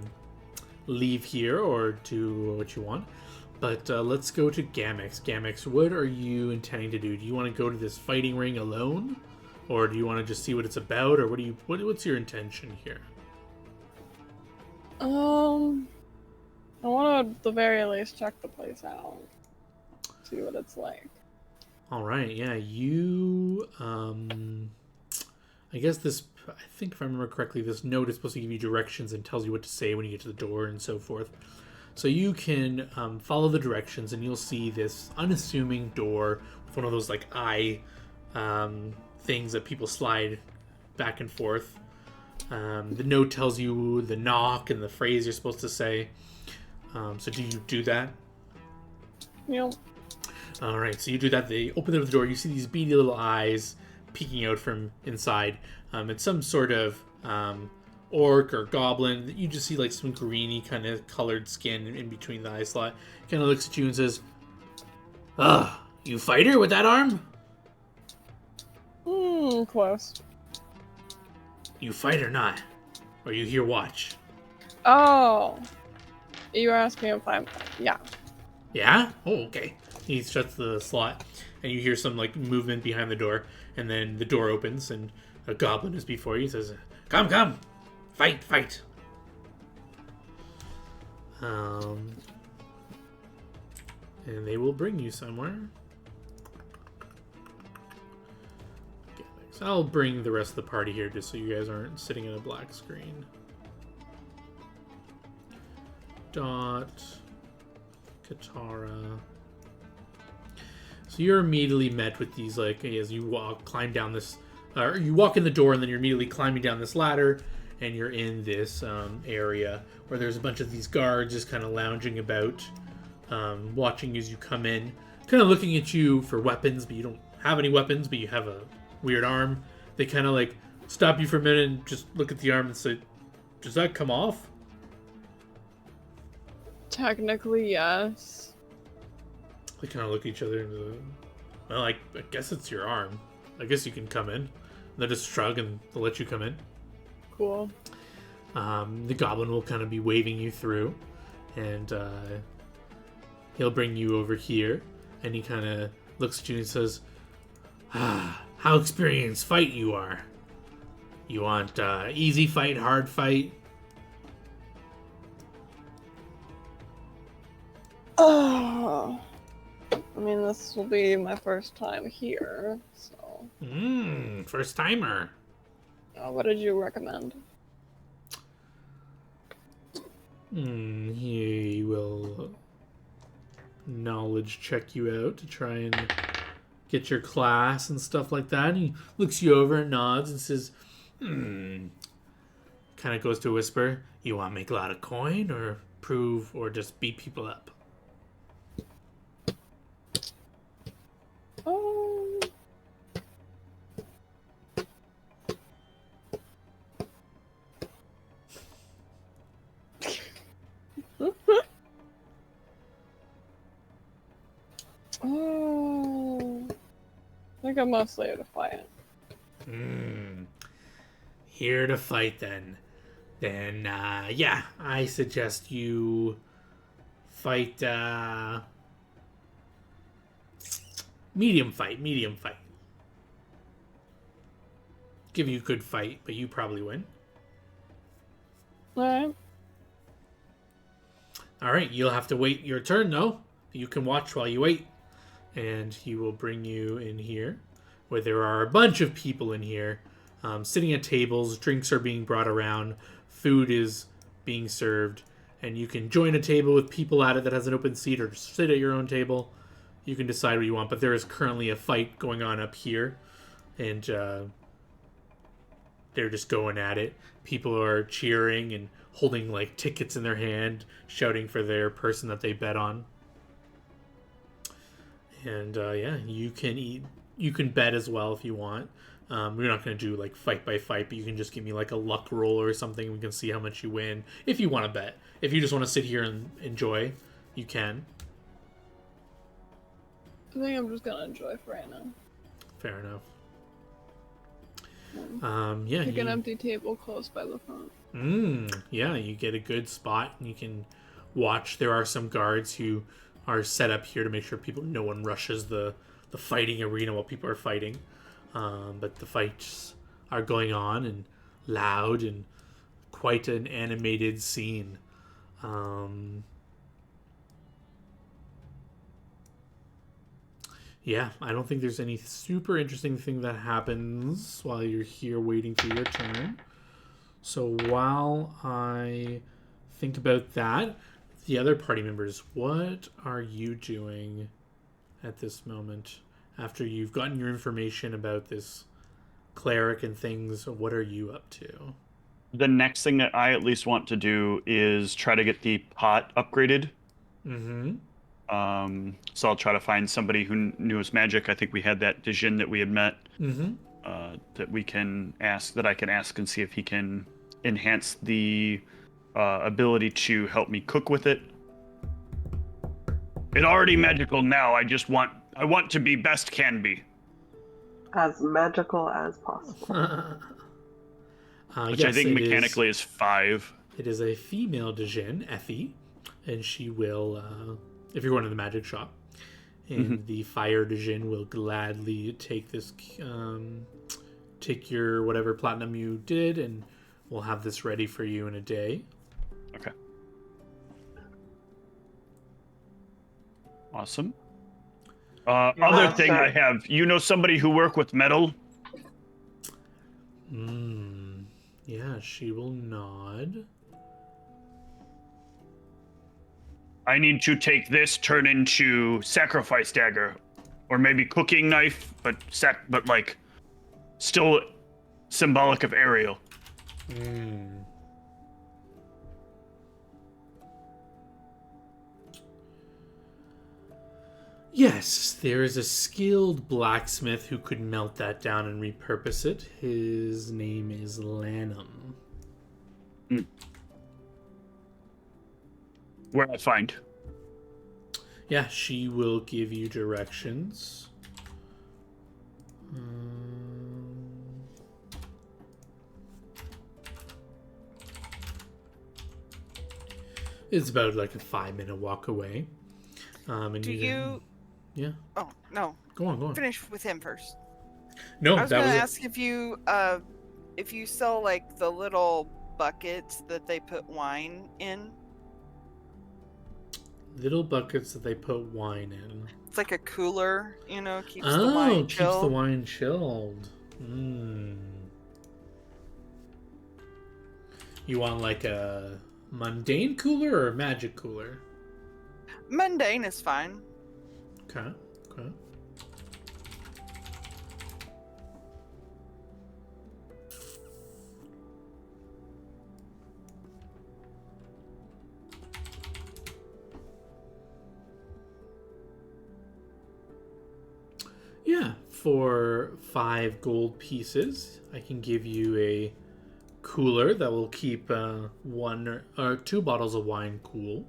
leave here or do what you want. But let's go to Gamix. Gamix, what are you intending to do? Do you want to go to this fighting ring alone? Or do you want to just see what it's about? Or what's your intention here? I want to, at the very least, check the place out. See what it's like. All right, yeah, you I guess I think if I remember correctly, this note is supposed to give you directions and tells you what to say when you get to the door and so forth. So you can follow the directions and you'll see this unassuming door with one of those like eye things that people slide back and forth. The note tells you the knock and the phrase you're supposed to say. So do you do that? Yep. All right, so you do that. They open up the door. You see these beady little eyes peeking out from inside. It's some sort of orc or goblin. You just see like some greeny kind of colored skin in between the eye slot. Kind of looks at you and says, you fighter with that arm? Close. You fight or not? Or you here watch? Oh. You were asking if I'm... Yeah. Yeah? Oh, okay. He shuts the slot, and you hear some like movement behind the door, and then the door opens, and a goblin is before you. He says, "Come, come, fight, fight." And they will bring you somewhere. So I'll bring the rest of the party here, just so you guys aren't sitting in a black screen. Dot, Katara. So you're immediately met with these, like, as you climb down this, or you walk in the door and then you're immediately climbing down this ladder and you're in this area where there's a bunch of these guards just kind of lounging about, watching as you come in, kind of looking at you for weapons, but you don't have any weapons, but you have a weird arm. They kind of like stop you for a minute and just look at the arm and say, "Does that come off?" Technically, yes. They kind of look at each other and well, I guess it's your arm. I guess you can come in. And they'll just shrug and they'll let you come in. Cool. The goblin will kind of be waving you through, and he'll bring you over here, and he kind of looks at you and says, how experienced fight you are. You want easy fight, hard fight? Oh. I mean, this will be my first time here, so... First timer. What did you recommend? He will knowledge check you out to try and get your class and stuff like that. And he looks you over and nods and says, kind of goes to a whisper, you want to make a lot of coin or prove or just beat people up? I think I'm mostly here to fight. Here to fight then. Then, yeah, I suggest you fight, medium fight. Give you a good fight, but you probably win. Alright. Alright, you'll have to wait your turn, though. You can watch while you wait. And he will bring you in here, where there are a bunch of people in here, sitting at tables, drinks are being brought around, food is being served, and you can join a table with people at it that has an open seat, or just sit at your own table. You can decide what you want, but there is currently a fight going on up here, and they're just going at it. People are cheering and holding like tickets in their hand, shouting for their person that they bet on. And yeah, you can bet as well if you want. We're not going to do like fight by fight, but you can just give me like a luck roll or something. We can see how much you win if you want to bet. If you just want to sit here and enjoy, you can. I think I'm just gonna enjoy for right now. Fair enough. Pick an empty table close by the front. Yeah, you get a good spot and you can watch. There are some guards who are set up here to make sure no one rushes the fighting arena while people are fighting. But the fights are going on and loud and quite an animated scene. Yeah, I don't think there's any super interesting thing that happens while you're here waiting for your turn. So while I think about that, the other party members, what are you doing at this moment? After you've gotten your information about this cleric and things, what are you up to? The next thing that I at least want to do is try to get the pot upgraded. Mm-hmm. So I'll try to find somebody who knew his magic. I think we had that Dijin that we had met. Mm-hmm. That I can ask and see if he can enhance the ability to help me cook with it. It's already magical now. I want to be best can be. As magical as possible. Which yes, I think mechanically is 5. It is a female Dijin, Effie, and she will, if you're going to the magic shop, and the fire Dijin will gladly take this, take your whatever platinum you did, and we'll have this ready for you in a day. Okay. Awesome. Other thing I have, somebody who work with metal? Yeah, she will nod. I need to take this, turn into sacrifice dagger, or maybe cooking knife, but like still symbolic of Ariel. Yes, there is a skilled blacksmith who could melt that down and repurpose it. His name is Lanham. Where I find? Yeah, she will give you directions. It's about like a 5-minute walk away. And Yeah. Oh, no. Go on. Finish with him first. No, I was that going was to it. ask if you sell like the little buckets that they put wine in. Little buckets that they put wine in. It's like a cooler, keeps the wine chilled. Keeps the wine chilled. You want like a mundane cooler or a magic cooler? Mundane is fine. Okay. Yeah, for 5 gold pieces, I can give you a cooler that will keep 1 or 2 bottles of wine cool.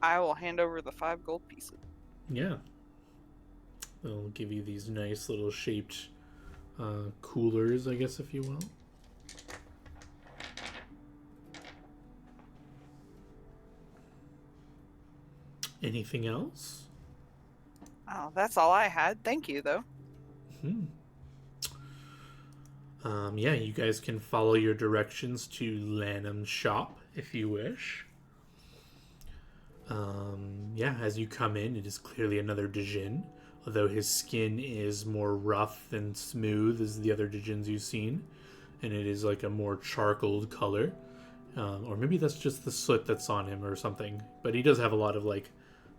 I will hand over the 5 gold pieces. Yeah. They'll give you these nice little shaped coolers, I guess, if you will. Anything else? Oh, that's all I had. Thank you, though. Yeah, you guys can follow your directions to Lanham's shop if you wish. Yeah, as you come in, it is clearly another Dijin, although his skin is more rough and smooth as the other Dijins you've seen, and it is like a more charcoal color. Or maybe that's just the soot that's on him or something. But he does have a lot of like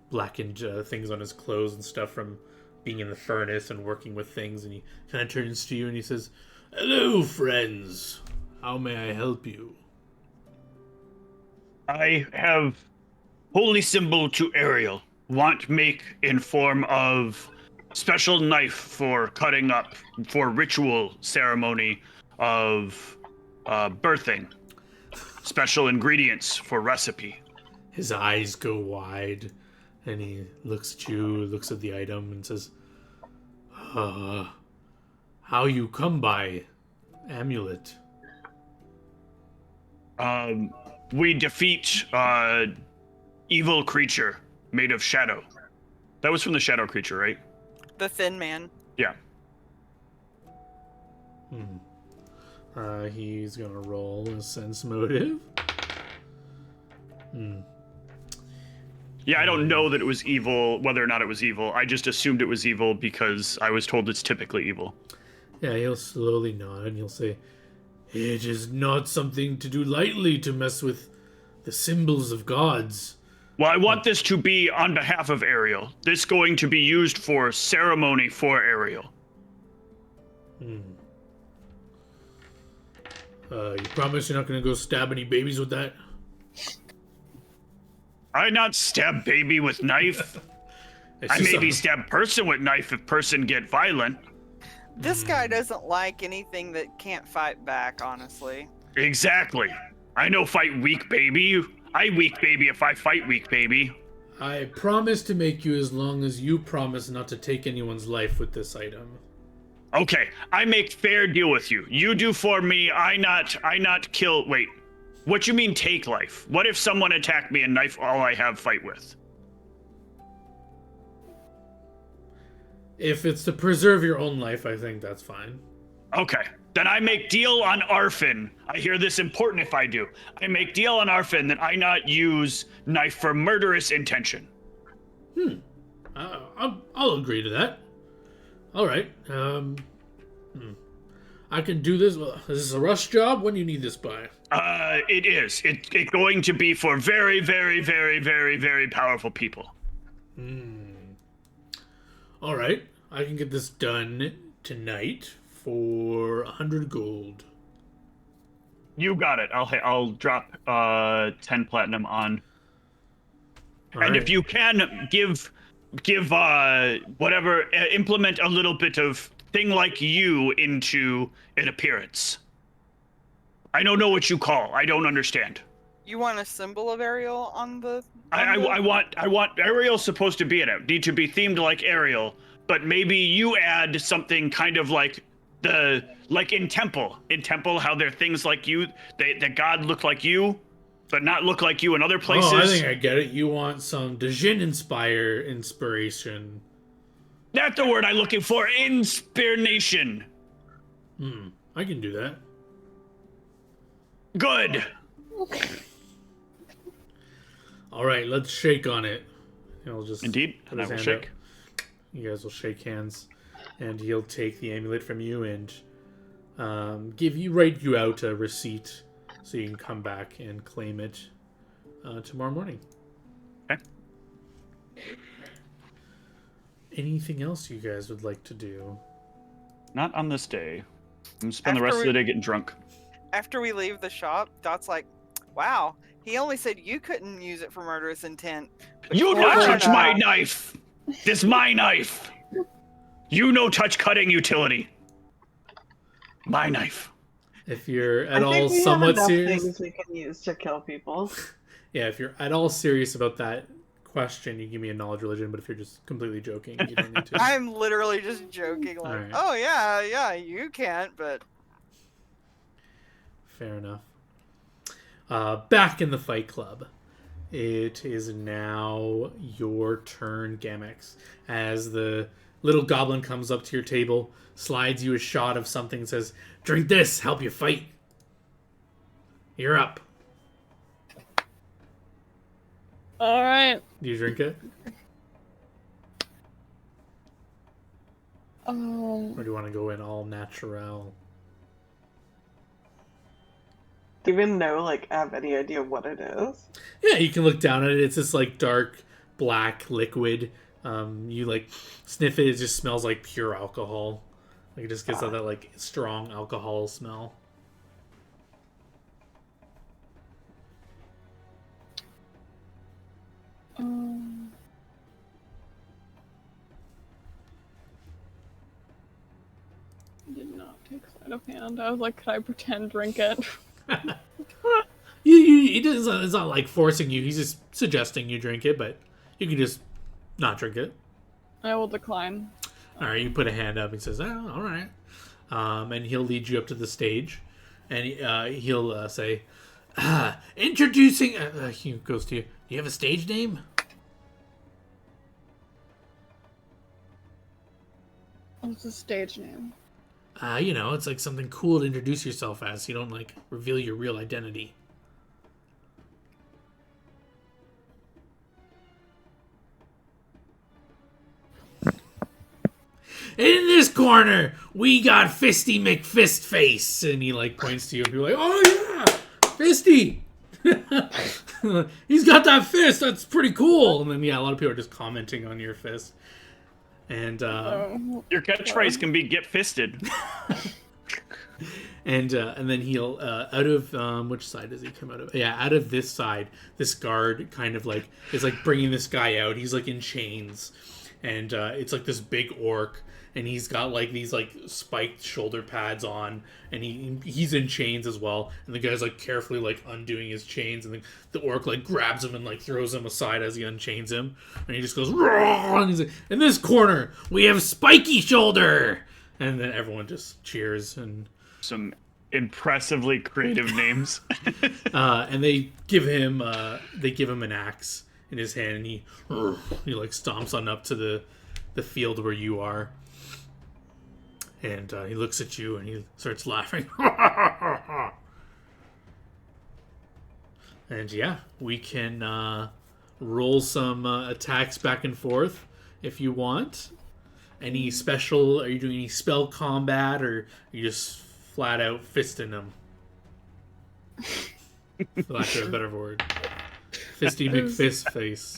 blackened things on his clothes and stuff from being in the furnace and working with things, and he kind of turns to you and he says, "Hello, friends. How may I help you?" I have holy symbol to Ariel. Want make in form of special knife for cutting up for ritual ceremony of birthing. Special ingredients for recipe. His eyes go wide And he looks at you, looks at the item, and says, how you come by amulet? We defeat evil creature made of shadow. That was from the shadow creature, right? The Thin Man. Yeah. He's gonna roll a sense motive. Yeah, I don't know that it was evil, whether or not it was evil. I just assumed it was evil because I was told it's typically evil. Yeah, he'll slowly nod and he'll say, it is not something to do lightly to mess with the symbols of gods. Well, I want this to be on behalf of Ariel. This going to be used for ceremony for Ariel. You promise you're not gonna go stab any babies with that? I not stab baby with knife. I maybe stab person with knife if person get violent. This guy doesn't like anything that can't fight back, honestly. Exactly. I know fight weak baby. I weak baby if I fight weak baby. I promise to make you as long as you promise not to take anyone's life with this item. Okay, I make fair deal with you. You do for me, I not kill. Wait, what you mean take life? What if someone attacked me and knife all I have fight with? If it's to preserve your own life, I think that's fine. Okay, then I make deal on Arfin. I hear this important if I do. I make deal on Arfin that I not use knife for murderous intention. I'll agree to that. All right. I can do this. Is this a rush job? When do you need this by? It is. It going to be for very, very, very, very, very powerful people. All right. I can get this done tonight for 100 gold. You got it. I'll drop 10 platinum on. All and right. if you can give whatever, implement a little bit of thing like you into an appearance. I don't know what you call. I don't understand. You want a symbol of Ariel on the? I want Ariel's supposed to be in it. Need to be themed like Ariel, but maybe you add something kind of like in Temple. In Temple, how they're things like you. That God look like you, but not look like you in other places. Oh, I think I get it. You want some Djinn inspiration. That's the word I'm looking for. Inspiration. I can do that. Good. All right, let's shake on it. He'll just Indeed, put and I his will hand shake. up. You guys will shake hands, and he'll take the amulet from you and write you out a receipt so you can come back and claim it tomorrow morning. Okay. Anything else you guys would like to do? Not on this day. I'm gonna spend the rest of the day getting drunk. After we leave the shop, Dot's like, "Wow, he only said you couldn't use it for murderous intent." You But not you're touch not." my knife. This my knife. You no touch cutting utility. My knife. If you're I at all think we somewhat have enough serious, things we can use to kill people. yeah, if you're at all serious about that question, you give me a knowledge religion. But if you're just completely joking, you don't need to. I'm literally just joking, like, Alright. "Oh yeah, you can't," but Fair enough. Back in the Fight Club. It is now your turn, Gamex. As the little goblin comes up to your table, slides you a shot of something, and says, "Drink this, help you fight." You're up. All right. Do you drink it? Or do you want to go in all natural? Do you even know, have any idea what it is? Yeah, you can look down at it. It's this dark black liquid. You sniff it. It just smells like pure alcohol. It just gets that strong alcohol smell. Did not take sleight of hand. I was like, could I pretend drink it? It's not like forcing you. He's just suggesting you drink it, but you can just Not drink it. I will decline. All right, you put a hand up. He says, "Oh, all right," and he'll lead you up to the stage, and he'll say, "Introducing." He goes to you. Do you have a stage name? What's the stage name? It's like something cool to introduce yourself as. So you don't like reveal your real identity. In this corner, we got Fisty McFistface, and he like points to you, and people are like, "Oh yeah, Fisty! He's got that fist. That's pretty cool." And then a lot of people are just commenting on your fist. And your catchphrase can be "get fisted." and then he'll out of which side does he come out of? Yeah, out of this side. This guard kind of like is like bringing this guy out. He's like in chains, and it's like this big orc. And he's got like these like spiked shoulder pads on, and he's in chains as well. And the guy's like carefully like undoing his chains, and the orc like grabs him and like throws him aside as he unchains him. And he just goes, "Raw!" And he's like, "In this corner, we have Spiky Shoulder." And then everyone just cheers, and some impressively creative names. and they give him an axe in his hand, and he like stomps on up to the field where you are. And he looks at you and he starts laughing. And yeah, we can roll some attacks back and forth if you want. Any special? Are you doing any spell combat, or are you just flat out fisting them? For lack of a better word. Fisty McFistface.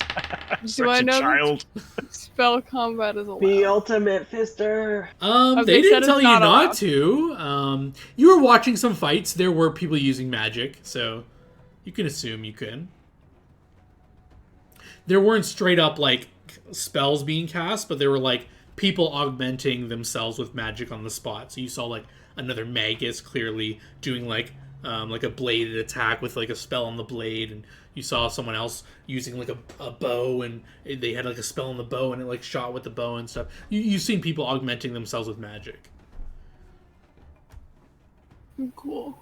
Do I know child. Spell combat is allowed? The ultimate fister. They didn't tell you not allowed. to. You were watching some fights. There were people using magic, so you can assume you can. There weren't straight up like spells being cast, but there were like people augmenting themselves with magic on the spot. So you saw like another magus clearly doing like a bladed attack with like a spell on the blade, and you saw someone else using like a bow, and they had like a spell on the bow, and it like shot with the bow and stuff. You've seen people augmenting themselves with magic. Cool.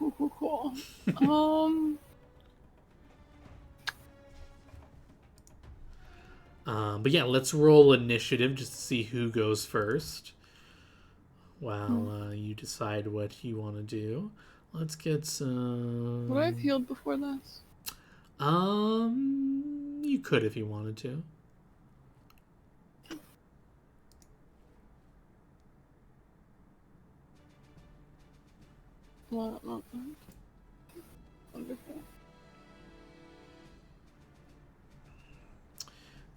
But yeah, let's roll initiative just to see who goes first. While you decide what you want to do. Let's get some... Would I have healed before this? You could if you wanted to. Not. Wonderful.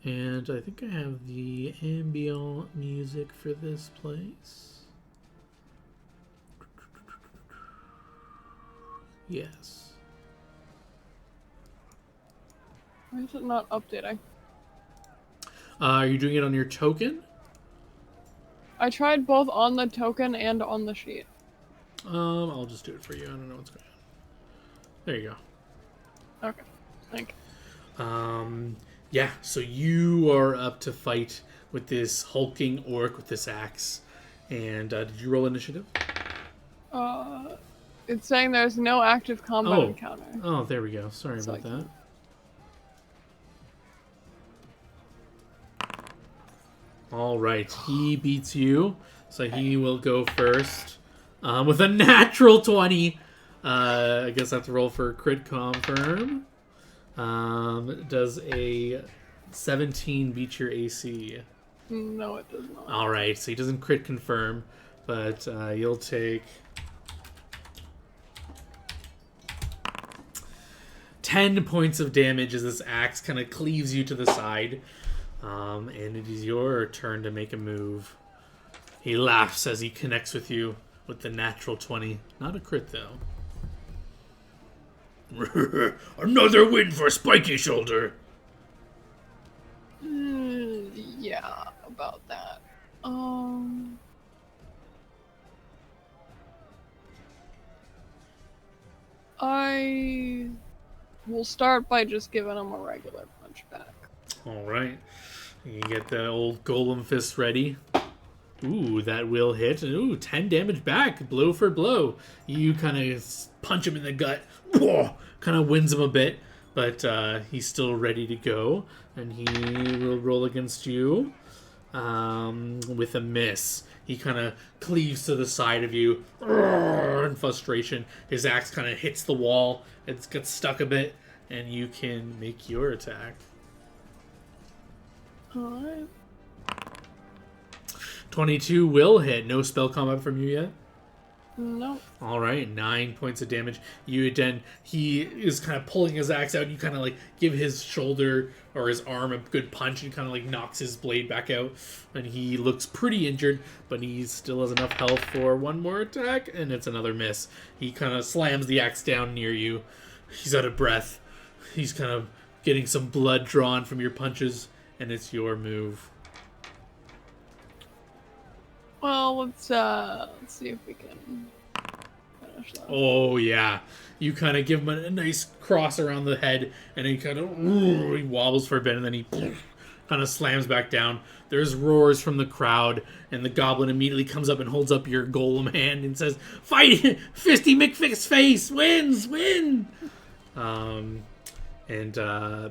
And I think I have the ambient music for this place. Yes. Why is it not updating? Are you doing it on your token? I tried both on the token and on the sheet. I'll just do it for you. I don't know what's going on. There you go. Okay. Thank you. Yeah, so you are up to fight with this hulking orc with this axe. And did you roll initiative? It's saying there's no active combat encounter. Oh, there we go. Sorry about that. All right, he beats you, so he will go first with a natural 20. I guess I have to roll for crit confirm. Does a 17 beat your AC? No, it does not. All right, so he doesn't crit confirm, but you'll take 10 points of damage as this axe kind of cleaves you to the side. And it is your turn to make a move. He laughs as he connects with you with the natural 20. Not a crit, though. Another win for Spiky Shoulder. Yeah, about that. I will start by just giving him a regular punch back. All right. You get the old golem fist ready. Ooh, that will hit. Ooh, 10 damage back, blow for blow. You kind of punch him in the gut. Kind of wins him a bit, but he's still ready to go. And he will roll against you with a miss. He kind of cleaves to the side of you in frustration. His axe kind of hits the wall. It gets stuck a bit, and you can make your attack. Alright. 22 will hit. No spell combat from you yet? Nope. All right, 9 points of damage. He is kind of pulling his axe out. And you kind of like give his shoulder or his arm a good punch and kind of like knocks his blade back out. And he looks pretty injured, but he still has enough health for one more attack, and it's another miss. He kind of slams the axe down near you. He's out of breath. He's kind of getting some blood drawn from your punches, and it's your move. Well, let's see if we can finish that. Oh, yeah. You kind of give him a nice cross around the head, and he kind of he wobbles for a bit, and then he kind of slams back down. There's roars from the crowd, and the goblin immediately comes up and holds up your golem hand and says, "Fight! Fisty McFixface wins! Win!" And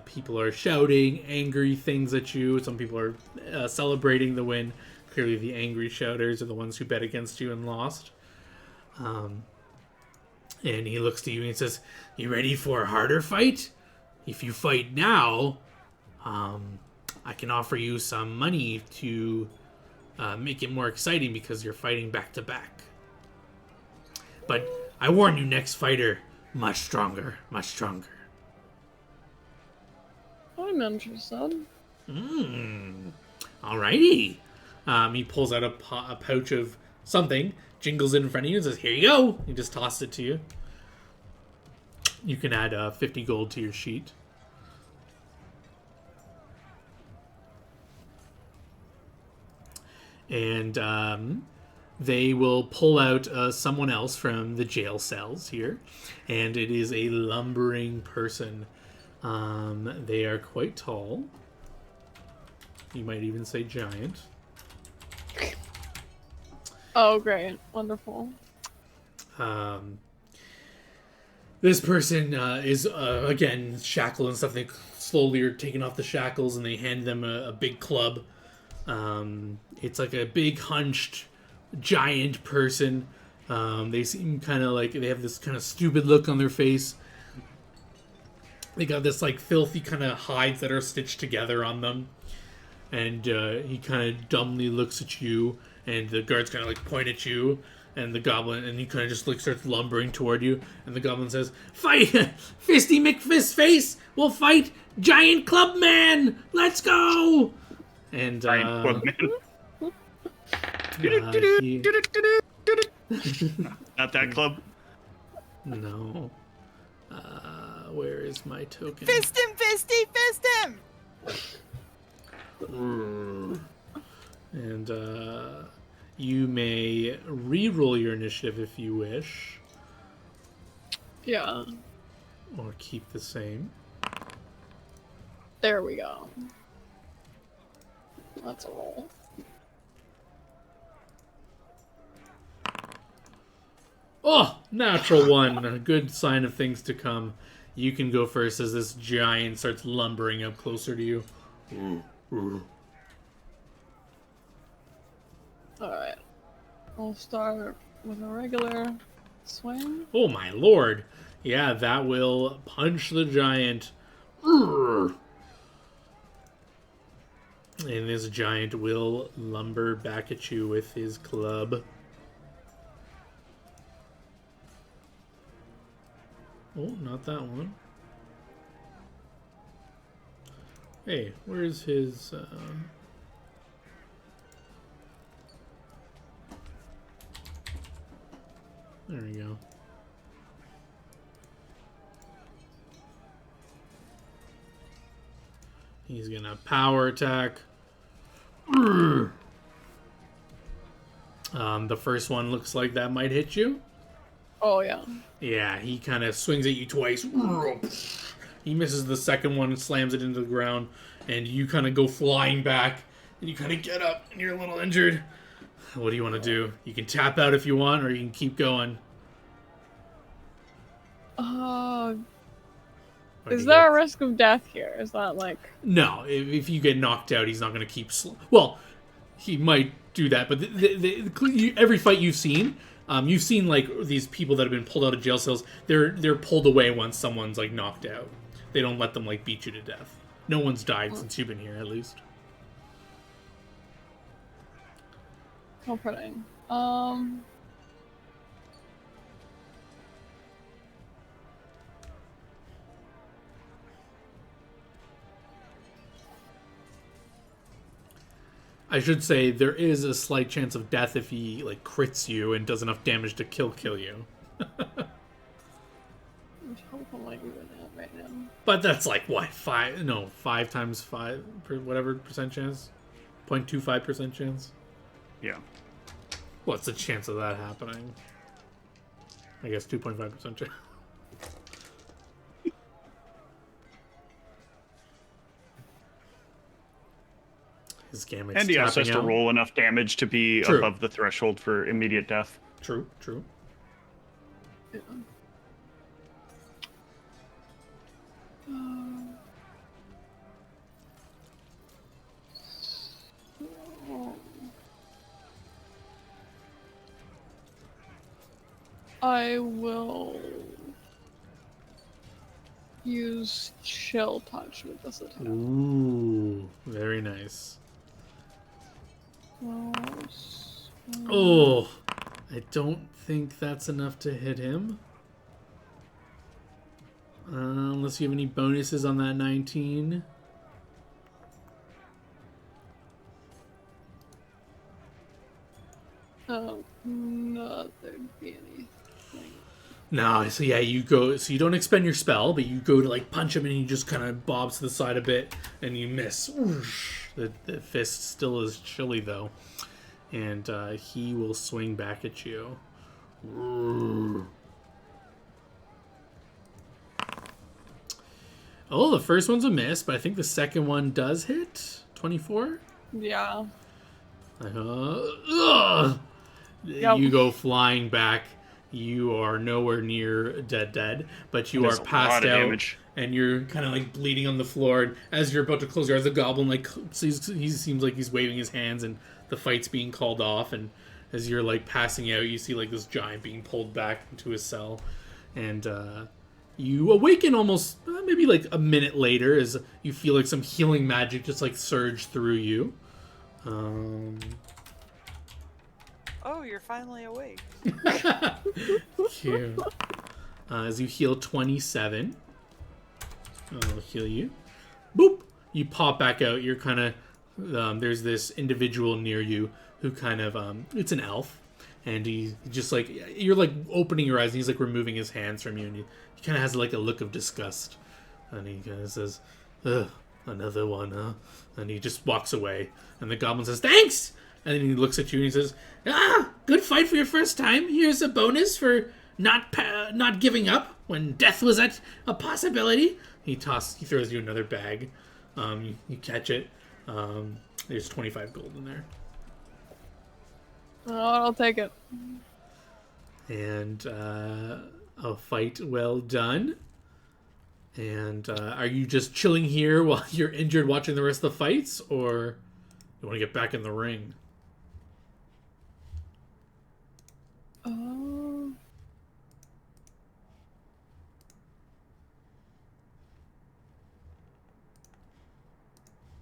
people are shouting angry things at you. Some people are celebrating the win. Clearly the angry shouters are the ones who bet against you and lost. And he looks to you and says, "You ready for a harder fight? If you fight now, I can offer you some money to make it more exciting because you're fighting back to back. But I warn you, next fighter, much stronger, much stronger." I'm interested. Alrighty. He pulls out a pouch of something, jingles it in front of you, and says, "Here you go." He just tosses it to you. You can add 50 gold to your sheet. And they will pull out someone else from the jail cells here, and it is a lumbering person. They are quite tall. You might even say giant. Oh, great. Wonderful. This person is, again, shackled and stuff. They slowly are taking off the shackles, and they hand them a big club. It's like a big, hunched, giant person. They seem kind of like they have this kind of stupid look on their face. They got this, like, filthy kind of hides that are stitched together on them. And he kind of dumbly looks at you, and the guards kind of like point at you, and the goblin, and he kind of just like starts lumbering toward you, and the goblin says, "Fight, Fisty McFistface! We'll fight Giant Clubman! Let's go!" And Giant Clubman. Not that club. No. Where is my token? Fist him, Fisty, fist him! And you may re-roll your initiative if you wish, Yeah. or keep the same. There we go. That's a roll. Oh, natural one. A good sign of things to come. You can go first as this giant starts lumbering up closer to you. Alright. I'll start with a regular swing. Oh my lord. Yeah, that will punch the giant. And this giant will lumber back at you with his club. Oh, not that one. Hey, where's his... There we go. He's gonna power attack. The first one looks like that might hit you. Oh, yeah. Yeah, he kind of swings at you twice. He misses the second one and slams it into the ground, and you kind of go flying back, and you kind of get up, and you're a little injured. What do you want to do? You can tap out if you want, or you can keep going. Is there a risk of death here? Is that like... No, if you get knocked out, he's not going to keep... Well, he might do that, but every fight you've seen, like these people that have been pulled out of jail cells, they're pulled away once someone's like knocked out. They don't let them like beat you to death. No one's died since you've been here, at least. Comforting. I should say there is a slight chance of death if he like crits you and does enough damage to kill you. I'm like doing that right now. But that's like what, 5 times 5 whatever percent chance? 0.25% chance? Yeah. What's the chance of that happening? I guess 2.5% chance. His Gamek's And he also has to tapping out. roll enough damage to be True. above the threshold for immediate death. True. Yeah. I will use Chill Touch with this attack. Ooh, very nice. Close. Oh, I don't think that's enough to hit him. Unless you have any bonuses on that 19. No, there'd be anything. No, so yeah, you go. So you don't expend your spell, but you go to like punch him, and he just kind of bobs to the side a bit, and you miss. Whoosh. The fist still is chilly though, and he will swing back at you. Oh, the first one's a miss, but I think the second one does hit. 24. Yeah. Ugh. Yep. You go flying back. You are nowhere near dead, but you That's are a passed lot of out, damage. and you're kind of like bleeding on the floor. And as you're about to close your eyes, the goblin like he seems like he's waving his hands, and the fight's being called off. And as you're like passing out, you see like this giant being pulled back into his cell, and you awaken almost maybe like a minute later as you feel like some healing magic just like surge through you. Oh, you're finally awake. Cute. As you heal 27, I'll heal you. Boop! You pop back out. You're kind of there's this individual near you who kind of it's an elf, and he just like you're like opening your eyes, and he's like removing his hands from you, and he kind of has like a look of disgust, and he kind of says, "Ugh, another one, huh?" And he just walks away, and the goblin says, "Thanks." And then he looks at you and he says, good fight for your first time. Here's a bonus for not giving up when death was at a possibility. He throws you another bag. You catch it. There's 25 gold in there. Oh, I'll take it. And a fight well done. And are you just chilling here while you're injured watching the rest of the fights? Or you want to get back in the ring?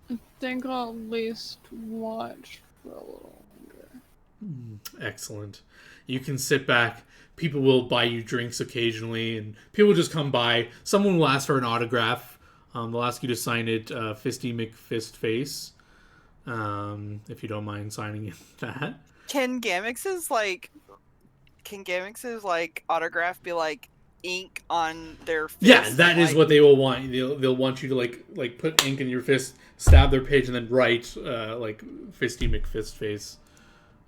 I think I'll at least watch for a little longer. Excellent. You can sit back. People will buy you drinks occasionally, and people just come by. Someone will ask for an autograph. They'll ask you to sign it, Fisty McFistface, if you don't mind signing that. Can Gamix's autograph be like ink on their fist? Yeah, that is like... what they will want. They'll want you to like put ink in your fist, stab their page, and then write like Fisty McFistface.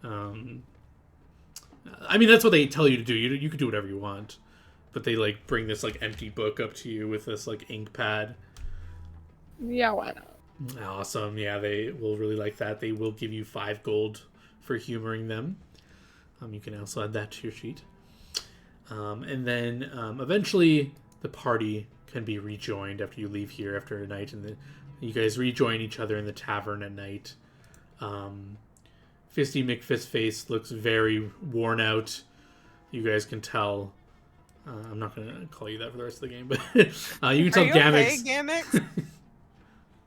I mean, that's what they tell you to do. You can do whatever you want. but they like bring this like empty book up to you with this like ink pad. Yeah, why not? Awesome. Yeah, they will really like that. They will give you 5 gold for humoring them. You can also add that to your sheet. And then eventually the party can be rejoined after you leave here after a night, and you guys rejoin each other in the tavern at night. Fisty McFistface looks very worn out. You guys can tell. I'm not going to call you that for the rest of the game, but you can tell Gamix. Okay, Gamix?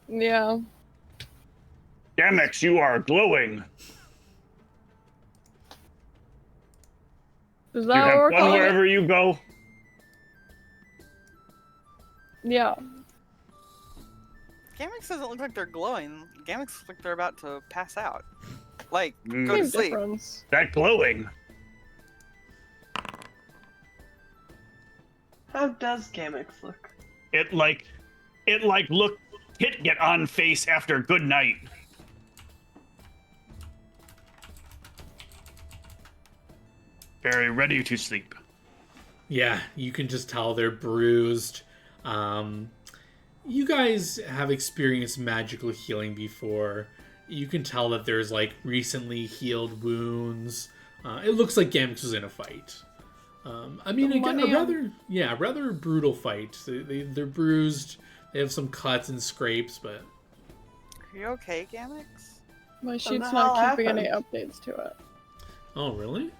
Yeah. Gamix, you are glowing. Is You that what have we're fun calling it? wherever you go. Yeah. Gamix doesn't look like they're glowing. Gamix looks like they're about to pass out. Like, Mm. go to Same sleep. difference. That glowing. How does Gamix look? It like look hit get on face after good night. Very ready to sleep. Yeah, you can just tell they're bruised. You guys have experienced magical healing before. You can tell that there's like recently healed wounds. It looks like Gamix was in a fight. I mean, a rather brutal fight. They're bruised. They have some cuts and scrapes, but Are you okay, Gamix? My the sheet's hell not keeping any happened? updates to it. oh really?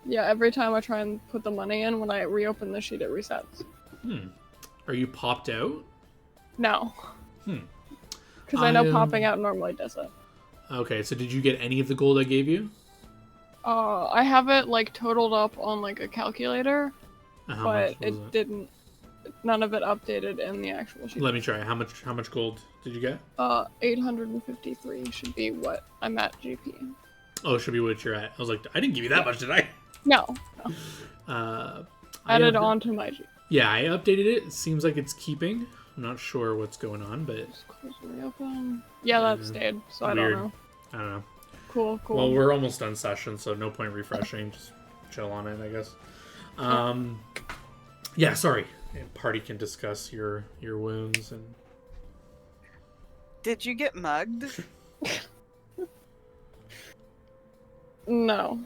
Yeah, every time I try and put the money in, when I reopen the sheet, it resets. Are you popped out? No. Hmm. Because I know I, popping out normally does it. Okay, so did you get any of the gold I gave you? I have it like totaled up on like a calculator, How but much was it didn't. None of it updated in the actual sheet. Let me try. How much gold did you get? 853 should be what I'm at GP. Oh, it should be what you're at. I was like, I didn't give you that much, did I? No. Added I on to my GP. Yeah, I updated it. It seems like it's keeping. I'm not sure what's going on, but Just close and reopen. Yeah, that stayed, so I Weird. don't know. I don't know. Cool. Well, we're almost done session, so no point refreshing. Just chill on it, I guess. Yeah, sorry. Party can discuss your wounds and. Did you get mugged? No.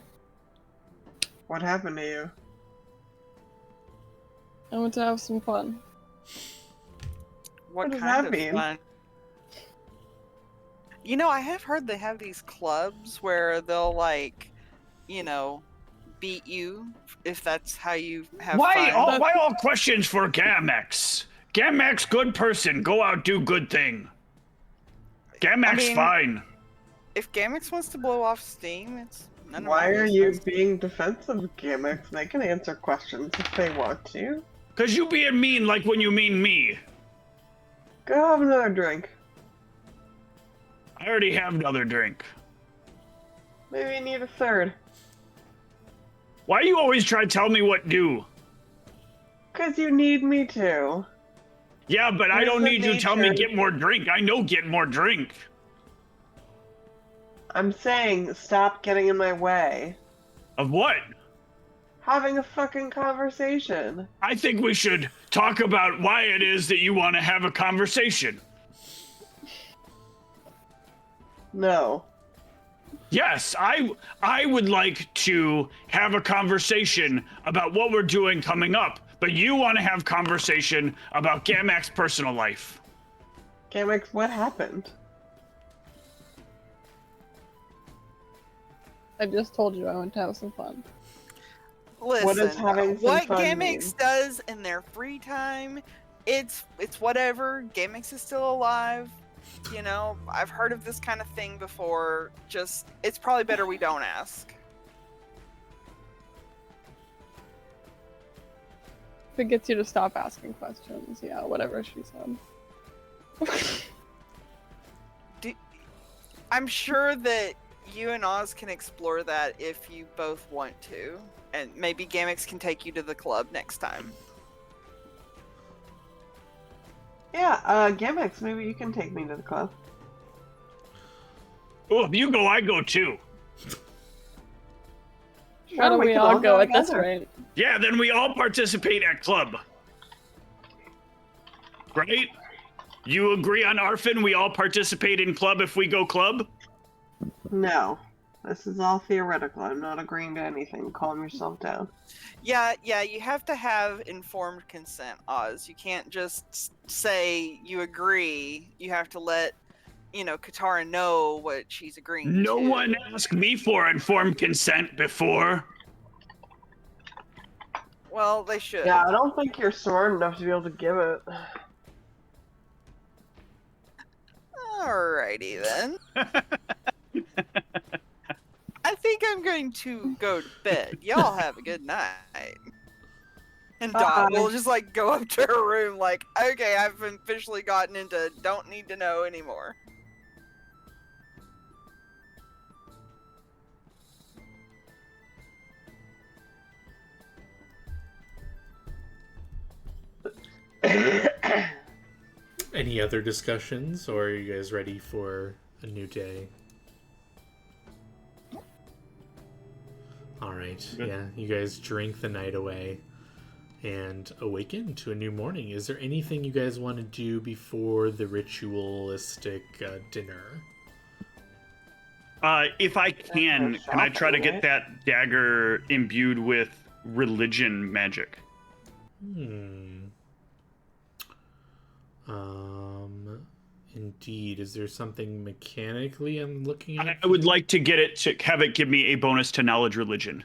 What happened to you? I went to have some fun. What does kind that of mean? fun? You know, I have heard they have these clubs where they'll like, beat you if that's how you have Why fun. why all questions for Gamex? Gamex, good person. Go out, do good thing. Gamex, fine. If Gamix wants to blow off steam, it's none of my Why are you business. being defensive, Gamix? They can answer questions if they want to. Cause you being mean like when you mean me. Go have another drink. I already have another drink. Maybe you need a third. Why you always try to tell me what to do? Because you need me to. Yeah, but I Here's don't the need you to tell me nature. get more drink. I know get more drink. I'm saying stop getting in my way. Of what? Having a fucking conversation. I think we should talk about why it is that you want to have a conversation. No. Yes, I would like to have a conversation about what we're doing coming up, but you want to have conversation about Gamac's personal life. Gamix, what happened? I just told you I went to have some fun. Listen, What is having some what fun Gamix mean? does in their free time, it's whatever. Gamix is still alive. I've heard of this kind of thing before. Just, it's probably better we don't ask. If it gets you to stop asking questions, yeah, whatever she said. I'm sure that you and Oz can explore that if you both want to. And maybe Gamix can take you to the club next time. Yeah, Gamix, maybe you can take me to the club. Oh, if you go, I go too. Why don't we all go at this together. rate? Yeah, then we all participate at club. Right? You agree on Arfin? We all participate in club if we go club? No. This is all theoretical. I'm not agreeing to anything. Calm yourself down. Yeah, you have to have informed consent, Oz. You can't just say you agree. You have to let, Katara know what she's agreeing No to. one asked me for informed consent before. Well, they should. Yeah, I don't think you're smart enough to be able to give it. Alrighty then. I think I'm going to go to bed. Y'all have a good night. And Dot will just go up to her room like, okay, I've officially gotten into don't need to know anymore. Any other discussions, or are you guys ready for a new day? Alright, yeah, you guys drink the night away and awaken to a new morning. Is there anything you guys want to do before the ritualistic dinner? If I can I try to get that dagger imbued with religion magic? Indeed. Is there something mechanically I'm looking at? I would like to get it to have it give me a bonus to knowledge religion.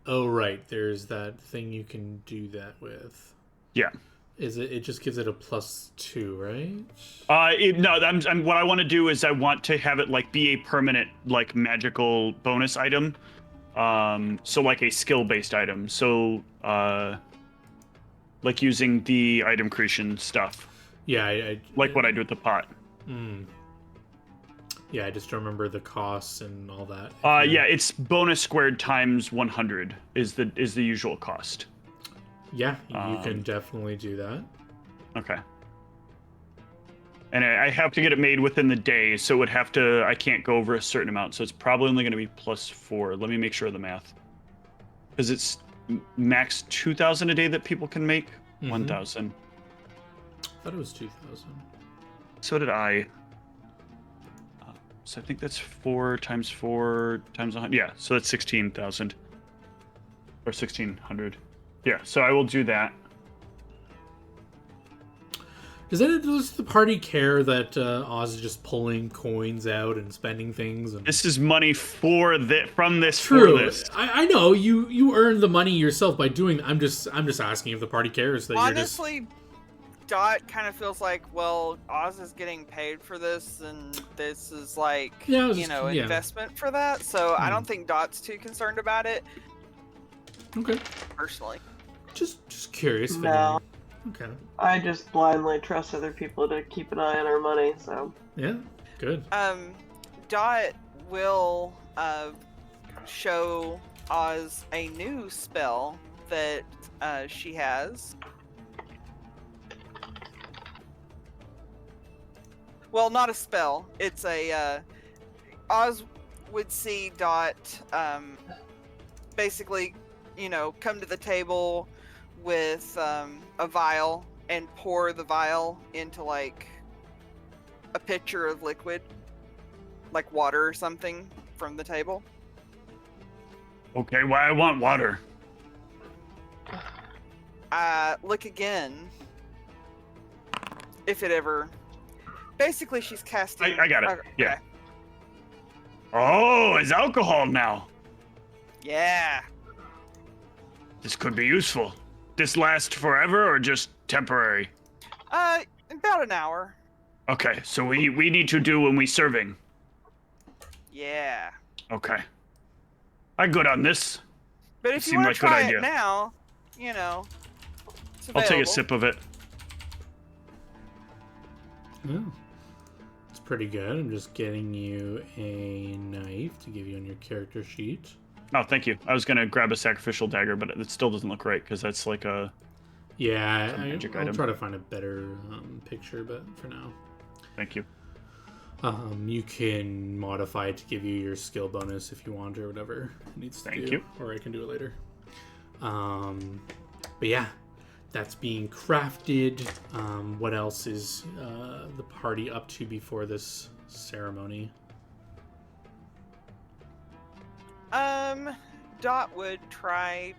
Oh, right. There's that thing you can do that with. Yeah. Is it just gives it a +2, right? What I want to do is I want to have it be a permanent magical bonus item. So a skill-based item. So using the item creation stuff. Yeah, I what I do with the pot. Yeah, I just don't remember the costs and all that. Yeah, it's bonus squared times 100 is the usual cost. Yeah, you can definitely do that. Okay. And I have to get it made within the day, so I can't go over a certain amount, so it's probably only going to be +4. Let me make sure of the math. Because it's max 2,000 a day that people can make. 1,000. I thought it was 2,000. So did I. So I think that's 4 times 4 times 100. Yeah, so that's 16,000. Or 1,600. Yeah, so I will do that. Does the party care that Oz is just pulling coins out and spending things? And... This is money from this. True. For this. I know you earn the money yourself by doing. I'm just asking if the party cares that Honestly, you're just... Dot kind of feels like, well, Oz is getting paid for this, and this is investment for that. So I don't think Dot's too concerned about it. Okay. Personally. Just curious. No. Okay. I just blindly trust other people to keep an eye on our money, so. Yeah, good. Dot will show Oz a new spell that she has. Well, not a spell. It's a Oz would see Dot basically, come to the table with a vial and pour the vial into a pitcher of liquid, like water or something, from the table. Okay, why I want water? Look again. If it ever... Basically, she's casting... I got it. Okay. Yeah. Oh, it's alcohol now. Yeah. This could be useful. This last forever or just temporary? About an hour. Okay, so we need to do when we serving. Yeah. Okay. I'm good on this. But if you seemed want to like a good try idea. it now, it's I'll take a available. sip of it. Oh, it's pretty good. I'm just getting you a knife to give you on your character sheet. Oh, thank you. I was gonna grab a sacrificial dagger, but it still doesn't look right because that's like a... Yeah, magic I'll item. try to find a better picture, but for now. Thank you. You can modify it to give you your skill bonus if you want, or whatever it needs to do. Thank you. Or I can do it later. But yeah, that's being crafted. What else is the party up to before this ceremony? Dot would try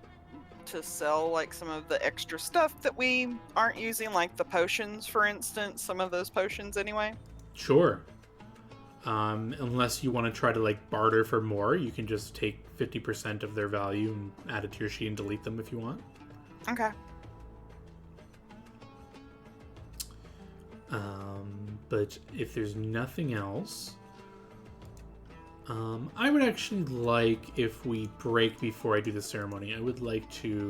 to sell like some of the extra stuff that we aren't using, like the potions, for instance. Some of those potions, anyway. Sure. Unless you want to try to like barter for more, you can just take 50% of their value and add it to your sheet and delete them if you want. Okay. But if there's nothing else, I would actually like, if we break before I do the ceremony, I would like to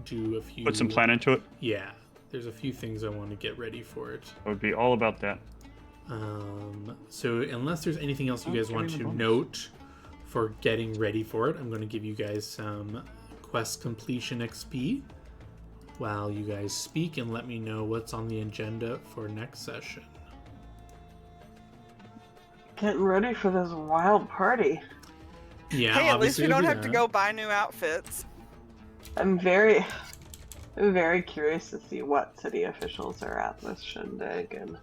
do a few... Put some plan into it. Yeah, there's a few things I want to get ready for it. I would be all about that. So unless there's anything else you guys want to bonus. note for getting ready for it, I'm going to give you guys some quest completion XP while you guys speak and let me know what's on the agenda for next session. Getting ready for this wild party. Yeah, Hey, at least obviously we don't do have to that. go buy new outfits. I'm very curious to see what city officials are at this shindig and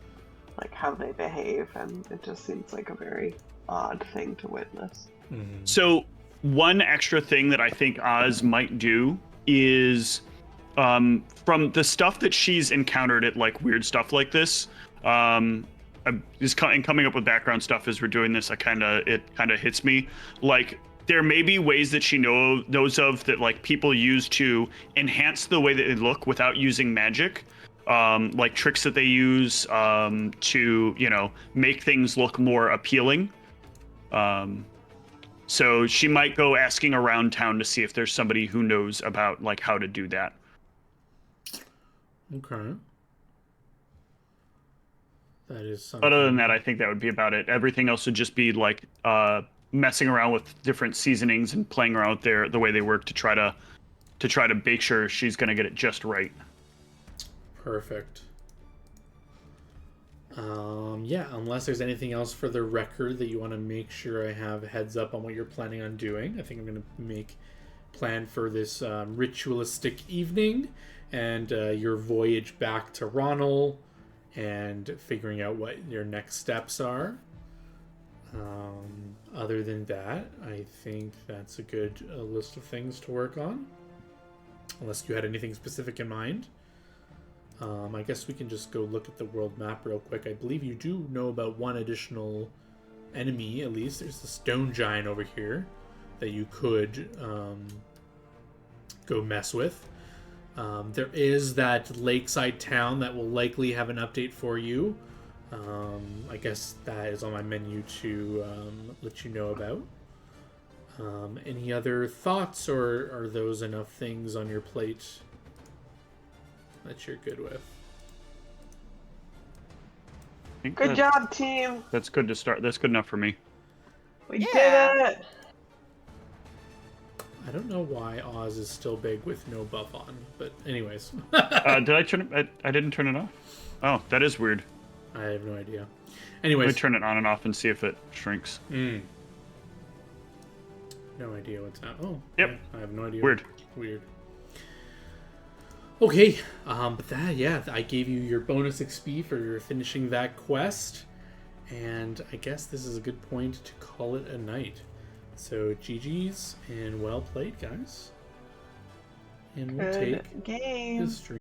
like how they behave, and it just seems like a very odd thing to witness. Mhm. So one extra thing that I think Oz might do is from the stuff that she's encountered at like weird stuff like this, and coming up with background stuff as we're doing this, it kind of hits me like there may be ways that she knows of that like people use to enhance the way that they look without using magic. Like tricks that they use to, you know, make things look more appealing. So she might go asking around town to see if there's somebody who knows about like how to do that. Okay. That is something. Other than that, I think that would be about it. Everything else would just be like messing around with different seasonings and playing around with the way they work to try to make sure she's gonna get it just right. Perfect. Yeah, unless there's anything else for the record that you want to make sure I have heads up on what you're planning on doing. I think I'm going to plan for this ritualistic evening and your voyage back to Ronald and figuring out what your next steps are. Other than that, I think that's a good list of things to work on. Unless you had anything specific in mind. I guess we can just go look at the world map real quick. I believe you do know about one additional enemy, at least. There's the stone giant over here that you could go mess with. There is that lakeside town that will likely have an update for you. I guess that is on my menu to let you know about. Any other thoughts, or are those enough things on your plate that you're good with? I think Good job, team. That's good to start. That's good enough for me. We Yeah. did it. I don't know why Oz is still big with no buff on, but anyways. Did I turn it? I didn't turn it off. Oh, that is weird. I have no idea. Let me Anyways, turn it on and off and see if it shrinks. no idea what's happening. Oh, Yep. yeah, I have no idea. Weird. Weird. Okay, but that, yeah, I gave you your bonus XP for finishing that quest, and I guess this is a good point to call it a night. So GG's and well played, guys. And we'll Good take game. the stream.